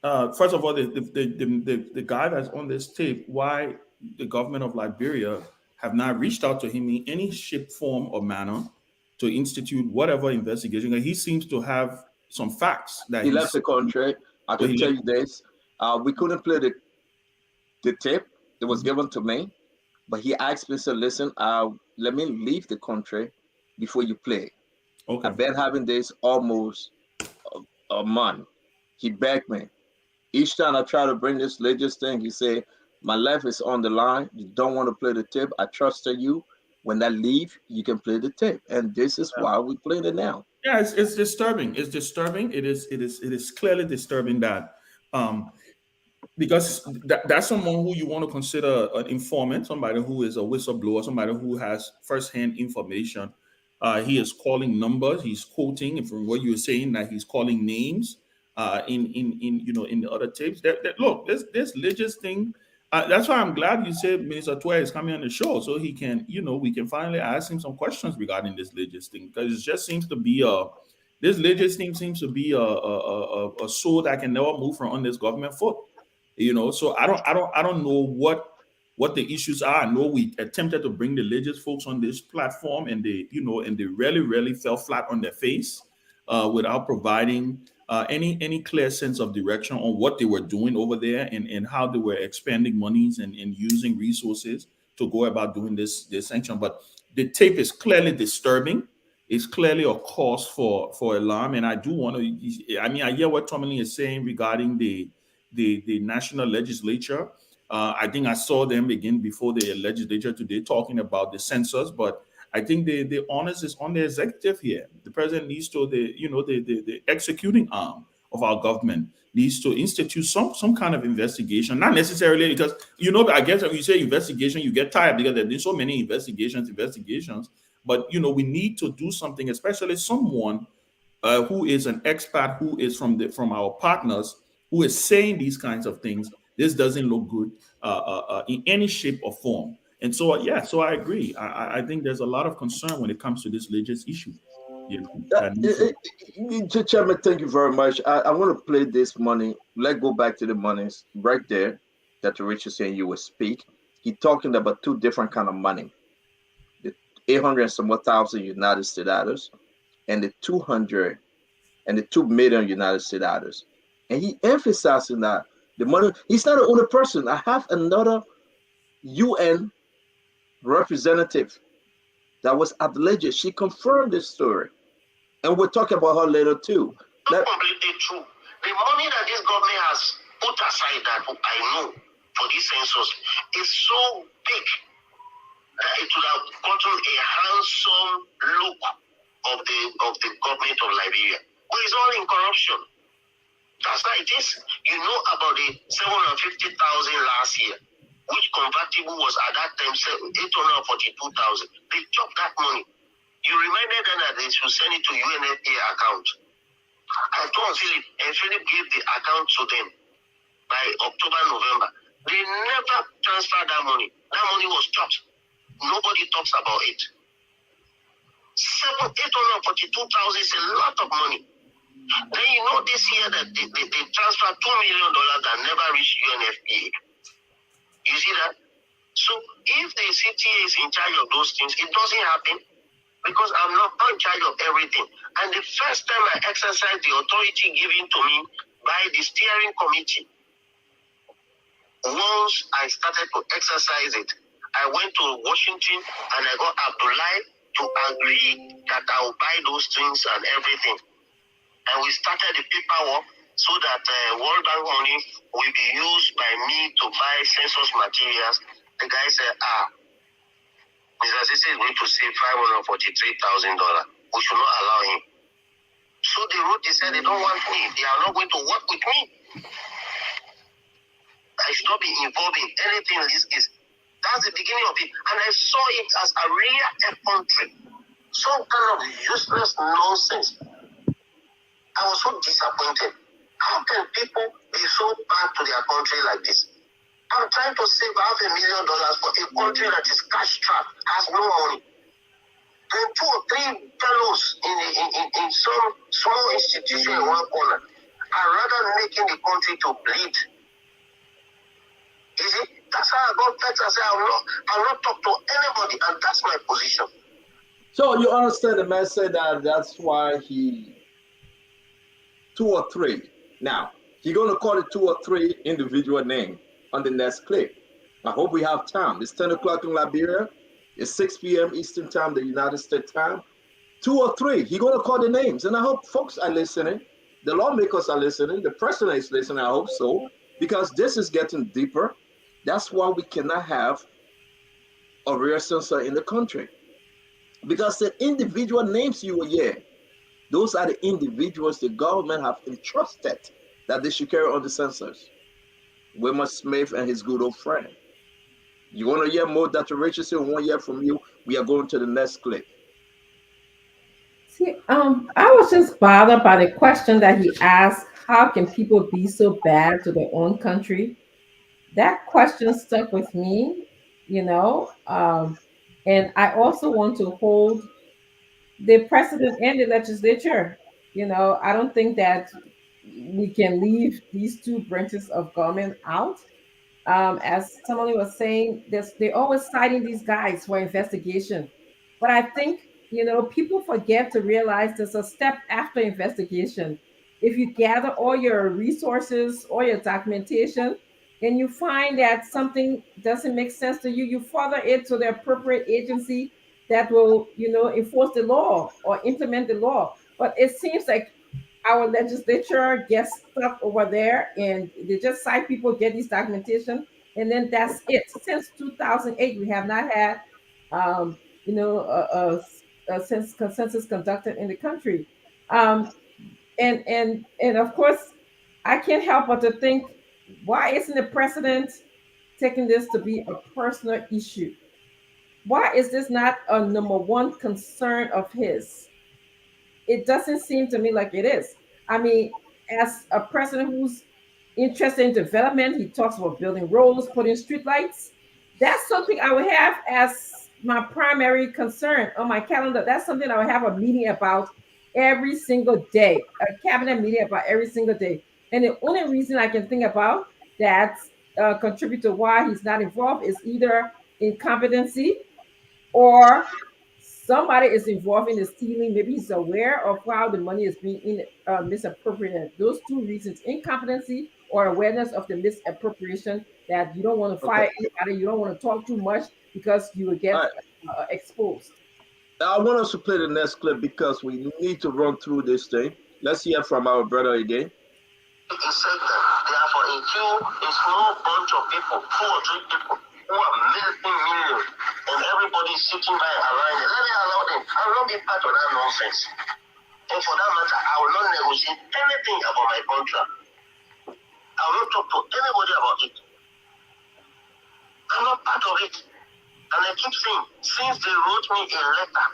[SPEAKER 8] First of all, the guy that's on this tape, why the government of Liberia have not reached out to him in any shape, form, or manner to institute whatever investigation. He seems to have some facts that
[SPEAKER 7] he left the country. I can tell you this: we couldn't play the tape. It was given to me, but he asked me, "said Listen, let me leave the country before you play." Okay. I've been having this almost a month. He begged me. Each time I try to bring this latest thing, he said, "My life is on the line. You don't want to play the tape. I trusted you. When I leave, you can play the tape." And this is why we play it now.
[SPEAKER 8] Yeah, it's disturbing. It's disturbing. It is clearly disturbing that because that's someone who you want to consider an informant, somebody who is a whistleblower, somebody who has firsthand information. He is calling numbers. He's quoting from what you're saying that he's calling names. In the other tapes. Look, this religious thing. That's why I'm glad you said Minister Twe is coming on the show so he can, we can finally ask him some questions regarding this religious thing because it just seems to be this religious thing seems to be a sword that can never move from on this government foot. So I don't know what the issues are. I know we attempted to bring the religious folks on this platform and they really fell flat on their face without providing any clear sense of direction on what they were doing over there and how they were expending monies and using resources to go about doing this sanction. But the tape is clearly disturbing. It's clearly a cause for alarm. And I do want to, I hear what Tomlin is saying regarding the national legislature. I think I saw them again before the legislature today talking about the census, but I think the onus is on the executive here. The president needs to, the executing arm of our government needs to institute some kind of investigation. Not necessarily because, I guess when you say investigation, you get tired because there's been so many investigations. But, we need to do something, especially someone who is an expert, who is from our partners, who is saying these kinds of things. This doesn't look good in any shape or form. And so, so I agree. I think there's a lot of concern when it comes to this religious issue.
[SPEAKER 7] Chairman, thank you very much. I want to play this money. Let's go back to the monies right there that Rich is saying you will speak. He's talking about two different kind of money. The 800 and some thousand United States dollars and the 200 and the 2 million United States dollars. And he emphasizing that the money, he's not the only person. I have another UN representative that was at the legend. She confirmed this story. And we'll talk about her later too.
[SPEAKER 11] Not completely true. The money that this government has put aside that I know for this census is so big. that it would have gotten a handsome look of the government of Liberia. But it's all in corruption. That's how it is. You know about the 750,000 last year, which convertible was at that time 842,000. They chopped that money. You reminded them that they should send it to UNFPA account. I told Philip, and Philip gave the account to them by October, November. They never transferred that money. That money was chopped. Nobody talks about it. 842,000 is a lot of money. Then you know this year that they transferred $2 million that never reached UNFPA. You see that? So if the CTA is in charge of those things, it doesn't happen because I'm not in charge of everything. And the first time I exercised the authority given to me by the steering committee, once I started to exercise it, I went to Washington and I got Abdullah to agree that I will buy those things and everything. And we started the paperwork so that World Bank money will be used by me to buy census materials. The guy said, Mr. Sisi is going to save $543,000. We should not allow him. So they said they don't want me. They are not going to work with me. I should not be involved in anything in this case. That's the beginning of it. And I saw it as a real country. Some kind of useless nonsense. I was so disappointed. How can people be so bad to their country like this? I'm trying to save $500,000 for a country that is cash strapped, has no money. And 2 or 3 fellows in some small institution in one corner are rather making the country to bleed. You see, that's how I got text and said, I'll not talk to anybody, and that's my position.
[SPEAKER 7] So you understand the man said that that's why he 2 or 3. Now, he's going to call it 2 or 3 individual names on the next clip. I hope we have time. It's 10 o'clock in Liberia. It's 6 p.m. Eastern time, the United States time. 2 or 3, he's going to call the names. And I hope folks are listening. The lawmakers are listening. The president is listening. I hope so. Because this is getting deeper. That's why we cannot have a real censor in the country. Because the individual names you will hear, those are the individuals the government have entrusted that they should carry on the census. Wilmer Smith and his good old friend. You want to hear more Dr. Richardson? We want to hear from you. We are going to the next clip.
[SPEAKER 3] See, I was just bothered by the question that he asked, how can people be so bad to their own country? That question stuck with me, and I also want to hold the president and the legislature. I don't think that we can leave these 2 branches of government out. As somebody was saying, they're always citing these guys for investigation. But I think, people forget to realize there's a step after investigation. If you gather all your resources, all your documentation, and you find that something doesn't make sense to you, you forward it to the appropriate agency that will, enforce the law or implement the law. But it seems like our legislature gets stuck over there and they just cite people, get this documentation, and then that's it. Since 2008, we have not had, a census conducted in the country. And of course, I can't help but to think, why isn't the president taking this to be a personal issue? Why is this not a number 1 concern of his? It doesn't seem to me like it is. I mean, as a president who's interested in development, he talks about building roads, putting streetlights. That's something I would have as my primary concern on my calendar. That's something I would have a meeting about every single day, a cabinet meeting about every single day. And the only reason I can think about that contribute to why he's not involved is either incompetency or somebody is involved in the stealing. Maybe he's aware of how the money is being misappropriated. Those 2 reasons, incompetency or awareness of the misappropriation, that you don't want to fire anybody, you don't want to talk too much because you will get exposed.
[SPEAKER 7] I want us to play the next clip because we need to run through this thing. Let's hear from our brother again.
[SPEAKER 11] It is said that therefore a small bunch of people, 2 or 3 people, who are making millions, and every everybody is sitting by around it. Let me allow them. I will not be part of that nonsense. And for that matter, I will not negotiate anything about my contract. I will not talk to anybody about it. I'm not part of it. And I keep saying, since they wrote me a letter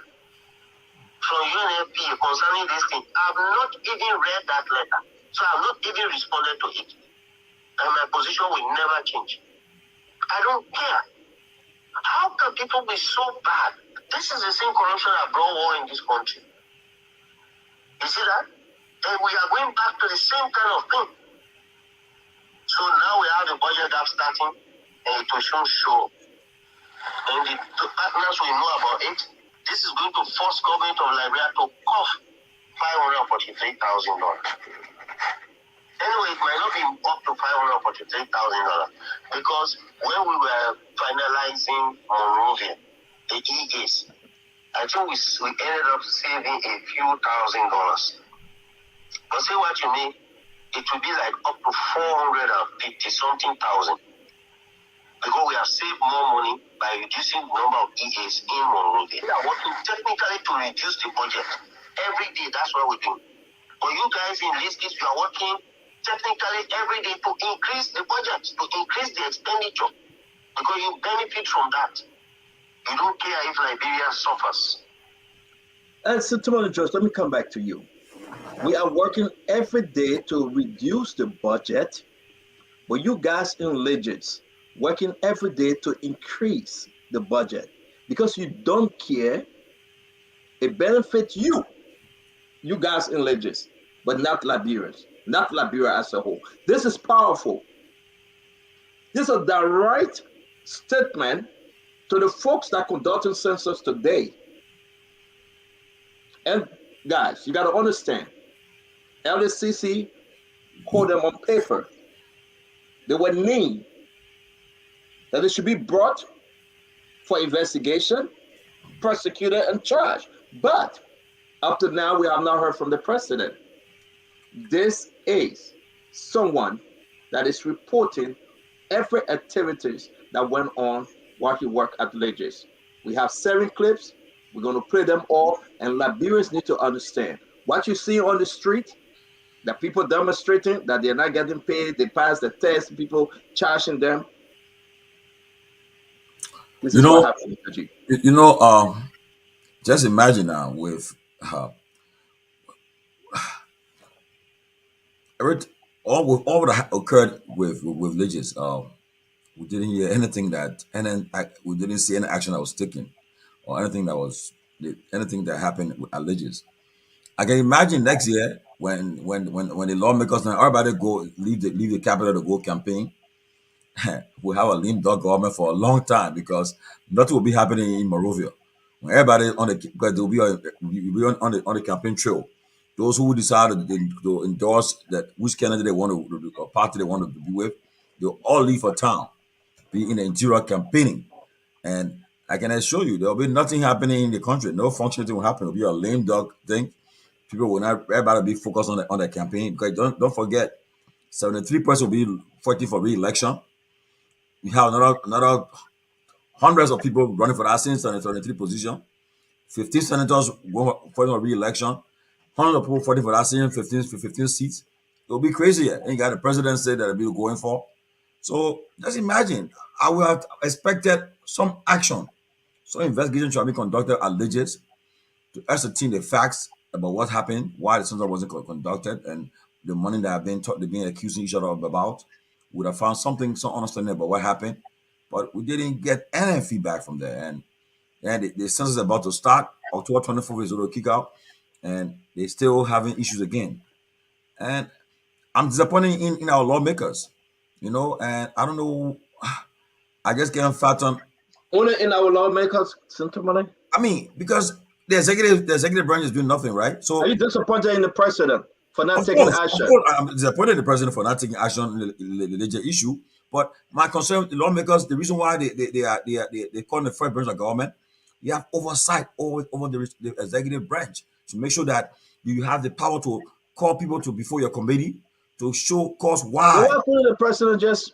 [SPEAKER 11] from UNFPA concerning this thing, I have not even read that letter. So I have not even responded to it. And my position will never change. I don't care. How can people be so bad? This is the same corruption that brought war in this country. You see that? And we are going back to the same kind of thing. So now we have the budget gap starting, and it will soon show. And the partners will know about it. This is going to force government of Liberia to cough $543,000. Anyway, it might not be up to $543,000 because when we were finalizing Monrovia, the EAs, I think we ended up saving a few $1,000s. But say what you mean, it will be like up to 450 something thousand. Because we have saved more money by reducing the number of EAs in Monrovia. We are working technically to reduce the budget. Every day, that's what we do. But you guys in this case, you are working technically every day to increase the budget, to increase the expenditure. Because you benefit from that. You don't care if Liberia suffers.
[SPEAKER 7] And so, tomorrow, George, let me come back to you. We are working every day to reduce the budget, but you guys in Legends working every day to increase the budget because you don't care. It benefits you guys in Legends, but not Liberians, not Liberia as a whole. This is powerful. This is the right statement to the folks that conducting census today. And guys, you got to understand, LDCC hold them on paper. They were named that they should be brought for investigation, prosecuted, and charged. But up to now, we have not heard from the president. This is someone that is reporting every activities that went on while he worked at Legends. We have 7 clips. We're going to play them all, and Liberians need to understand what you see on the street. The people demonstrating that they're not getting paid, they pass the test, people charging them. This is what happened.
[SPEAKER 10] Just imagine now with all that occurred with Legends. We didn't hear anything and then we didn't see any action that was taken, or anything that happened at Legends. I can imagine next year when the lawmakers and everybody go leave the capital to go campaign, we'll have a lean dog government for a long time because nothing will be happening in Monrovia. When everybody because they'll be on the campaign trail. Those who decide to endorse that which candidate they want to, or party they want to be with, they'll all leave for town, be in the interior campaigning. And I can assure you, there'll be nothing happening in the country. No functioning will happen. It'll be a lame dog thing. People will not. Everybody will be focused on the campaign because don't forget, 73% will be fighting for re-election. We have another hundreds of people running for that same 73 position. 15 senators fighting for re-election. Hundreds of people fighting for that same 15 seats. It'll be crazy. And you got the president said that they'll be going for. So just imagine, I would have expected some action. So investigation should be conducted at Legends to ascertain the facts about what happened, why the census wasn't conducted, and the money that they've been accusing each other about. Would have found some understanding about what happened, but we didn't get any feedback from there. And the census is about to start. October 24th is going to kick out, and they're still having issues again. And I'm disappointed in our lawmakers, and I don't know. I just can't fathom.
[SPEAKER 7] Only in our lawmakers, Senator.
[SPEAKER 10] I mean, because the executive branch is doing nothing, right? So
[SPEAKER 7] are you disappointed in the president for not taking action?
[SPEAKER 10] Of course, I'm disappointed in the president for not taking action on the major issue. But my concern with the lawmakers, the reason why they call the first branch of government, you have oversight over the executive branch to make sure that you have the power to call people to before your committee to show cause why.
[SPEAKER 7] Why couldn't the president just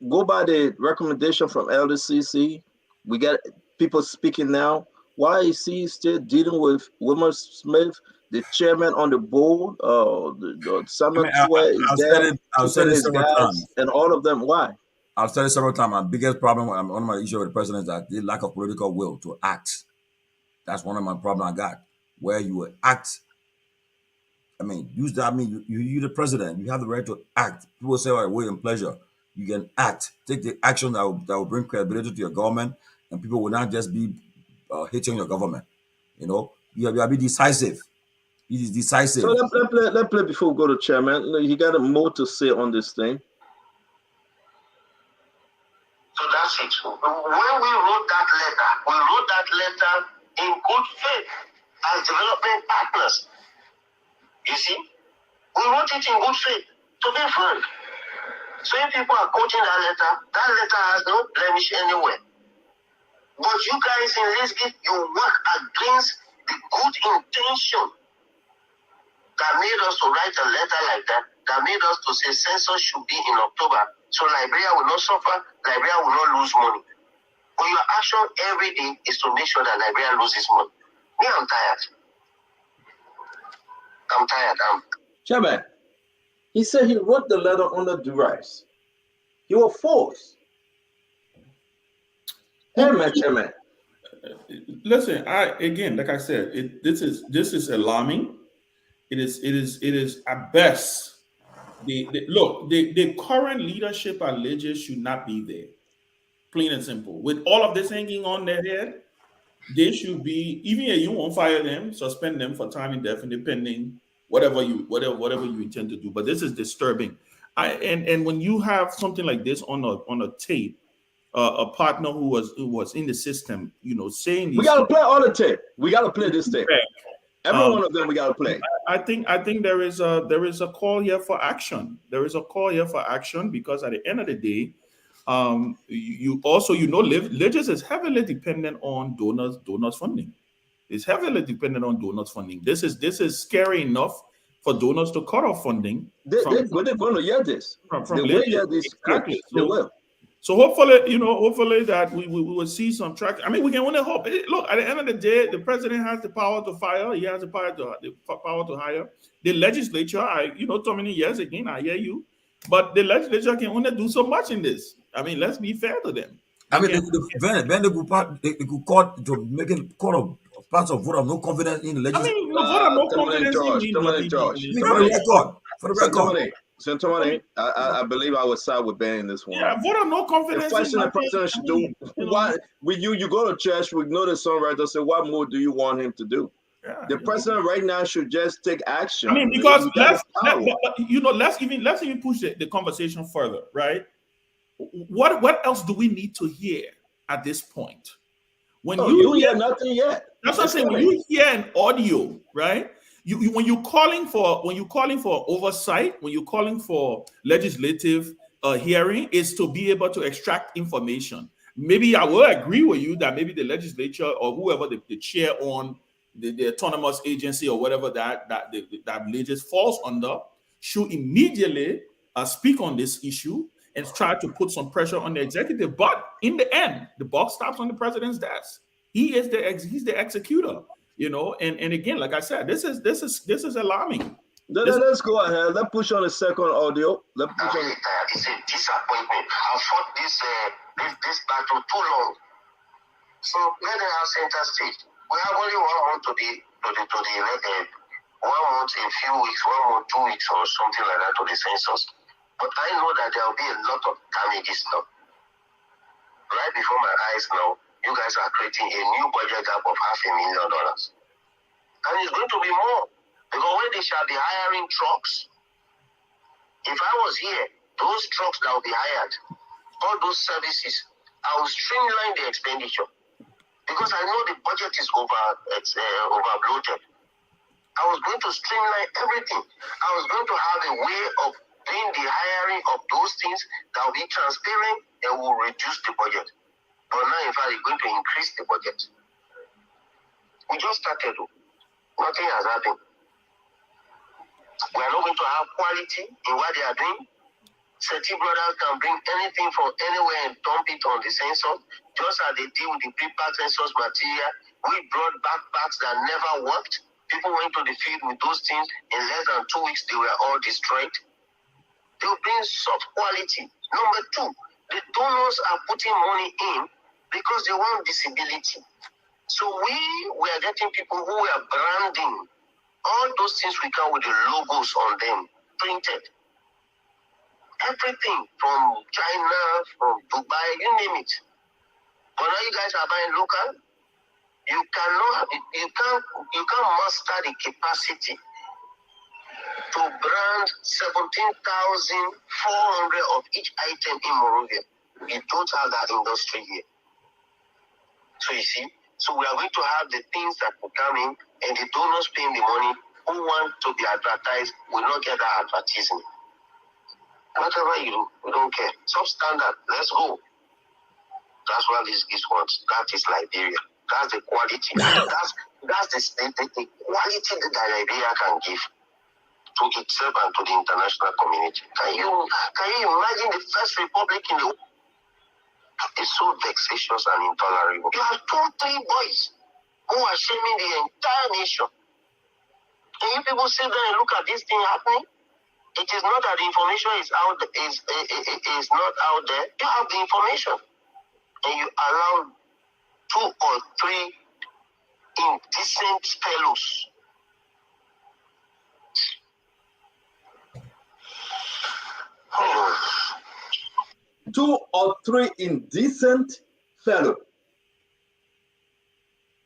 [SPEAKER 7] go by the recommendation from LDCC? We got people speaking now. Why is he still dealing with Wilmer Smith, the chairman on the board?
[SPEAKER 10] I
[SPEAKER 7] Samuel
[SPEAKER 10] mean,
[SPEAKER 7] Chua is there
[SPEAKER 10] I've said
[SPEAKER 7] keeping
[SPEAKER 10] it
[SPEAKER 7] his
[SPEAKER 10] several
[SPEAKER 7] guys,
[SPEAKER 10] times.
[SPEAKER 7] and all of them. Why?
[SPEAKER 10] I've said it several times. My biggest problem, one of my issues with the president is that the lack of political will to act. That's one of my problems I got. Where you will act. I mean, use that. I mean, you're the president. You have the right to act. People say, "Oh, wait, and pleasure." You can act. Take the action that will bring credibility to your government, and people will not just be hating your government. You know, you have to be decisive. He is
[SPEAKER 7] So
[SPEAKER 10] decisive.
[SPEAKER 7] let's play before we go to chairman. He got a more to say on this thing.
[SPEAKER 11] So that's it. When we wrote that letter in good faith as development partners. You see, we wrote it in good faith to be frank. So if people are quoting that letter has no blemish anywhere. But you guys in Lisbon, you work against the good intention that made us to write a letter like that made us to say census should be in October. So Liberia will not suffer, Liberia will not lose money. But your action every day is to make sure that Liberia loses money. Me, I'm tired.
[SPEAKER 7] Chairman, he said he wrote the letter under duress. He was forced. Hey, man, Chairman.
[SPEAKER 8] Listen, like I said, this is alarming. It is at best. The current leadership at Legis should not be there. Plain and simple. With all of this hanging on their head, they should be, even if you won't fire them, suspend them for time indefinite, pending whatever you intend to do. But this is disturbing. And when you have something like this on a tape, a partner who was in the system, saying these
[SPEAKER 7] We got to
[SPEAKER 8] things,
[SPEAKER 7] play all the tape. We got to play this tape. Every one of them we got to play.
[SPEAKER 8] I think there is a call here for action. There is a call here for action because at the end of the day, you also Legis is heavily dependent on donors funding. It's heavily dependent on donors funding. This is scary enough for donors to cut off funding.
[SPEAKER 7] They're going to hear this.
[SPEAKER 8] From
[SPEAKER 7] they will hear this clips.
[SPEAKER 8] Exactly.
[SPEAKER 7] They will.
[SPEAKER 8] So hopefully that we will see some traction. I mean, we can only hope. Look, at the end of the day, the president has the power to fire. He has the power to hire. The legislature, so many years again, I hear you, but the legislature can only do so much in this. I mean, let's be fair to them.
[SPEAKER 10] I mean, they could court to make it court of parts of vote of no confidence in the legislature.
[SPEAKER 8] I mean, vote of no confidence in
[SPEAKER 10] For the record.
[SPEAKER 7] Santomani, I believe I would side with banning this one.
[SPEAKER 8] Yeah, vote of no confidence.
[SPEAKER 7] The question the president should do. Why? When you go to church, we know the songwriter say, "What more do you want him to do?" Yeah, the president right now should just take action.
[SPEAKER 8] I mean, because let's even push the conversation further, right? What else do we need to hear at this point? When you
[SPEAKER 7] hear nothing yet.
[SPEAKER 8] That's what I'm saying. When you hear an audio, right? When you're calling for oversight, when you're calling for legislative hearing, is to be able to extract information. Maybe I will agree with you that maybe the legislature or whoever the chair on the autonomous agency or whatever that Legis falls under should immediately speak on this issue and try to put some pressure on the executive. But in the end, the buck stops on the president's desk. He's the executor. And again, like I said, this is alarming.
[SPEAKER 7] Let's go ahead. Let's push on the second audio.
[SPEAKER 11] It's a disappointment. I fought this battle too long. So let them have center stage. We have only 1 month to the 1 month, a few weeks, 1 month, 2 weeks, or something like that to the census. But I know that there will be a lot of damages now. Right before my eyes now, you guys are creating a new budget gap of $500,000. And it's going to be more. Because when they shall be hiring trucks, if I was here, those trucks that will be hired, all those services, I will streamline the expenditure. Because I know the budget is overbloated. I was going to streamline everything. I was going to have a way of doing the hiring of those things that will be transparent and will reduce the budget. But now, in fact, it's going to increase the budget. We just started. Nothing has happened. We are not going to have quality in what they are doing. Seti brothers can bring anything from anywhere and dump it on the census, just as they did with the pre-pack census material. We brought backpacks that never worked. People went to the field with those things. In less than 2 weeks, they were all destroyed. They will bring soft quality. Number two, the donors are putting money in because they want visibility. So we were getting people who were branding all those things we can with the logos on them, printed. Everything from China, from Dubai, you name it. But now you guys are buying local. You can't master the capacity to brand 17,400 of each item in Morovia. You don't have that industry here. So you see, so we are going to have the things that will come in, and the donors paying the money who want to be advertised will not get that advertisement. Whatever you do, we don't care. Substandard, let's go. That's what this wants. That is Liberia. That's the quality. That's the quality that Liberia can give to itself and to the international community. Can you imagine the first republic in the world? It's so vexatious and intolerable. You have 2-3 boys who are shaming the entire nation. And you people sit there and look at this thing happening. It is not that the information is not out there. You have the information, and you allow 2 or 3 indecent fellows.
[SPEAKER 7] Oh. 2 or 3 indecent fellows.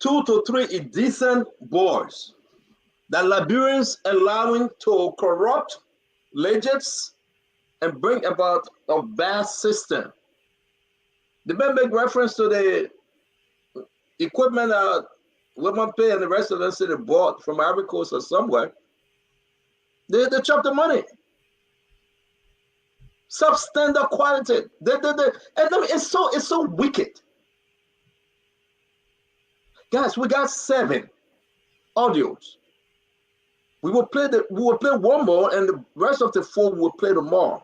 [SPEAKER 7] 2 to 3 indecent boys that Liberians allowing to corrupt legends and bring about a bad system. The man make reference to the equipment that Women Pay and the rest of us city bought from Ivory Coast or somewhere. They chop the money. Substandard quality. It's so wicked. Guys, we got 7 audios. We will play one more, and the rest of the 4 will play tomorrow.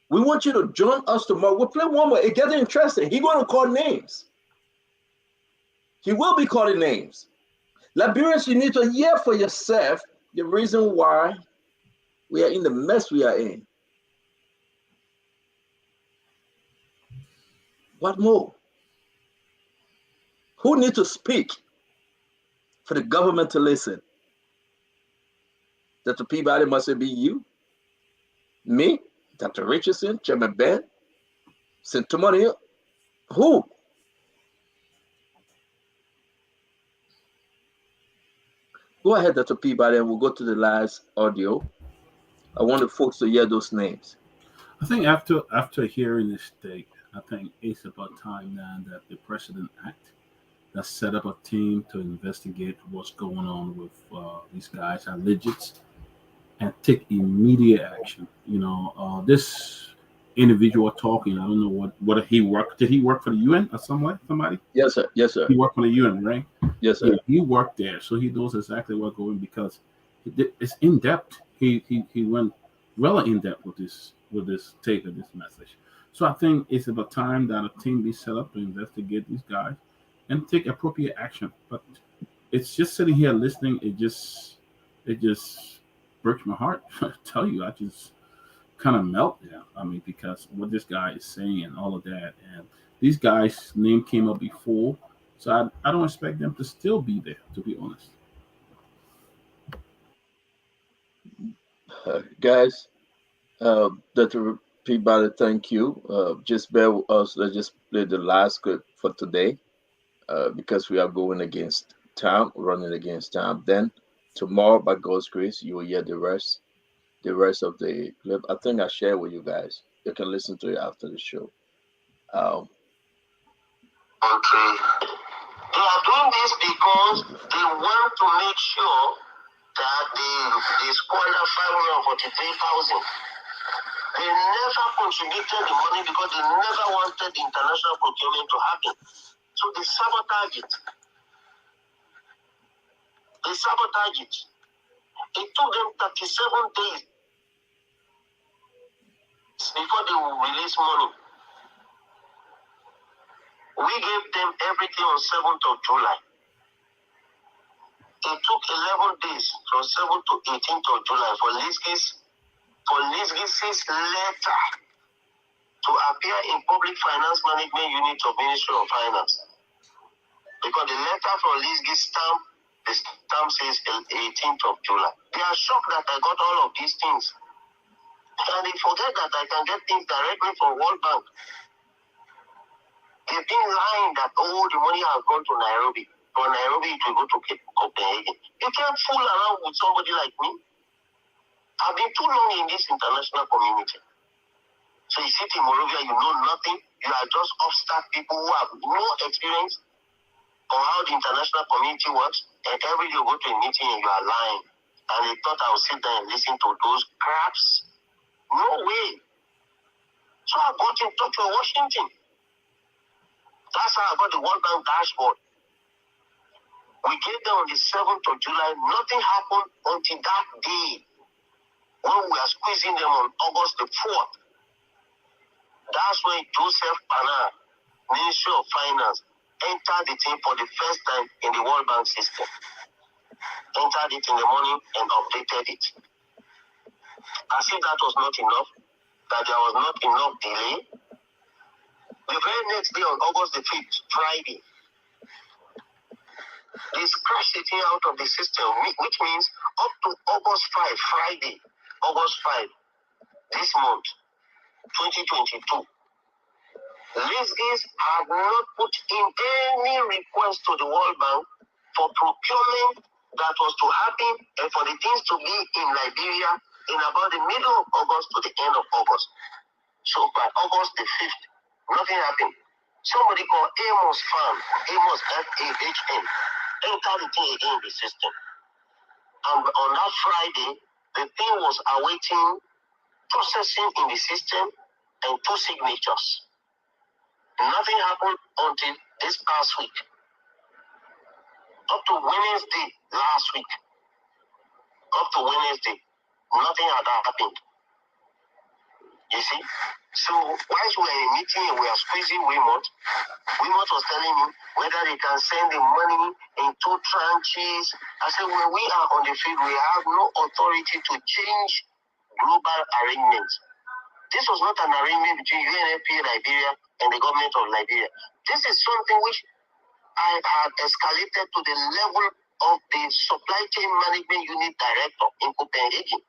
[SPEAKER 7] We want you to join us tomorrow. We'll play one more. It gets interesting. He's going to call names. He will be calling names. Liberians, you need to hear for yourself the reason why we are in the mess we are in. What more? Who need to speak for the government to listen? Dr. Peabody must it be you, me, Dr. Richardson, Chairman Ben, Centomonio. Who? Go ahead, Dr. Peabody, and we'll go to the last audio. I want the folks to hear those names.
[SPEAKER 9] I think after hearing this take, I think it's about time now that the President Act that set up a team to investigate what's going on with these guys are legit and take immediate action. This individual talking, I don't know what he worked. Did he work for the UN or somebody?
[SPEAKER 7] Yes, sir. Yes, sir.
[SPEAKER 9] He worked for the UN, right?
[SPEAKER 7] Yes, sir.
[SPEAKER 9] Yeah, he worked there, so he knows exactly what's going because it's in depth. He went well in depth with this take of this message. So I think it's about time that a team be set up to investigate these guys and take appropriate action. But it's just sitting here listening. It just breaks my heart. I tell you, I just kind of melt there. I mean, because what this guy is saying and all of that, and these guys' name came up before, so I don't expect them to still be there, to be honest.
[SPEAKER 7] Guys, Dr. Peabody, thank you. Just bear with us. Let's just play the last clip for today because we are going against time, running against time. Then tomorrow, by God's grace, you will hear the rest of the clip. I think I share with you guys. You can listen to it after the show.
[SPEAKER 11] Okay. They are doing this because they want to make sure that they squander 543,000. They never contributed the money because they never wanted the international procurement to happen. So they sabotage it. It took them 37 days before they will release money. We gave them everything on 7th of July. It took 11 days from 7th to 18th of July for Lizgis' letter to appear in Public Finance Management Unit of Ministry of Finance. Because the letter from Lizgis the stamp says 18th of July. They are shocked that I got all of these things. And they forget that I can get things directly from World Bank. They've been lying that, oh, the money has gone to Nairobi. From Nairobi, it will go to Copenhagen. You can't fool around with somebody like me. I've been too long in this international community. So you sit in Morovia, you know nothing. You are just upstart people who have no experience on how the international community works. And every day you go to a meeting and you are lying. And they thought I would sit there and listen to those craps. No way. So I got in touch with Washington. That's how I got the World Bank dashboard. We gave them on the 7th of July. Nothing happened until that day when we were squeezing them on August the 4th. That's when Joseph Panar, Ministry of Finance, entered the thing for the first time in the World Bank system. Entered it in the morning and updated it. As if that was not enough, that there was not enough delay. The very next day on August the 5th, Friday, they scratched it out of the system, which means up to August 5, Friday, August 5, this month, 2022, Lizgis had not put in any request to the World Bank for procurement that was to happen and for the things to be in Liberia in about the middle of August to the end of August. So by August the 5th, nothing happened. Somebody called Amos Fan, Amos F-A-H-N, entered the thing again in the system. And on that Friday, the thing was awaiting processing in the system and 2 signatures. Nothing happened until this past week. Up to Wednesday last week. Up to Wednesday, nothing had happened. You see? So whilst we were in a meeting and we are squeezing Wilmot was telling me whether they can send the money in 2 tranches. I said, when we are on the field, we have no authority to change global arrangements. This was not an arrangement between UNFPA Liberia and the government of Liberia. This is something which I had escalated to the level of the Supply Chain Management Unit Director in Copenhagen.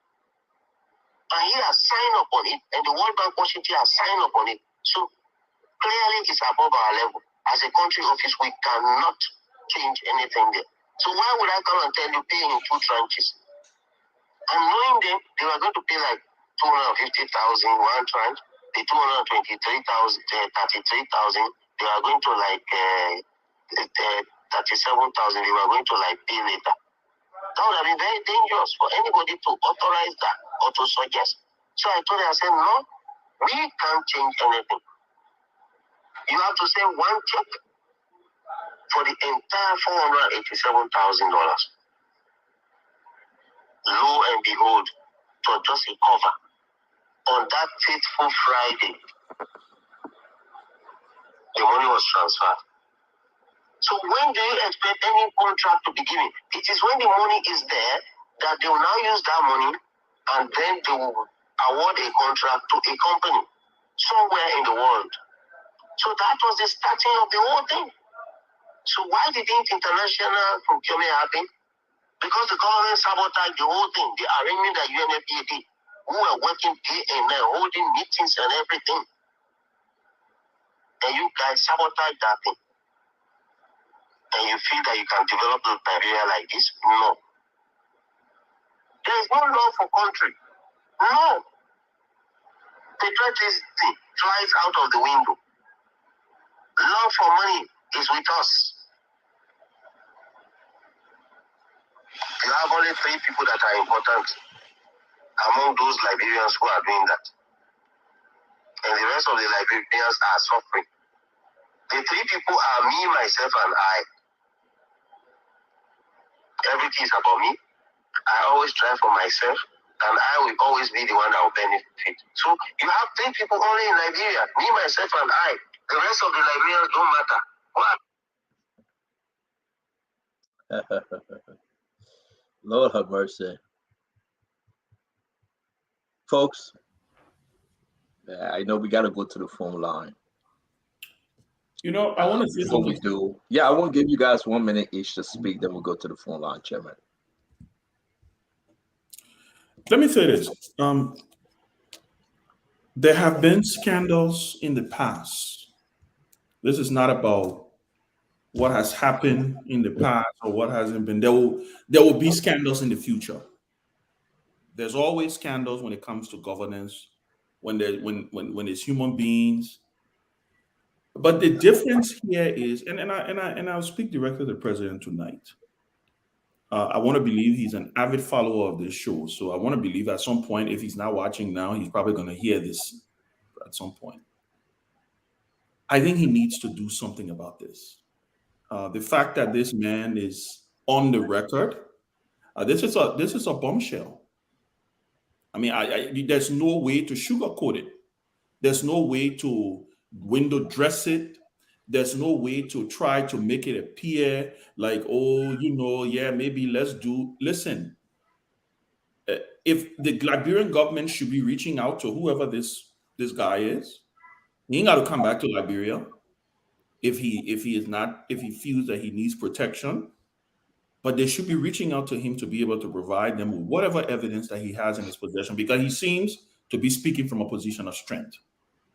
[SPEAKER 11] And he has signed up on it, and the World Bank Washington has signed up on it. So clearly it's above our level. As a country office, we cannot change anything there. So why would I come and tell you pay in 2 tranches? And knowing them, they were going to pay like 250,000 one tranche, the 223,000, 33,000, they are going to like 37,000, they were going to like pay later. That would have been very dangerous for anybody to authorize that or to suggest. So I told her, I said, no, we can't change anything. You have to send 1 check for the entire $487,000. Lo and behold, it was just a cover. On that fateful Friday, the money was transferred. So when do you expect any contract to be given? It is when the money is there that they will now use that money and then they will award a contract to a company somewhere in the world. So that was the starting of the whole thing. So why didn't international procurement happen? Because the government sabotaged the whole thing, the arrangement that UNFPA did. We were working day and night, holding meetings and everything. And you guys sabotage that thing. And you feel that you can develop Liberia like this? No. There is no law for country. No. Patriotism flies out of the window. Love for money is with us. You have only 3 people that are important among those Liberians who are doing that. And the rest of the Liberians are suffering. The 3 people are me, myself, and I. Everything is about me. I always try for myself. and I will always be the one that will benefit. So you have 10 people only in Liberia, me, myself, and I. The rest of the Liberians don't matter. Why?
[SPEAKER 7] Lord have mercy. Folks, I know we got to go to the phone line.
[SPEAKER 8] You know, I want to say
[SPEAKER 7] before we
[SPEAKER 8] something.
[SPEAKER 7] do. Yeah, I want to give you guys 1 minute each to speak. Then we'll go to the phone line, Chairman.
[SPEAKER 8] Let me say this. There have been scandals in the past. This is not about what has happened in the past or what hasn't been. There will be scandals in the future. There's always scandals when it comes to governance, when it's human beings. But the difference here is, and I'll speak directly to the president tonight. I want to believe he's an avid follower of this show. So I want to believe at some point, if he's not watching now, he's probably going to hear this at some point. I think he needs to do something about this. The fact that this man is on the record, this is a bombshell. I mean, there's no way to sugarcoat it. There's no way to window dress it. There's no way to try to make it appear like, oh, yeah, maybe let's do. Listen, if the Liberian government should be reaching out to whoever this guy is, he ain't got to come back to Liberia if he feels that he needs protection. But they should be reaching out to him to be able to provide them with whatever evidence that he has in his possession, because he seems to be speaking from a position of strength.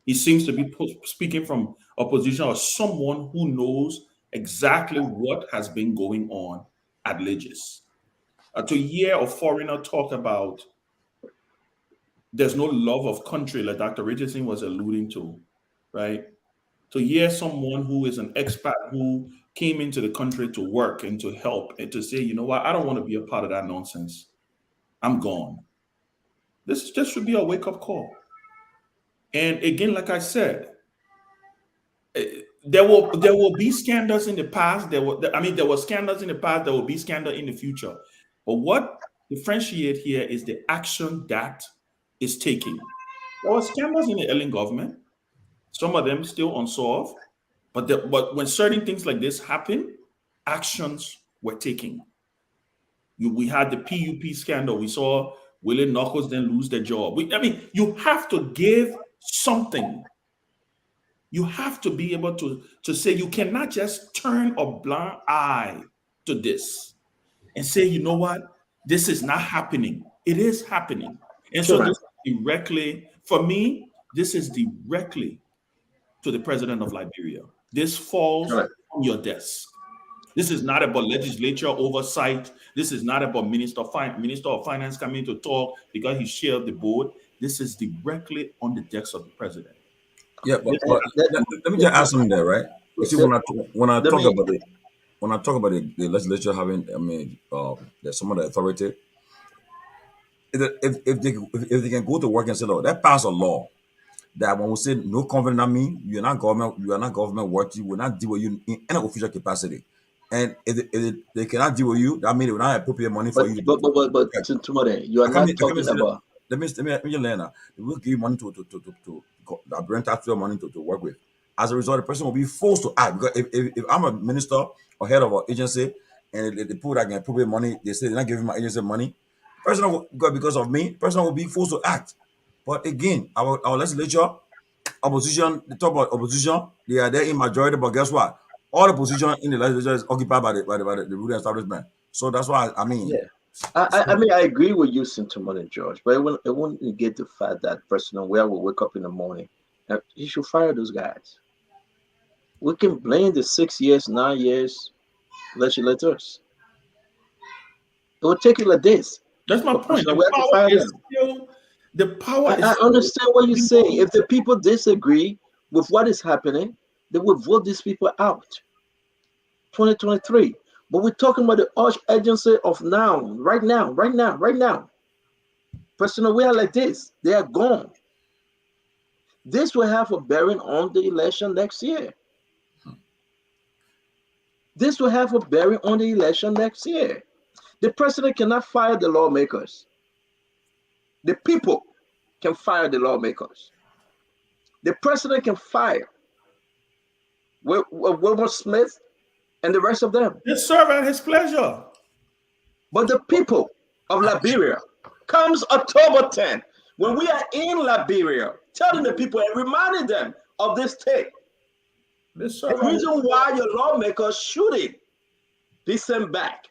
[SPEAKER 8] He seems to be speaking from a position of someone who knows exactly what has been going on at Legis. To hear a foreigner talk about there's no love of country, like Dr. Richardson was alluding to, right? To hear someone who is an expat who came into the country to work and to help and to say, you know what, I don't want to be a part of that nonsense. I'm gone. This just should be a wake-up call. And again, like I said, there will be scandals in the past. There were scandals in the past. There will be scandal in the future. But what differentiates here is the action that is taking. There were scandals in the Ellen government. Some of them still unsolved. But when certain things like this happen, actions were taken. We had the PUP scandal. We saw Willie Knuckles then lose their job. You have to give something. You have to be able to say, you cannot just turn a blind eye to this and say, you know what, this is not happening. It is happening. And so this is directly, for me, this is directly to the president of Liberia. This falls on your desk. This is not about legislature oversight. This is not about Minister of Finance coming to talk because he shared the board. This is directly on the desk of the president.
[SPEAKER 10] Yeah, but let me just ask something there, right? You see, when I talk about the legislature having, there's some of the authority. If they can go to work and say, look, that pass a law that when we say no covenant, that means you are not government worthy, will not deal with you in any official capacity. And if they cannot deal with you, that means they will not appropriate money for you.
[SPEAKER 7] But tomorrow, you are not talking about.
[SPEAKER 10] Let me just learn that. They will give you money to Liberian taxpayer money to work with. As a result, the person will be forced to act. Because if I'm a minister or head of an agency and the people that can appropriate money, they say they're not giving my agency money, person will, because of me, person will be forced to act. But again, our legislature, opposition, they talk about opposition, they are there in majority, but guess what? All the position in the legislature is occupied by the ruling establishment. So that's why
[SPEAKER 7] I agree with you, Sintomon and George, but it won't negate the fact that person where we wake up in the morning, you should fire those guys. We can blame the 6 years, 9 years legislators. It will take it like this.
[SPEAKER 8] That's my point. The power is
[SPEAKER 7] I understand what you're saying. If the people disagree with what is happening, they will vote these people out. 2023. But we're talking about the arch agency of now, right now. Personal, we are like this. They are gone. This will have a bearing on the election next year. This will have a bearing on the election next year. The president cannot fire the lawmakers. The people can fire the lawmakers. The president can fire Wilbur Smith and the rest of them.
[SPEAKER 8] They serve at his pleasure.
[SPEAKER 7] But the people of Liberia, comes October 10th, when we are in Liberia, telling the people and reminding them of this tape. The reason why your lawmakers shooting be sent back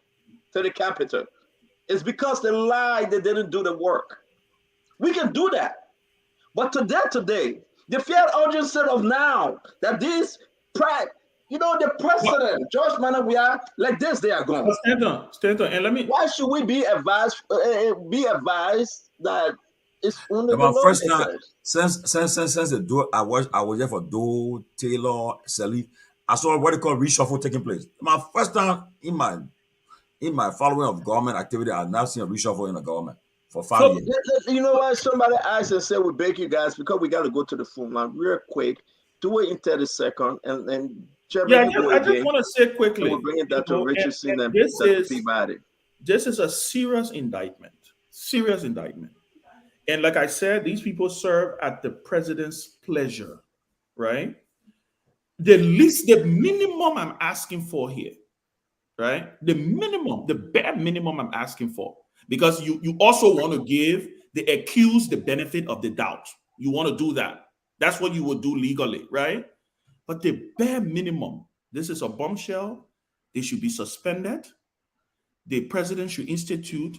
[SPEAKER 7] to the capital is because they lied, they didn't do the work. We can do that. But today, the fiat urgency of now that this pride, the president, George Manawia, like this, they are gone.
[SPEAKER 8] Stanton, and let me.
[SPEAKER 7] Why should we be advised that it's only
[SPEAKER 10] my
[SPEAKER 7] the
[SPEAKER 10] first time
[SPEAKER 7] lawmakers?
[SPEAKER 10] since the do I was there for Doe, Taylor, Salif. I saw what they call reshuffle taking place. My first time in my following of government activity, I've now seen a reshuffle in the government for 5 years.
[SPEAKER 7] You know what? Somebody asked and said, we beg you guys, because we got to go to the phone line real quick. Do it in 30 seconds. And Jeremy,
[SPEAKER 8] I just want to say quickly.
[SPEAKER 7] We're bringing that to Richardson and Peabody.
[SPEAKER 8] This is a serious indictment. Serious indictment. And like I said, these people serve at the president's pleasure, right? The minimum I'm asking for here, right? The bare minimum I'm asking for, because you also want to give the accused the benefit of the doubt. You want to do that. That's what you would do legally, right? But the bare minimum, this is a bombshell. They should be suspended. The president should institute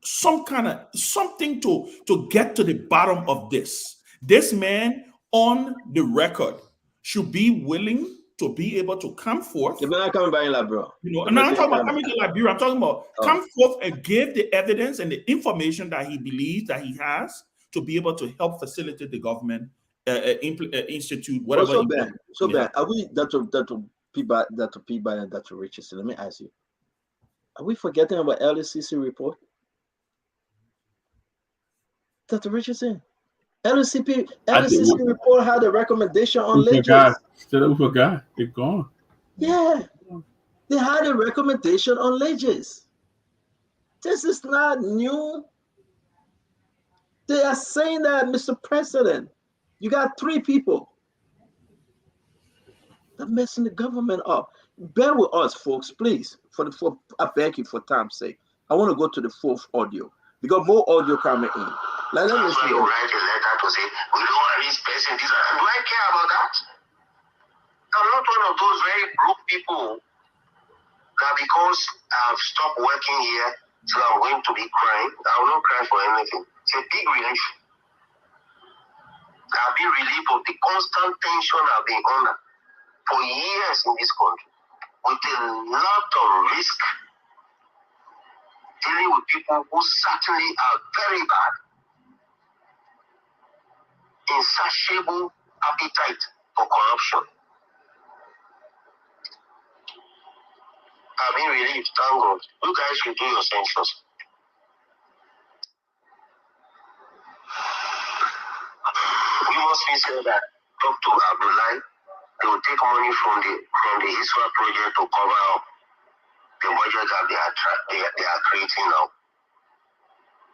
[SPEAKER 8] something to get to the bottom of this. This man on the record should be willing to be able to come forth.
[SPEAKER 7] You're not coming by in Liberia.
[SPEAKER 8] I'm not talking about coming to Liberia. I'm talking about come forth and give the evidence and the information that he believes that he has to be able to help facilitate the government institute whatever.
[SPEAKER 7] So bad. Are we Dr. Peabody and Dr. Richardson? Let me ask you. Are we forgetting about LCC report? Dr. Richardson, LCC report had a recommendation on ledgers.
[SPEAKER 9] Still forgot. They're gone.
[SPEAKER 7] Yeah, they had a recommendation on ledgers. This is not new. They are saying that, Mr. President, you got 3 people that messing the government up. Bear with us, folks, please. I beg you, for time's sake. I want to go to the 4th audio because more audio coming in. Let me
[SPEAKER 11] That's why you write a letter to say, we don't want this person, this. And do I care about that? I'm not one of those very broke people that because I've stopped working here, so I'm going to be crying. I will not cry for anything. It's a big relief. I've been relieved of the constant tension I've been under for years in this country, with a lot of risk, dealing with people who certainly are very bad, insatiable appetite for corruption. I've been relieved, thank God. You guys should do your census. We must be sure that talk to Abdullah. They will take money from the ISWA project to cover up the budget that they are creating now.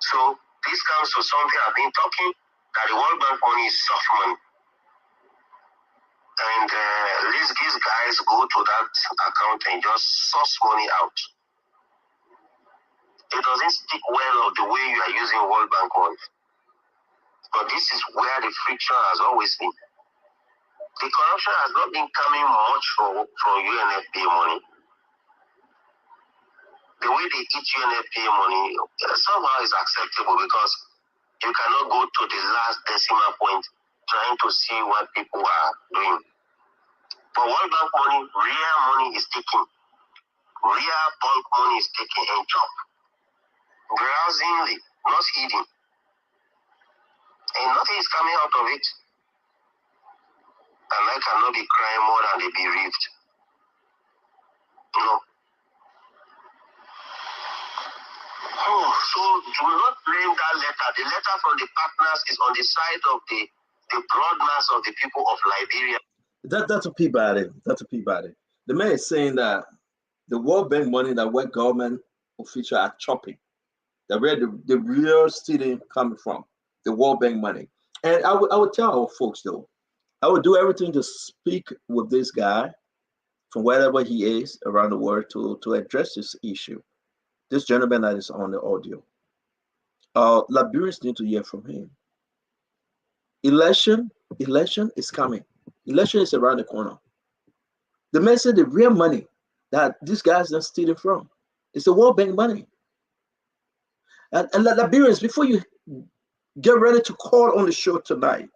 [SPEAKER 11] So this comes to something I've been talking, that the World Bank money is soft money. And these guys go to that account and just source money out. It doesn't stick well of the way you are using World Bank money. But this is where the friction has always been. The corruption has not been coming much from UNFPA money. The way they eat UNFPA money somehow is acceptable because you cannot go to the last decimal point trying to see what people are doing. But World Bank money, real money is taken. Real bulk money is taken and chopped. Grousingly, not hidden. And nothing is coming out of it. And I cannot be crying more than the bereaved. No. Oh, so do not blame that letter. The letter from the partners is on the side of the broad mass of the people of Liberia.
[SPEAKER 7] That's a Peabody. The man is saying that the World Bank money that what government officials are chopping That where the real stealing coming from, the World Bank money. And I would tell our folks though, I would do everything to speak with this guy from wherever he is around the world to address this issue. This gentleman that is on the audio. Liberians need to hear from him. Election, election is coming. Election is around the corner. The man said the real money that these guys are stealing from is the World Bank money. And Liberians, before you get ready to call on the show tonight,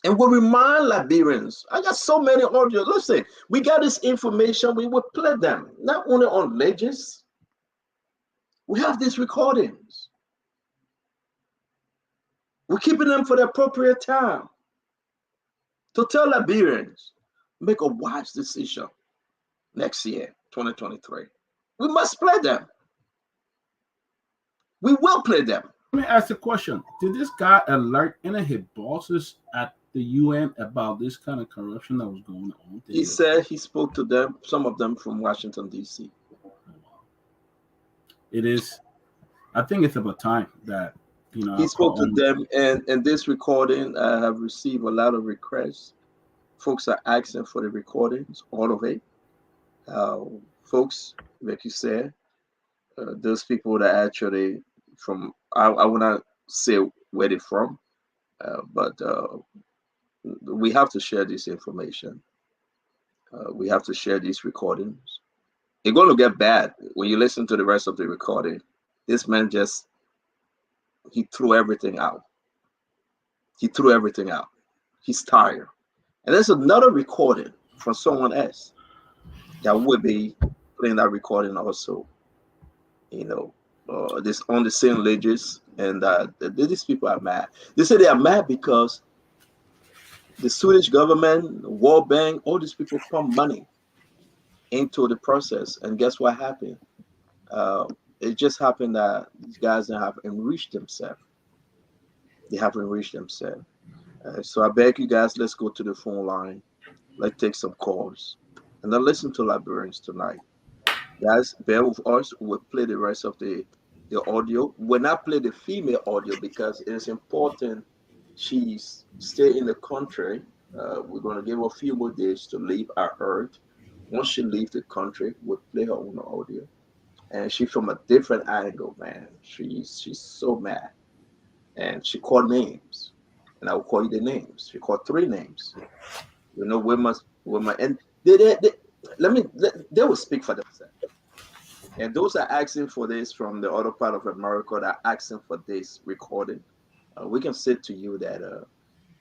[SPEAKER 7] and we'll remind Liberians, I got so many audio. Listen, we got this information, we will play them, not only on ledges. We have these recordings. We're keeping them for the appropriate time to tell Liberians, make a wise decision next year, 2023. We must play them. We will play them.
[SPEAKER 9] Let me ask a question. Did this guy alert any of his bosses at the UN about this kind of corruption that was going on?
[SPEAKER 7] He said he spoke to them, some of them from Washington, D.C.
[SPEAKER 9] It is, I think it's about time that, you know.
[SPEAKER 7] He spoke to them, and this recording, I have received a lot of requests. Folks are asking for the recordings, all of it. Folks, like you said, those people that actually from, I will not say where they're from, but we have to share this information. We have to share these recordings. It's going to get bad when you listen to the rest of the recording. This man he threw everything out. He threw everything out. He's tired. And there's another recording from someone else that will be playing that recording also. You know, this on the same ledges, and these people are mad. They say they are mad because the Swedish government, World Bank, all these people pump money into the process, and guess what happened? It just happened that these guys have enriched themselves. They have enriched themselves. So I beg you guys, let's go to the phone line. Let's take some calls, and then listen to Liberians tonight. Guys, bear with us. We'll play the rest of the audio. We'll not play the female audio because it is important she's stay in the country. We're going to give her a few more days to leave our earth. Once she leaves the country, we'll play her own audio. And she's from a different angle, man. She's so mad. And she called names. And I will call you the names. She called 3 names. You know, and they will speak for themselves. And those are asking for this from the other part of America that are asking for this recording. We can say to you that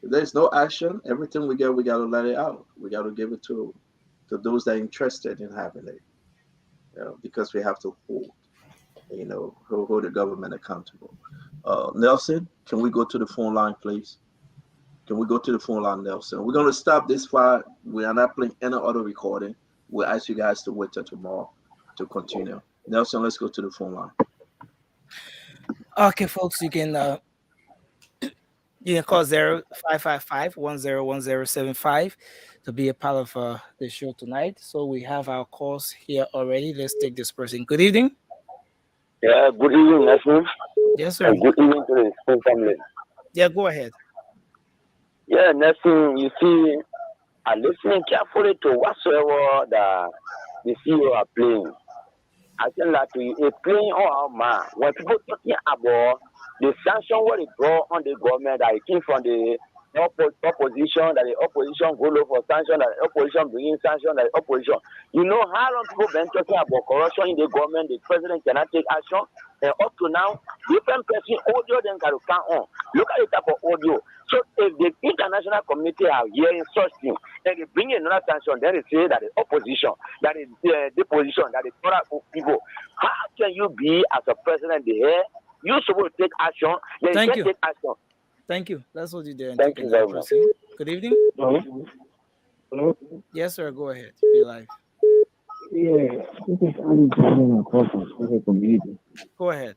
[SPEAKER 7] if there's no action, everything we get, we got to let it out. We got to give it to those that are interested in having it. Because we have to hold the government accountable. Nelson, can we go to the phone line, please? Can we go to the phone line, Nelson? We're going to stop this far. We are not playing any other recording. We'll ask you guys to wait till tomorrow to continue. Nelson, let's go to the phone line.
[SPEAKER 2] Okay, folks, you can call 0555-101075 to be a part of the show tonight. So we have our calls here already. Let's take this person. Good evening.
[SPEAKER 12] Yeah, good evening, Nelson.
[SPEAKER 2] Yes, sir.
[SPEAKER 12] And good evening to the Spoon family.
[SPEAKER 2] Yeah, go ahead.
[SPEAKER 12] Yeah, Nelson, you see, I'm listening carefully to whatsoever that the CEO are playing. I think that we are playing all our man. When people talking about the sanction what they brought on the government that it came from the opposition, that the opposition go low for sanction, that the opposition bringing sanction, that the opposition. You know how long people been talking about corruption in the government, the president cannot take action, and up to now, different person audio then can count on. Look at the type of audio. So if the international community are hearing such thing, and they bring another sanction, then they say that the opposition, that is the position, that is product of people. How can you be as a president there? You're supposed to take action, then
[SPEAKER 2] Thank
[SPEAKER 12] you
[SPEAKER 2] you.
[SPEAKER 12] take action.
[SPEAKER 2] Thank you. That's what you did.
[SPEAKER 12] Thank you very much.
[SPEAKER 2] Good evening.
[SPEAKER 12] Hello?
[SPEAKER 2] Yes, sir. Go ahead. Be live.
[SPEAKER 12] Yeah, this is Ali Jordan across the community.
[SPEAKER 2] Go ahead.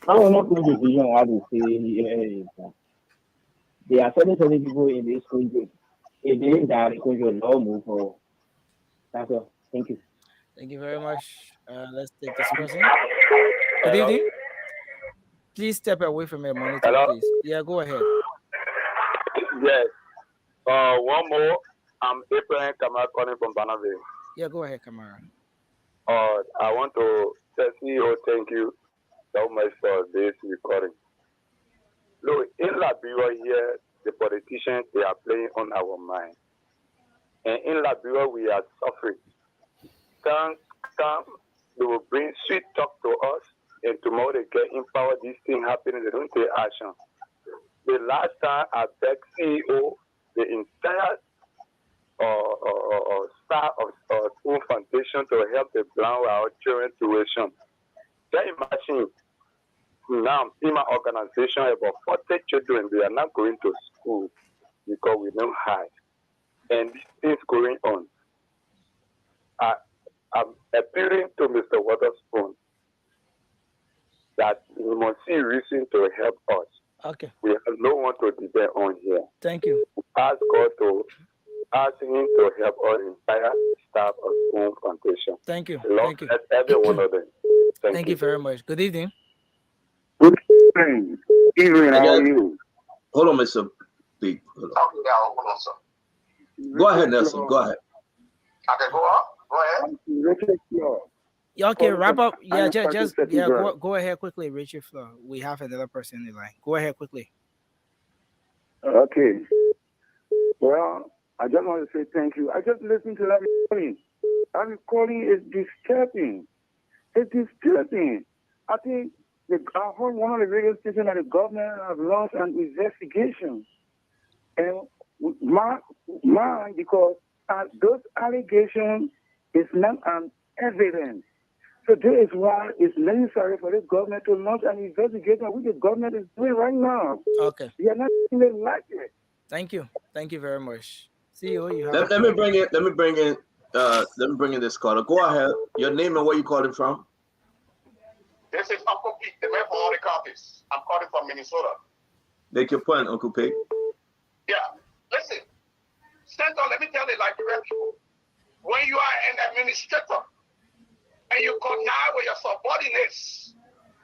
[SPEAKER 12] I will not make a decision how to say there are certain people in this country. It is that the country will not move forward. That's all. Thank you.
[SPEAKER 2] Thank you very much. Let's take this person. Good evening. Please step away from your monitor,
[SPEAKER 12] Hello?
[SPEAKER 2] please. Yeah, go ahead.
[SPEAKER 12] Yes. One more. I'm Abraham Kamara calling from Banaville.
[SPEAKER 2] Yeah, go ahead, Kamara.
[SPEAKER 12] I want to tell CEO thank you so much for this recording. Look, in Liberia here, the politicians, they are playing on our mind. And in Liberia, we are suffering. Come, they will bring sweet talk to us, and tomorrow they get in power, this thing happening, they don't take action. The last time I begged CEO, the entire staff of POON Foundation to help the blind with our children tuition. Can you imagine? Now, in my organization, about 40 children, they are not going to school because we don't have. And this thing is going on. I'm appealing to Mr. Waterspoon that he must see reason to help us.
[SPEAKER 2] Okay.
[SPEAKER 12] We have no one to depend on here.
[SPEAKER 2] Thank you.
[SPEAKER 12] Ask God to ask him to help our entire staff of POON Foundation.
[SPEAKER 2] Thank you.
[SPEAKER 12] Lord,
[SPEAKER 2] Thank you.
[SPEAKER 12] bless every one of them.
[SPEAKER 2] Thank you very much. Good evening.
[SPEAKER 13] Good evening. Evening, how are you?
[SPEAKER 7] Hold on, Mr. B. Hold on. Go ahead, Nelson. Go ahead.
[SPEAKER 11] Okay, go ahead.
[SPEAKER 2] Yeah, okay, wrap up. Yeah, just go ahead quickly, Richard Flo. We have another person in the line. Go ahead quickly.
[SPEAKER 13] Okay. Well, I just want to say thank you. I just listened to that recording. That recording is disturbing. It's disturbing. I think I heard one of the radio stations that the government has launched an investigation. And mine, because those allegations is not an evidence. So this is why it's necessary for this government to launch an investigation, which the government is doing right now.
[SPEAKER 2] Okay.
[SPEAKER 13] We are not even like it.
[SPEAKER 2] Thank you. Thank you very much. CEO, you have.
[SPEAKER 7] Let me bring in this caller. Go ahead. Your name and where you calling from?
[SPEAKER 11] This is Uncle Pete, the man for all the copies. I'm calling from Minnesota.
[SPEAKER 7] Make your point, Uncle Pete.
[SPEAKER 11] Yeah. Listen, Senator, let me tell you, like people, when you are an administrator and you connive with your subordinates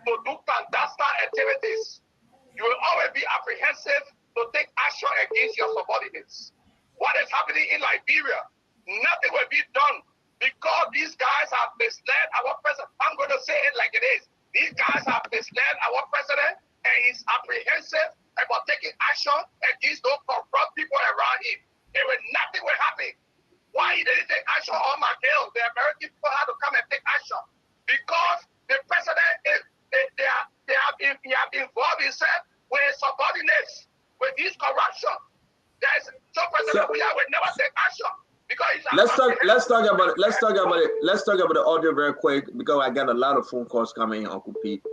[SPEAKER 11] to do clandestine activities, you will always be apprehensive to take action against your subordinates. What is happening in Liberia? Nothing will be done because these guys have misled our president. I'm going to say it like it is. These guys have misled our president, and he's apprehensive about taking action against those corrupt people around him. Nothing will happen. Why he didn't take action on my bill? The American people had to come and take action because the president he have involved himself with subordinates with this corruption. There's some president we will never take action because he's
[SPEAKER 7] Let's talk about the audio very quick because I got a lot of phone calls coming in, Uncle Pete.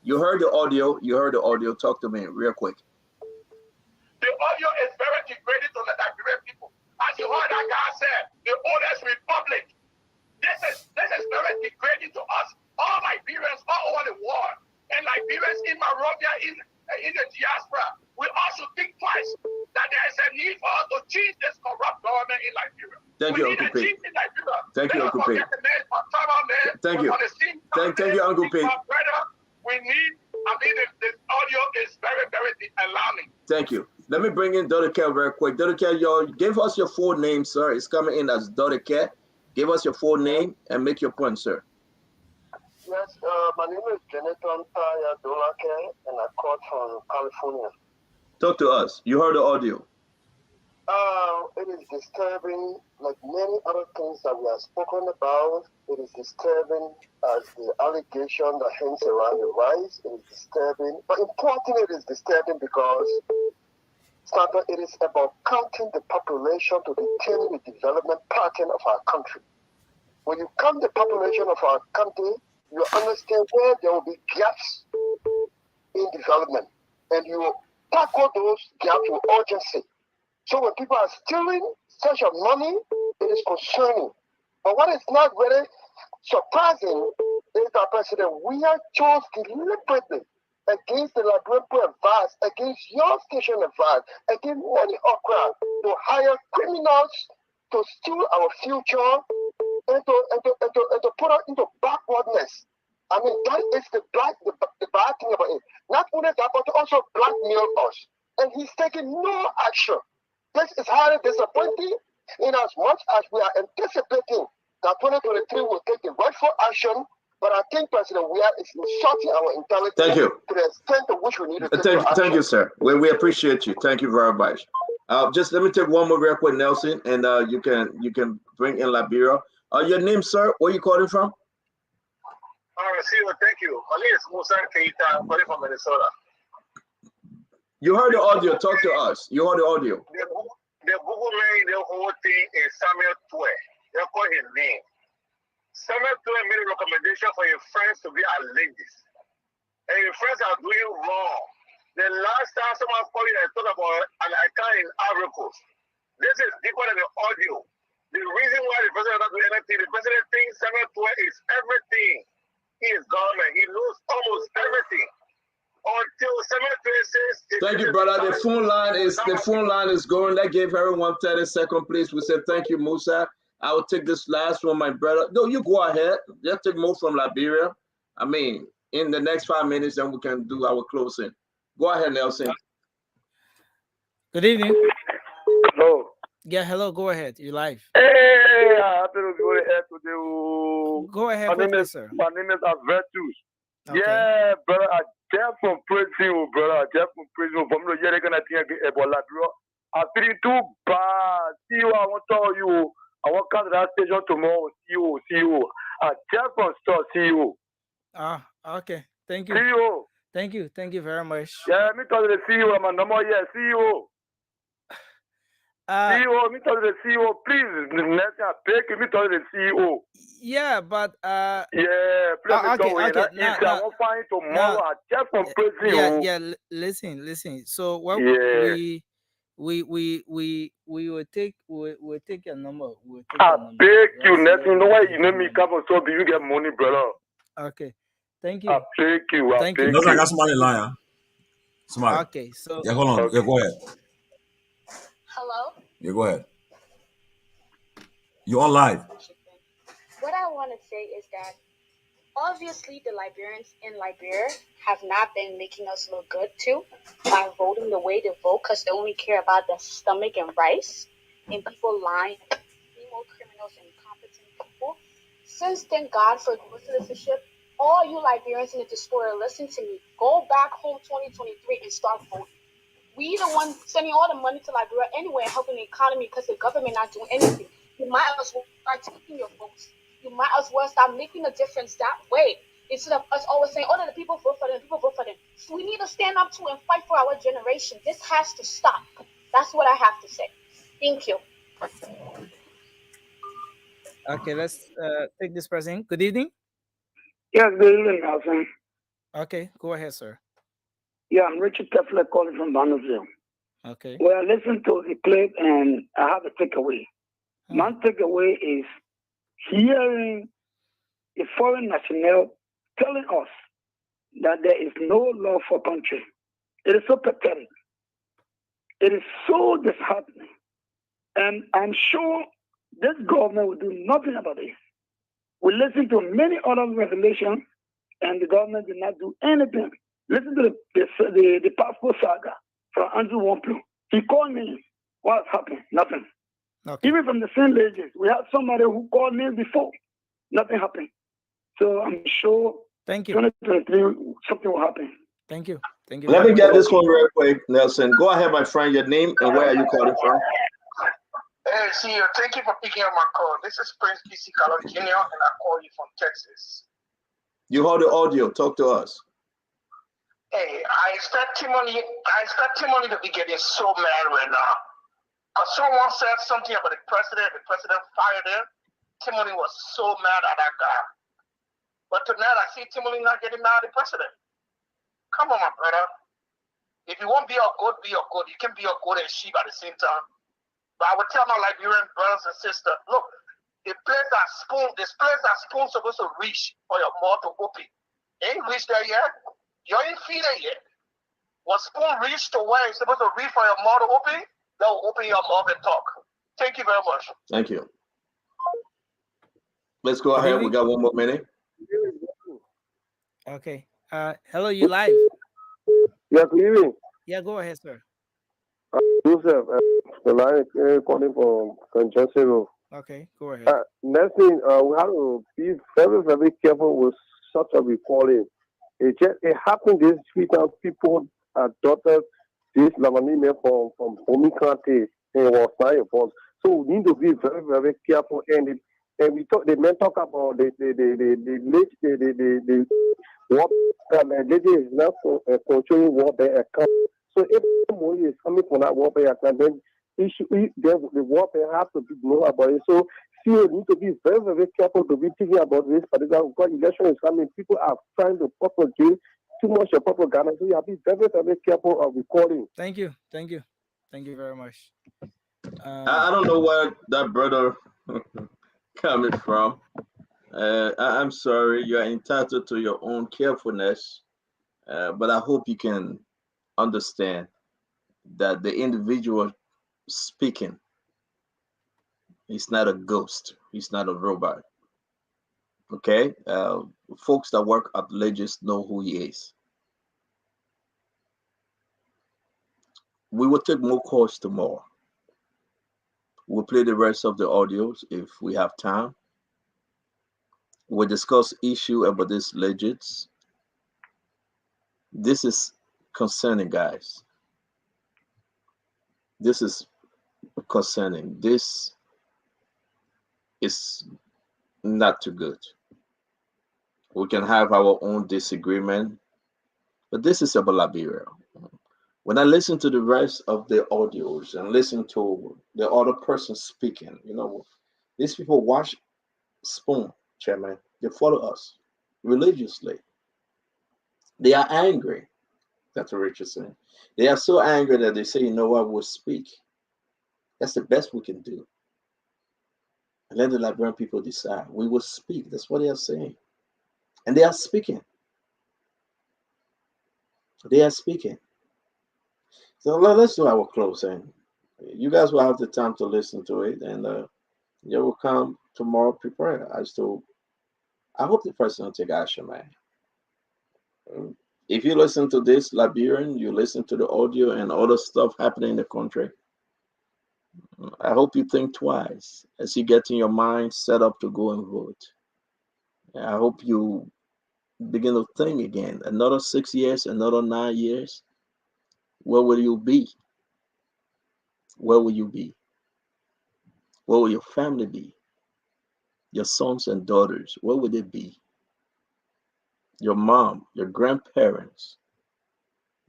[SPEAKER 7] You heard the audio. Talk to me real quick.
[SPEAKER 11] The audio is very degrading to the Liberian people. As you heard that guy said, the oldest republic. This is very degrading to us, all Liberians all over the world. And Liberians in Monrovia, in the diaspora, we also think twice that there is a need for us to change this corrupt government in Liberia.
[SPEAKER 7] Thank you, Uncle Pete. Thank you, Uncle Pete. Thank you. Thank you, Uncle Pete.
[SPEAKER 11] We need, this audio is very, very alarming.
[SPEAKER 7] Thank you. Let me bring in Dr. Care very quick. Dr. Care, give us your full name, sir. It's coming in as Dr. Care. Give us your full name and make your point, sir.
[SPEAKER 14] Yes, my name is Jonathan Taya Dolake, and I called from California.
[SPEAKER 7] Talk to us. You heard the audio.
[SPEAKER 14] It is disturbing, like many other things that we have spoken about. It is disturbing as the allegation that hangs around the rise. It is disturbing, but importantly, it is disturbing because it is about counting the population to determine the development pattern of our country. When you count the population of our country, you understand where there will be gaps in development, and you tackle those gaps with urgency. So when people are stealing such a money, it is concerning. But what is not very surprising is that, President, we have chose deliberately against the Liberian advice, against your station advice, against many Okra to hire criminals to steal our future and to put us into backwardness. I mean, that is the bad thing about it. Not only that, but also blackmail us. And he's taking no action. This is highly disappointing in as much as we are anticipating that 2023 will take the rightful action. But I think President Weah is insulting our intelligence
[SPEAKER 7] Thank you.
[SPEAKER 14] to the extent to which we need to take
[SPEAKER 7] Thank you, sir. We appreciate you. Thank you very much. Just let me take one more real quick, Nelson, and you can bring in Liberia. Your name, sir? Where you calling from?
[SPEAKER 14] All right, see you. Thank you. My name is Musa Keita. I'm calling from Minnesota.
[SPEAKER 7] You heard the audio. Talk to us. You heard the audio.
[SPEAKER 14] The Google made the whole thing is Samuel Twe. They call his name. Samuel Twe made a recommendation for your friends to be our ladies. And your friends are doing wrong. The last time someone called you and talked about an account in Africa. This is deeper than the audio. The reason why the president is not doing anything, the president thinks Samuel Twe is everything. He is government. He knows almost everything. Until Samuel Twe says.
[SPEAKER 7] Thank you, brother. The phone line is going. Let's give everyone 30 seconds, please. We said thank you, Musa. I will take this last one, my brother. No, you go ahead. Let's take more from Liberia. I mean, in the next 5 minutes, then we can do our closing. Go ahead, Nelson.
[SPEAKER 2] Good evening.
[SPEAKER 15] Hello.
[SPEAKER 2] Yeah, hello. Go ahead. You're live.
[SPEAKER 15] Hey, I happen to be here today.
[SPEAKER 2] Go ahead, quickly, sir.
[SPEAKER 15] My name is Albertus.
[SPEAKER 2] Okay.
[SPEAKER 15] Yeah, brother. I just from praising you, brother. I just from praising you. From the year gonna think about Liberia. I feel too bad. See you. I want to tell you. I want to come to that station tomorrow. See you. I just from store. See you.
[SPEAKER 2] Okay. Thank you.
[SPEAKER 15] See you.
[SPEAKER 2] Thank you very much.
[SPEAKER 15] Yeah, me tell you the CEO. I'm a number. Yeah, CEO. CEO, me tell you the CEO, please. Next time, beg you, me tell you the CEO.
[SPEAKER 2] Yeah, but
[SPEAKER 15] yeah, please
[SPEAKER 2] okay.
[SPEAKER 15] I won't find tomorrow. I just from praising you.
[SPEAKER 2] Yeah. Listen. So what we will take your number.
[SPEAKER 15] I beg you, Nelson. You know why you know me come so do you get money, brother?
[SPEAKER 2] Okay. Thank you.
[SPEAKER 15] I beg you.
[SPEAKER 10] I got somebody lying. Somebody.
[SPEAKER 2] Okay, so
[SPEAKER 10] yeah, hold on.
[SPEAKER 15] Okay.
[SPEAKER 10] Yeah, go ahead.
[SPEAKER 16] Hello?
[SPEAKER 10] Yeah, go ahead. You're on live.
[SPEAKER 16] What I want to say is that obviously the Liberians in Liberia have not been making us look good too by voting the way they vote because they only care about their stomach and rice and people lying, emo criminals and incompetent people. Since thank God for dual citizenship, all you Liberians in the diaspora, listen to me. Go back home 2023 and start voting. We the ones sending all the money to Liberia anyway, helping the economy because the government not doing anything. You might as well start taking your votes. You might as well start making a difference that way. Instead of us always saying, oh, no, the people vote for them, So we need to stand up to and fight for our generation. This has to stop. That's what I have to say. Thank you.
[SPEAKER 2] Okay, let's take this person. Good evening.
[SPEAKER 17] Yes, good evening, Nelson.
[SPEAKER 2] Okay, go ahead, sir.
[SPEAKER 17] Yeah, I'm Richard Keffler calling from Barnesville.
[SPEAKER 2] Okay.
[SPEAKER 17] Well, I listened to the clip and I have a takeaway. My takeaway is hearing a foreign national telling us that there is no law for country. It is so pathetic. It is so disheartening. And I'm sure this government will do nothing about it. We listened to many other revelations and the government did not do anything. Listen to the passport saga from Andrew Wamplu. He called me. What's happened? Nothing.
[SPEAKER 2] Okay.
[SPEAKER 17] Even from the same ages, we had somebody who called me before. Nothing happened. So I'm sure.
[SPEAKER 2] Thank you.
[SPEAKER 17] 2023, something will happen.
[SPEAKER 2] Thank you.
[SPEAKER 7] Let me get this one real quick, Nelson. Go ahead, my friend. Your name and where are you calling from?
[SPEAKER 14] Hey, CEO, thank you for picking up my call. This is Prince PC Calon Jr. and I call you from Texas.
[SPEAKER 7] You heard the audio. Talk to us.
[SPEAKER 14] Hey, I expect Timothy to be getting so mad right now. Because someone said something about the president fired him. Timothy was so mad at that guy. But tonight I see Timothy not getting mad at the president. Come on, my brother. If you want to be a goat, be a goat. You can be a goat and sheep at the same time. But I would tell my Liberian brothers and sisters, look, the place that spoon supposed to reach for your mouth to open. Ain't reached there yet. You ain't feed it yet. When spoon reach to where it's supposed to reach for your mouth to open, they'll open your mouth and talk. Thank you very much.
[SPEAKER 7] Thank you. Let's go ahead. We got one more minute.
[SPEAKER 2] Okay. Hello, you live?
[SPEAKER 14] Yeah, good evening.
[SPEAKER 2] Yeah, go ahead, sir.
[SPEAKER 14] Joseph, the line calling from Conjunction Road.
[SPEAKER 2] Okay, go ahead.
[SPEAKER 14] Next thing, we have to be very, very careful with such a recording. It happened this week and people adopted this Lamanime from Bomi County and was not involved. So we need to be very, very careful. And we talk, the men talk about the what the lady is not controlling what their account. So if money is coming from that warfare account, then the warfare has to be known about it. So still need to be very, very careful to be thinking about this particular because election is coming. People are trying to propagate too much of propaganda. So you have to be very, very careful of recording.
[SPEAKER 2] Thank you. Thank you. Thank you very much.
[SPEAKER 7] I don't know where that brother coming from. I'm sorry, you are entitled to your own carefulness, but I hope you can understand that the individual speaking is not a ghost, he's not a robot. Okay? Folks that work at Legis know who he is. We will take more calls tomorrow. We'll play the rest of the audios if we have time. We'll discuss issue about this legits. This is concerning, guys. This is concerning. This is not too good. We can have our own disagreement, but this is about Liberia. When I listen to the rest of the audios and listen to the other person speaking, these people watch Spoon, Chairman. They follow us religiously. They are angry. That's what Richardson. They are so angry that they say, you know what, we'll speak. That's the best we can do. And let the Liberian people decide. We will speak. That's what they are saying. And they are speaking. They are speaking. So let's do our closing. You guys will have the time to listen to it, and you will come tomorrow prepared. I hope the person will take action, man. If you listen to this Liberian, you listen to the audio and other stuff happening in the country. I hope you think twice as you get in your mind set up to go and vote. I hope you begin to think again. Another 6 years, another 9 years. Where will you be? Where will you be? Where will your family be? Your sons and daughters, where will they be? Your mom, your grandparents.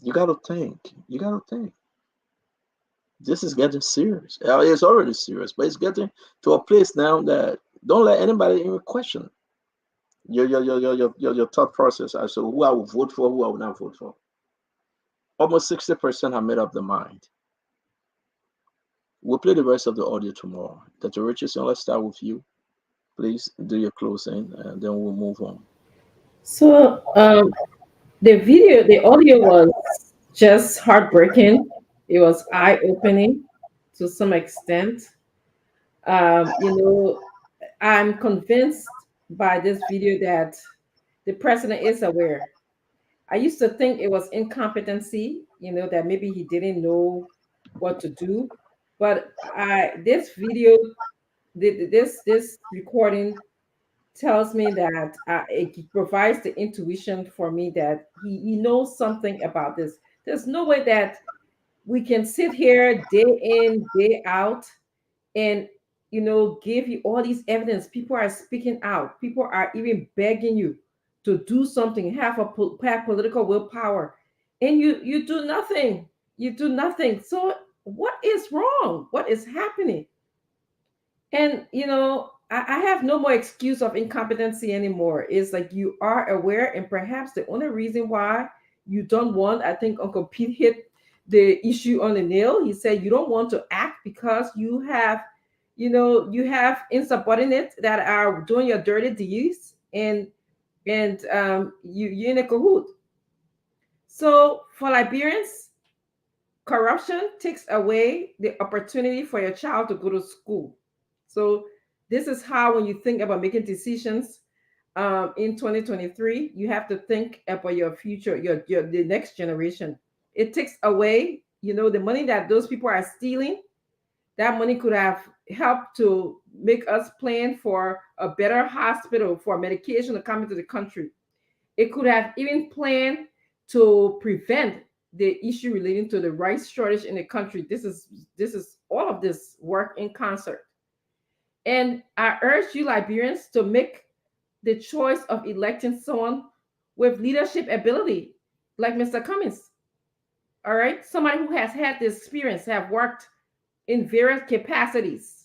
[SPEAKER 7] You got to think. You got to think. This is getting serious. It's already serious, but it's getting to a place now that don't let anybody even question your thought process as to who I will vote for, who I will not vote for. Almost 60% have made up their mind. We'll play the rest of the audio tomorrow. Dr. Richardson, let's start with you. Please do your closing, and then we'll move on.
[SPEAKER 3] So the audio was just heartbreaking. It was eye-opening to some extent. I'm convinced by this video that the president is aware. I used to think it was incompetency, that maybe he didn't know what to do. But this video, this recording tells me that it provides the intuition for me that he knows something about this. There's no way that we can sit here day in, day out, and give you all these evidence. People are speaking out. People are even begging you to do something, have political willpower, and you do nothing. You do nothing. So what is wrong? What is happening? And I have no more excuse of incompetency anymore. It's like you are aware, and perhaps the only reason why you don't want, I think Uncle Pete hit the issue on the nail. He said you don't want to act because you have insubordinates that are doing your dirty deeds, and you're in a cahoot. So for Liberians, corruption takes away the opportunity for your child to go to school. So this is how, when you think about making decisions, in 2023, you have to think about your future, the next generation. It takes away, the money that those people are stealing. That money could have helped to make us plan for a better hospital, for medication to come into the country. It could have even planned to prevent the issue relating to the rice shortage in the country. This is all of this work in concert. And I urge you Liberians to make the choice of electing someone with leadership ability, like Mr. Cummings. All right, somebody who has had the experience, have worked in various capacities,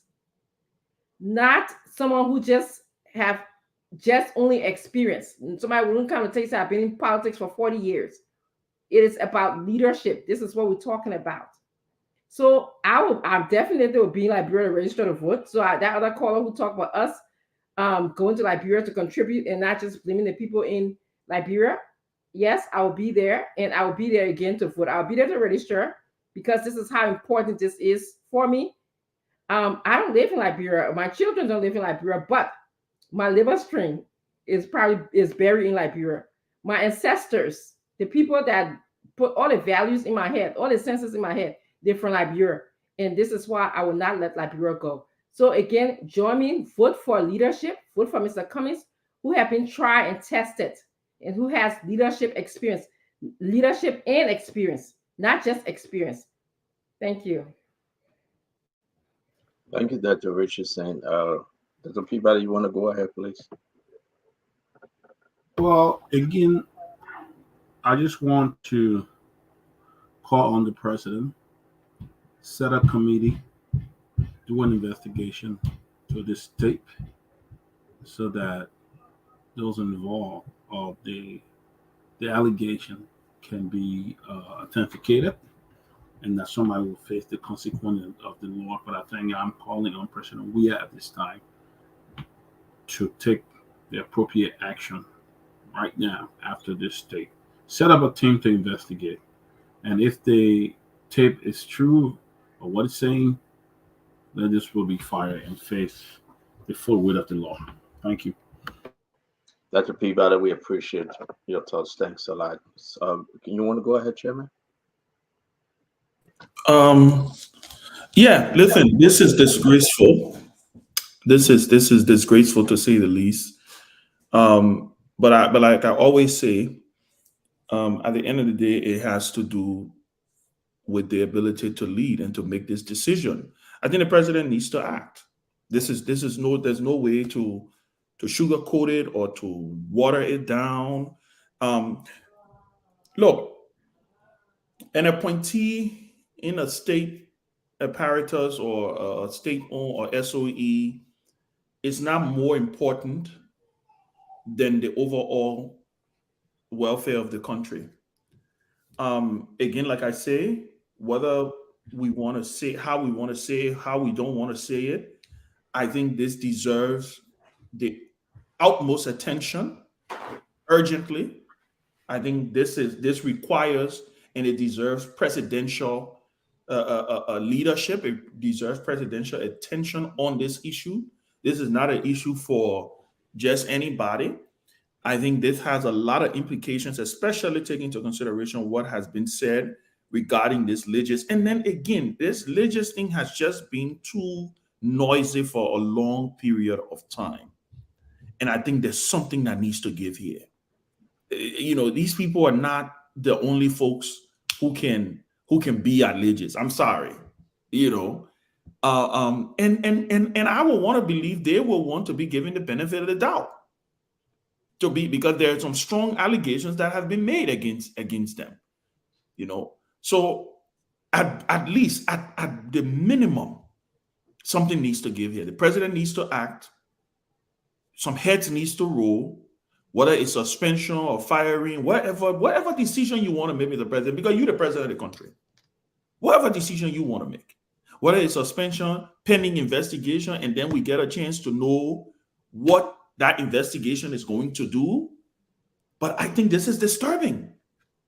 [SPEAKER 3] not someone who have just only experience. Somebody who wouldn't come and tell you, I've been in politics for 40 years. It is about leadership. This is what we're talking about. So I'm definitely will be in Liberia to register to vote. So that other caller who talked about us going to Liberia to contribute and not just blaming the people in Liberia. Yes, I will be there, and I will be there again to vote. I'll be there to register because this is how important this is for me. I don't live in Liberia. My children don't live in Liberia, but my liver string is buried in Liberia. My ancestors, the people that put all the values in my head, all the senses in my head, they're from Liberia. And this is why I will not let Liberia go. So again, join me, vote for leadership, vote for Mr. Cummings, who have been tried and tested and who has leadership and experience, not just experience. Thank you.
[SPEAKER 7] Thank you, Dr. Richardson. Dr. Peabody, you want to go ahead, please?
[SPEAKER 9] Well, again, I just want to call on the president, set a committee, do an investigation to this tape so that those involved of the allegation can be authenticated and that somebody will face the consequences of the law. But I think I'm calling on President Weah at this time to take the appropriate action right now after this tape. Set up a team to investigate. And if the tape is true or what it's saying, then this will be fired and face the full weight of the law. Thank you.
[SPEAKER 7] Dr. Peabody, we appreciate your thoughts. Thanks a lot. Can you want to go ahead, Chairman?
[SPEAKER 8] Yeah, listen, this is disgraceful. This is disgraceful to say the least. But like I always say, at the end of the day, it has to do with the ability to lead and to make this decision. I think the president needs to act. There's no way to sugarcoat it or to water it down. Look, an appointee in a state apparatus or a state-owned or SOE is not more important than the overall welfare of the country. Again, like I say, whether we want to say how we want to say it, how we don't want to say it, I think this deserves the utmost attention urgently. I think this requires and it deserves presidential leadership. It deserves presidential attention on this issue. This is not an issue for just anybody. I think this has a lot of implications, especially taking into consideration what has been said regarding this Legis. And then again, this Legis thing has just been too noisy for a long period of time. And I think there's something that needs to give here. These people are not the only folks who can be at Legis. I'm sorry, and I will want to believe they will want to be given the benefit of the doubt. Because there are some strong allegations that have been made against them, So at least at the minimum, something needs to give here. The president needs to act. Some heads needs to roll, whether it's suspension or firing, whatever decision you want to make with the president, because you're the president of the country. Whatever decision you want to make, whether it's suspension, pending investigation, and then we get a chance to know what that investigation is going to do. But I think this is disturbing.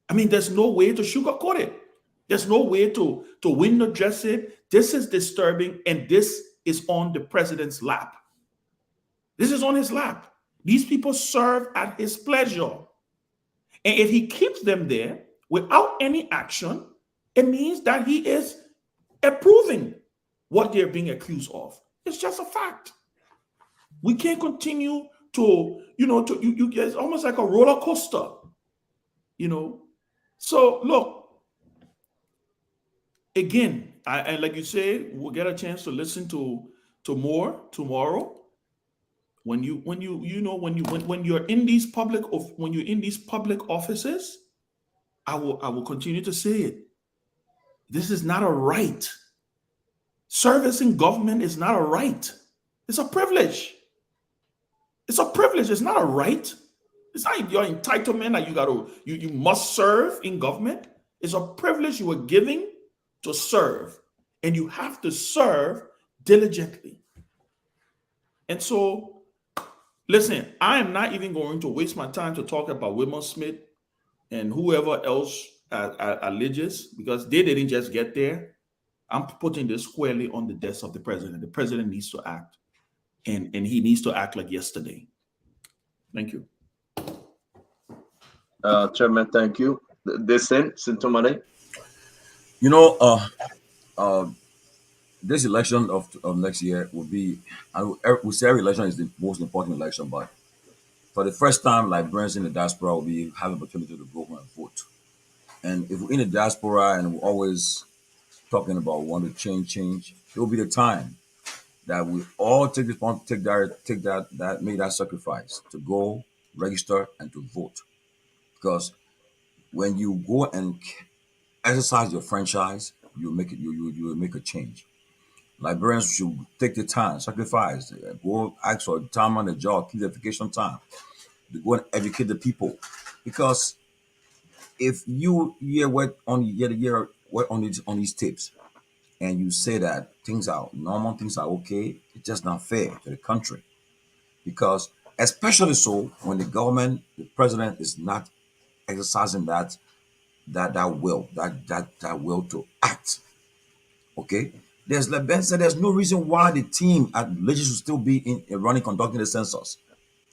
[SPEAKER 8] I mean, there's no way to sugarcoat it. There's no way to window dress it. This is disturbing, and this is on the president's lap. This is on his lap. These people serve at his pleasure. And if he keeps them there without any action, it means that he is approving what they're being accused of. It's just a fact. We can't continue to, it's almost like a roller coaster, you know. So look, again, and like you say, we'll get a chance to listen to more tomorrow. When you're in these public offices, I will continue to say it. This is not a right. Servicing government is not a right. It's a privilege. It's a privilege. It's not a right. It's not your entitlement that you must serve in government. It's a privilege you were giving to serve, and you have to serve diligently. And so, listen, I am not even going to waste my time to talk about Wilmer Smith and whoever else alleges, because they didn't just get there. I'm putting this squarely on the desk of the president. The president needs to act, and he needs to act like yesterday. Thank you.
[SPEAKER 7] Chairman, thank you. Sintomane.
[SPEAKER 10] This election of next year will be, we say every election is the most important election, but for the first time, Liberians in the diaspora will be having the opportunity to go home and vote. And if we're in the diaspora and we're always talking about want to change, it will be the time that we all make that sacrifice to go register and to vote. Because when you go and exercise your franchise, you will make a change. Liberians should take the time, sacrifice, go ask for time on the job, keep the vacation time, to go and educate the people. Because if you hear what on these tips, and you say that things are normal, things are okay, it's just not fair to the country. Because especially so when the government, the president is not exercising that will to act. Okay, there's like Ben said, there's no reason why the team at Legis should still be in running conducting the census.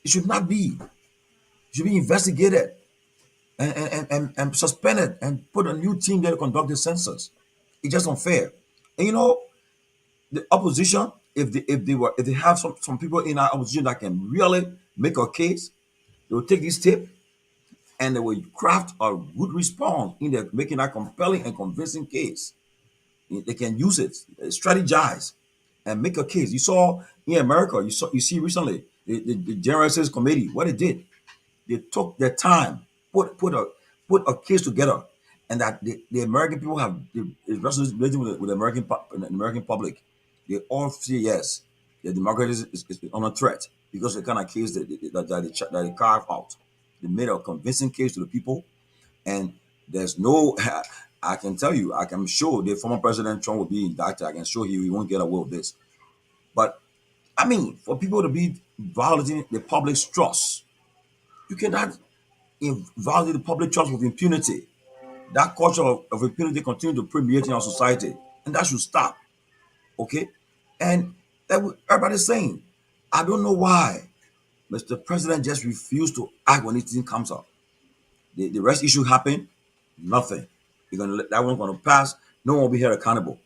[SPEAKER 10] It should not be. It should be investigated and suspended and put a new team there to conduct the census. It's just unfair. And the opposition, if they have some people in our opposition that can really make a case, they will take this tip and they will craft a good response in there, making that compelling and convincing case. They can use it, strategize, and make a case. You saw in America, you see recently the General Justice Committee, what it did. They took their time, put a case together, and that the American people have the responsibility with the American public. They all say yes, the democracy is under threat because the kind of case that they carve out. They made a convincing case to the people, and there's no. I can tell you, I'm sure the former President Trump will be indicted. I can show you he won't get away with this. But I mean, for people to be violating the public's trust, you cannot violate the public trust with impunity. That culture of impunity continues to permeate in our society, and that should stop. Okay, and everybody's saying, I don't know why Mr. President just refused to act when anything comes up. The rest issue happened, nothing. You're gonna let that one gonna pass. No one will be held accountable.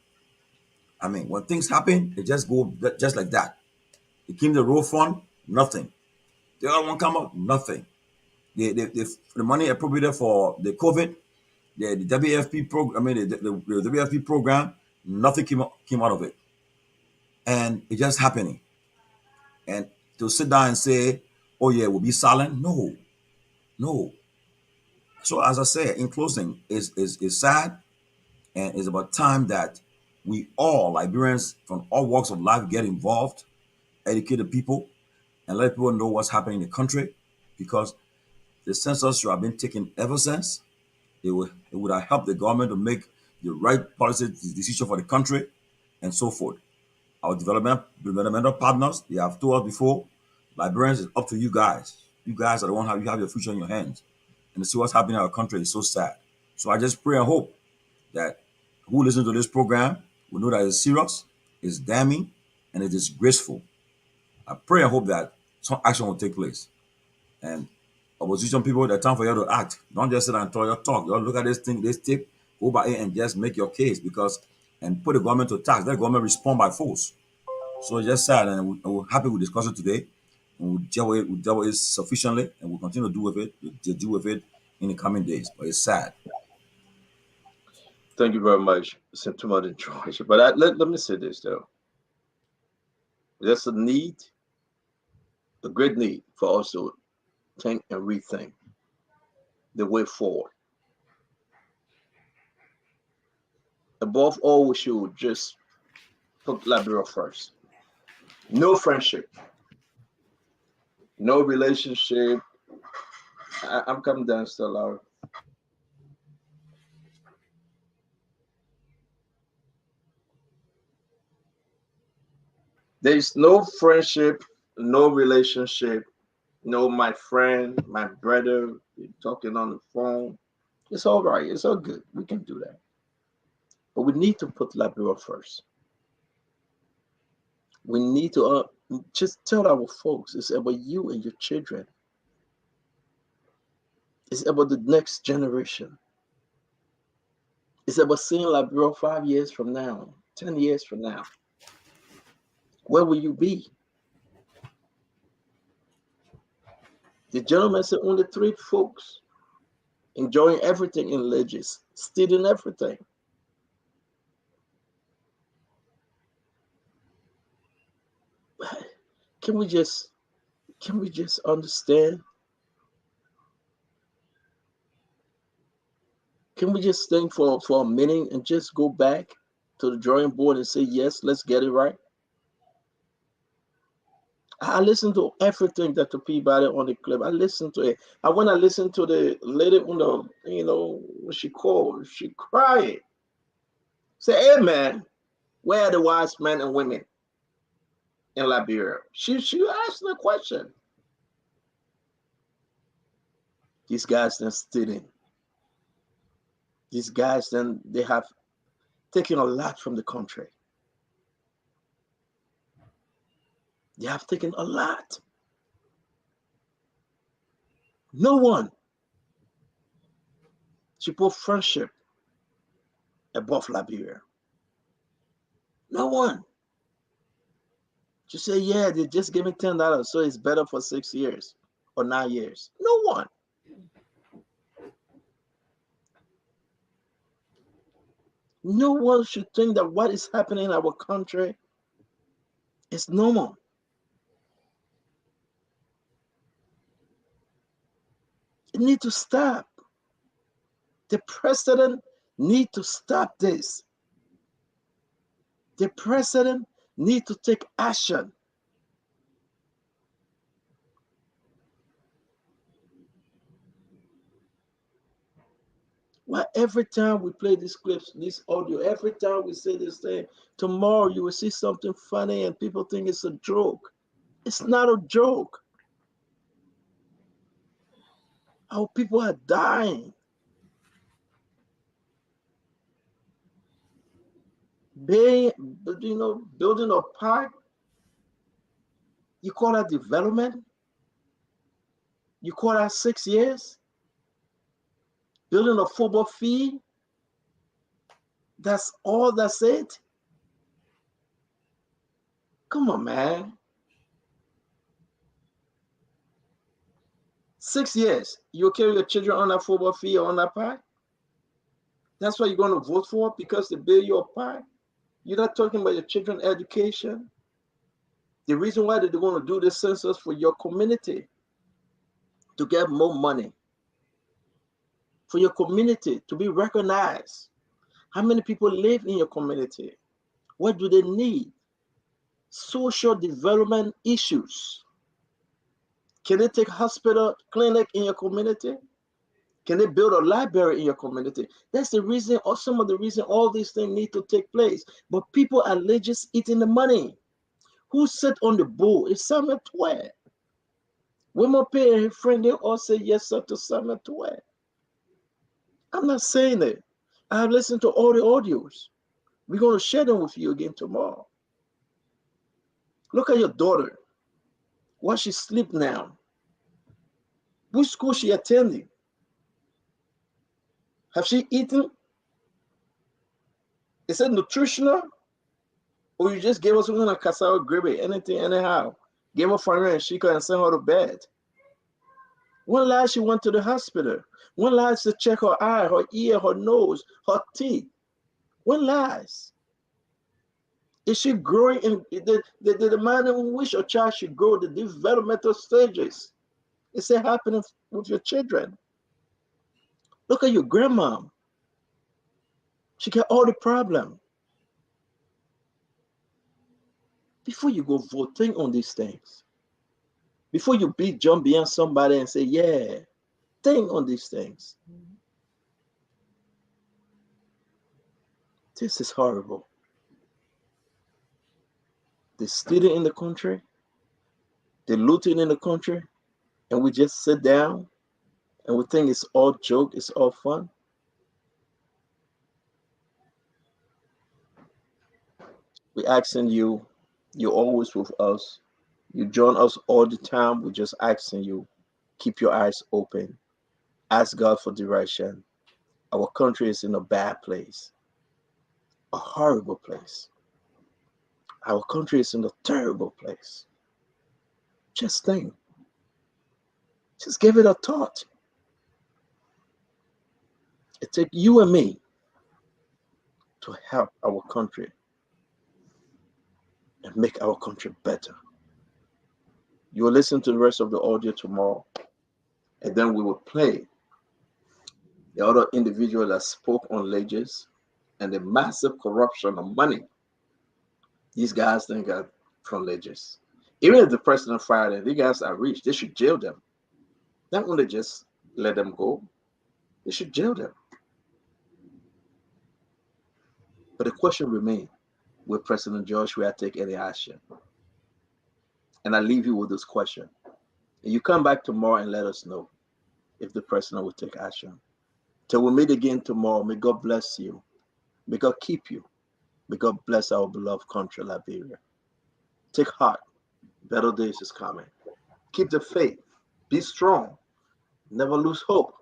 [SPEAKER 10] I mean, when things happen, they just go just like that. They came to the road fund, nothing. The other one come up, nothing. The money appropriated for the COVID, the WFP program, I mean the WFP program, nothing came out of it, and it just happening. And to sit down and say, "Oh yeah, we'll be silent," no, no. So as I say, in closing, is sad, and it's about time that we all Liberians from all walks of life get involved, educate the people, and let people know what's happening in the country, because the census should have been taken ever since. It would have helped the government to make the right policy decision for the country and so forth. Our developmental partners, they have told us before, Liberians, it's up to you guys. You guys are the one you have your future in your hands. And to see what's happening in our country is so sad. So I just pray and hope that who listens to this program will know that it's serious, it's damning, and it is graceful. I pray and hope that some action will take place. And opposition people, the time for you to act. Don't just sit and talk. You look at this thing, this tip, go by it and just make your case and put the government to tax. Let the government respond by force. So it's just sad, and we're happy we discussed it today, and we dealt with it sufficiently, and we'll continue to deal with it in the coming days. But it's sad.
[SPEAKER 7] Thank you very much, Sentiment and George. But let me say this though. There's a great need for us to think and rethink the way forward. Above all, we should just put Liberia first. No friendship, no relationship. I'm coming down still, Laura. There's no friendship, no relationship, no my friend, my brother, talking on the phone. It's all right. It's all good. We can do that. But we need to put Liberia first. We need to just tell our folks it's about you and your children. It's about the next generation. It's about seeing Liberia 5 years from now, 10 years from now. Where will you be? The gentleman said only 3 folks enjoying everything in Legis, stealing everything. Can we just understand? Can we just think for a minute and just go back to the drawing board and say, yes, let's get it right? I listened to everything that the Peabody on the clip. I listened to it. When I listened to the lady on the, she called, she cried. Say, hey man, where are the wise men and women in Liberia? She asked the question. These guys then stealing. These guys then they have taken a lot from the country. They have taken a lot. No one should put friendship above Liberia. No one. To say, yeah, they just gave me $10, so it's better for 6 years or 9 years. No one. No one should think that what is happening in our country is normal. It needs to stop. The president needs to stop this. The president needs to take action. Why every time we play these clips, this audio, every time we say this thing, tomorrow you will see something funny and people think it's a joke. It's not a joke. Our people are dying. Building a park, you call that development? You call that 6 years? Building a football field? That's all, that's it? Come on, man. 6 years, you carry your children on that football field or on that park? That's what you're going to vote for because they build your park? You're not talking about your children's education. The reason why they're going to do this census for your community, to get more money, for your community to be recognized. How many people live in your community? What do they need? Social development issues. Can they take hospital, clinic in your community? Can they build a library in your community? That's the reason, or some of the reason all these things need to take place. But people are just eating the money. Who sit on the board? It's Samuel Twe. Women pay and her friend, they all say yes sir to Samuel Twe. I'm not saying it. I have listened to all the audios. We're going to share them with you again tomorrow. Look at your daughter. Why she sleep now? Which school she attending? Have she eaten? Is it nutritional? Or you just gave her something like cassava gravy, anything, anyhow? Gave her fire and she and send her to bed. When last she went to the hospital? When last to check her eye, her ear, her nose, her teeth? When last? Is she growing in the man in which your child should grow, the developmental stages? Is it happening with your children? Look at your grandma. She got all the problem. Before you go vote, think on these things. Before you jump behind somebody and say, yeah, think on these things. This is horrible. They're stealing in the country. They're looting in the country. And we just sit down and we think it's all joke, it's all fun. We're asking you, you're always with us. You join us all the time. We're just asking you, keep your eyes open. Ask God for direction. Our country is in a bad place, a horrible place. Our country is in a terrible place. Just think. Just give it a thought. It takes you and me to help our country and make our country better. You will listen to the rest of the audio tomorrow, and then we will play the other individual that spoke on ledgers and the massive corruption of money these guys then got from ledgers. Even if the president fired them, these guys are rich. They should jail them. Not only just let them go, they should jail them. But the question remains, will President Joshua take any action? And I leave you with this question. And you come back tomorrow and let us know if the president will take action. Till we meet again tomorrow, may God bless you. May God keep you. May God bless our beloved country, Liberia. Take heart. Better days is coming. Keep the faith. Be strong. Never lose hope.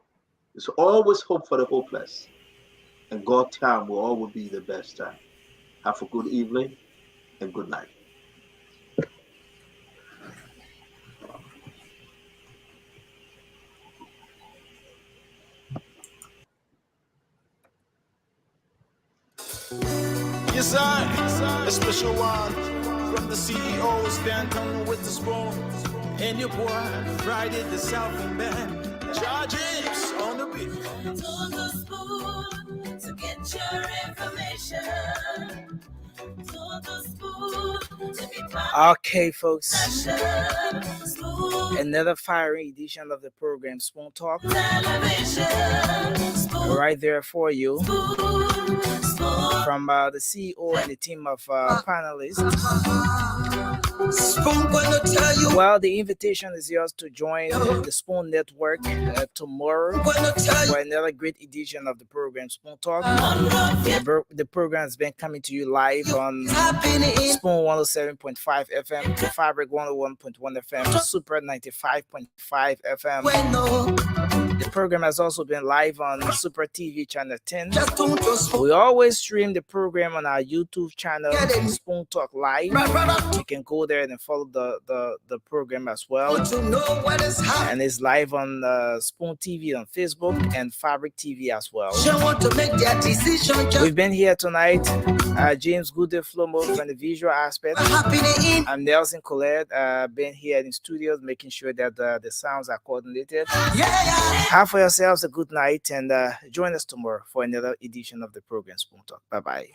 [SPEAKER 7] There's always hope for the hopeless. And God's time will always be the best time. Have a good evening and good night.
[SPEAKER 18] Yes, I, a special one from the CEO, stand coming with the spoon. And your boy, Friday the Southern Band, James on the beat.
[SPEAKER 1] To the spoon to get your information. To the spoon to be
[SPEAKER 2] Okay, folks. Another fiery edition of the program, Spoon Talk. Right there for you. From the CEO and the team of panelists. Well, the invitation is yours to join the Spoon Network tomorrow for another great edition of the program, Spoon Talk. The program has been coming to you live on Spoon 107.5 FM, Fabric 101.1 FM, Super 95.5 FM. The program has also been live on Super TV Channel 10. We always stream the program on our YouTube channel, Spoon Talk Live. You can go there and follow the program as well. And it's live on Spoon TV on Facebook and Fabric TV as well. We've been here tonight. James Goode Flomo from the visual aspect. I'm Nelson Colette. Been here in the studios making sure that the sounds are coordinated. Have for yourselves a good night and join us tomorrow for another edition of the program Spoon Talk. Bye-bye.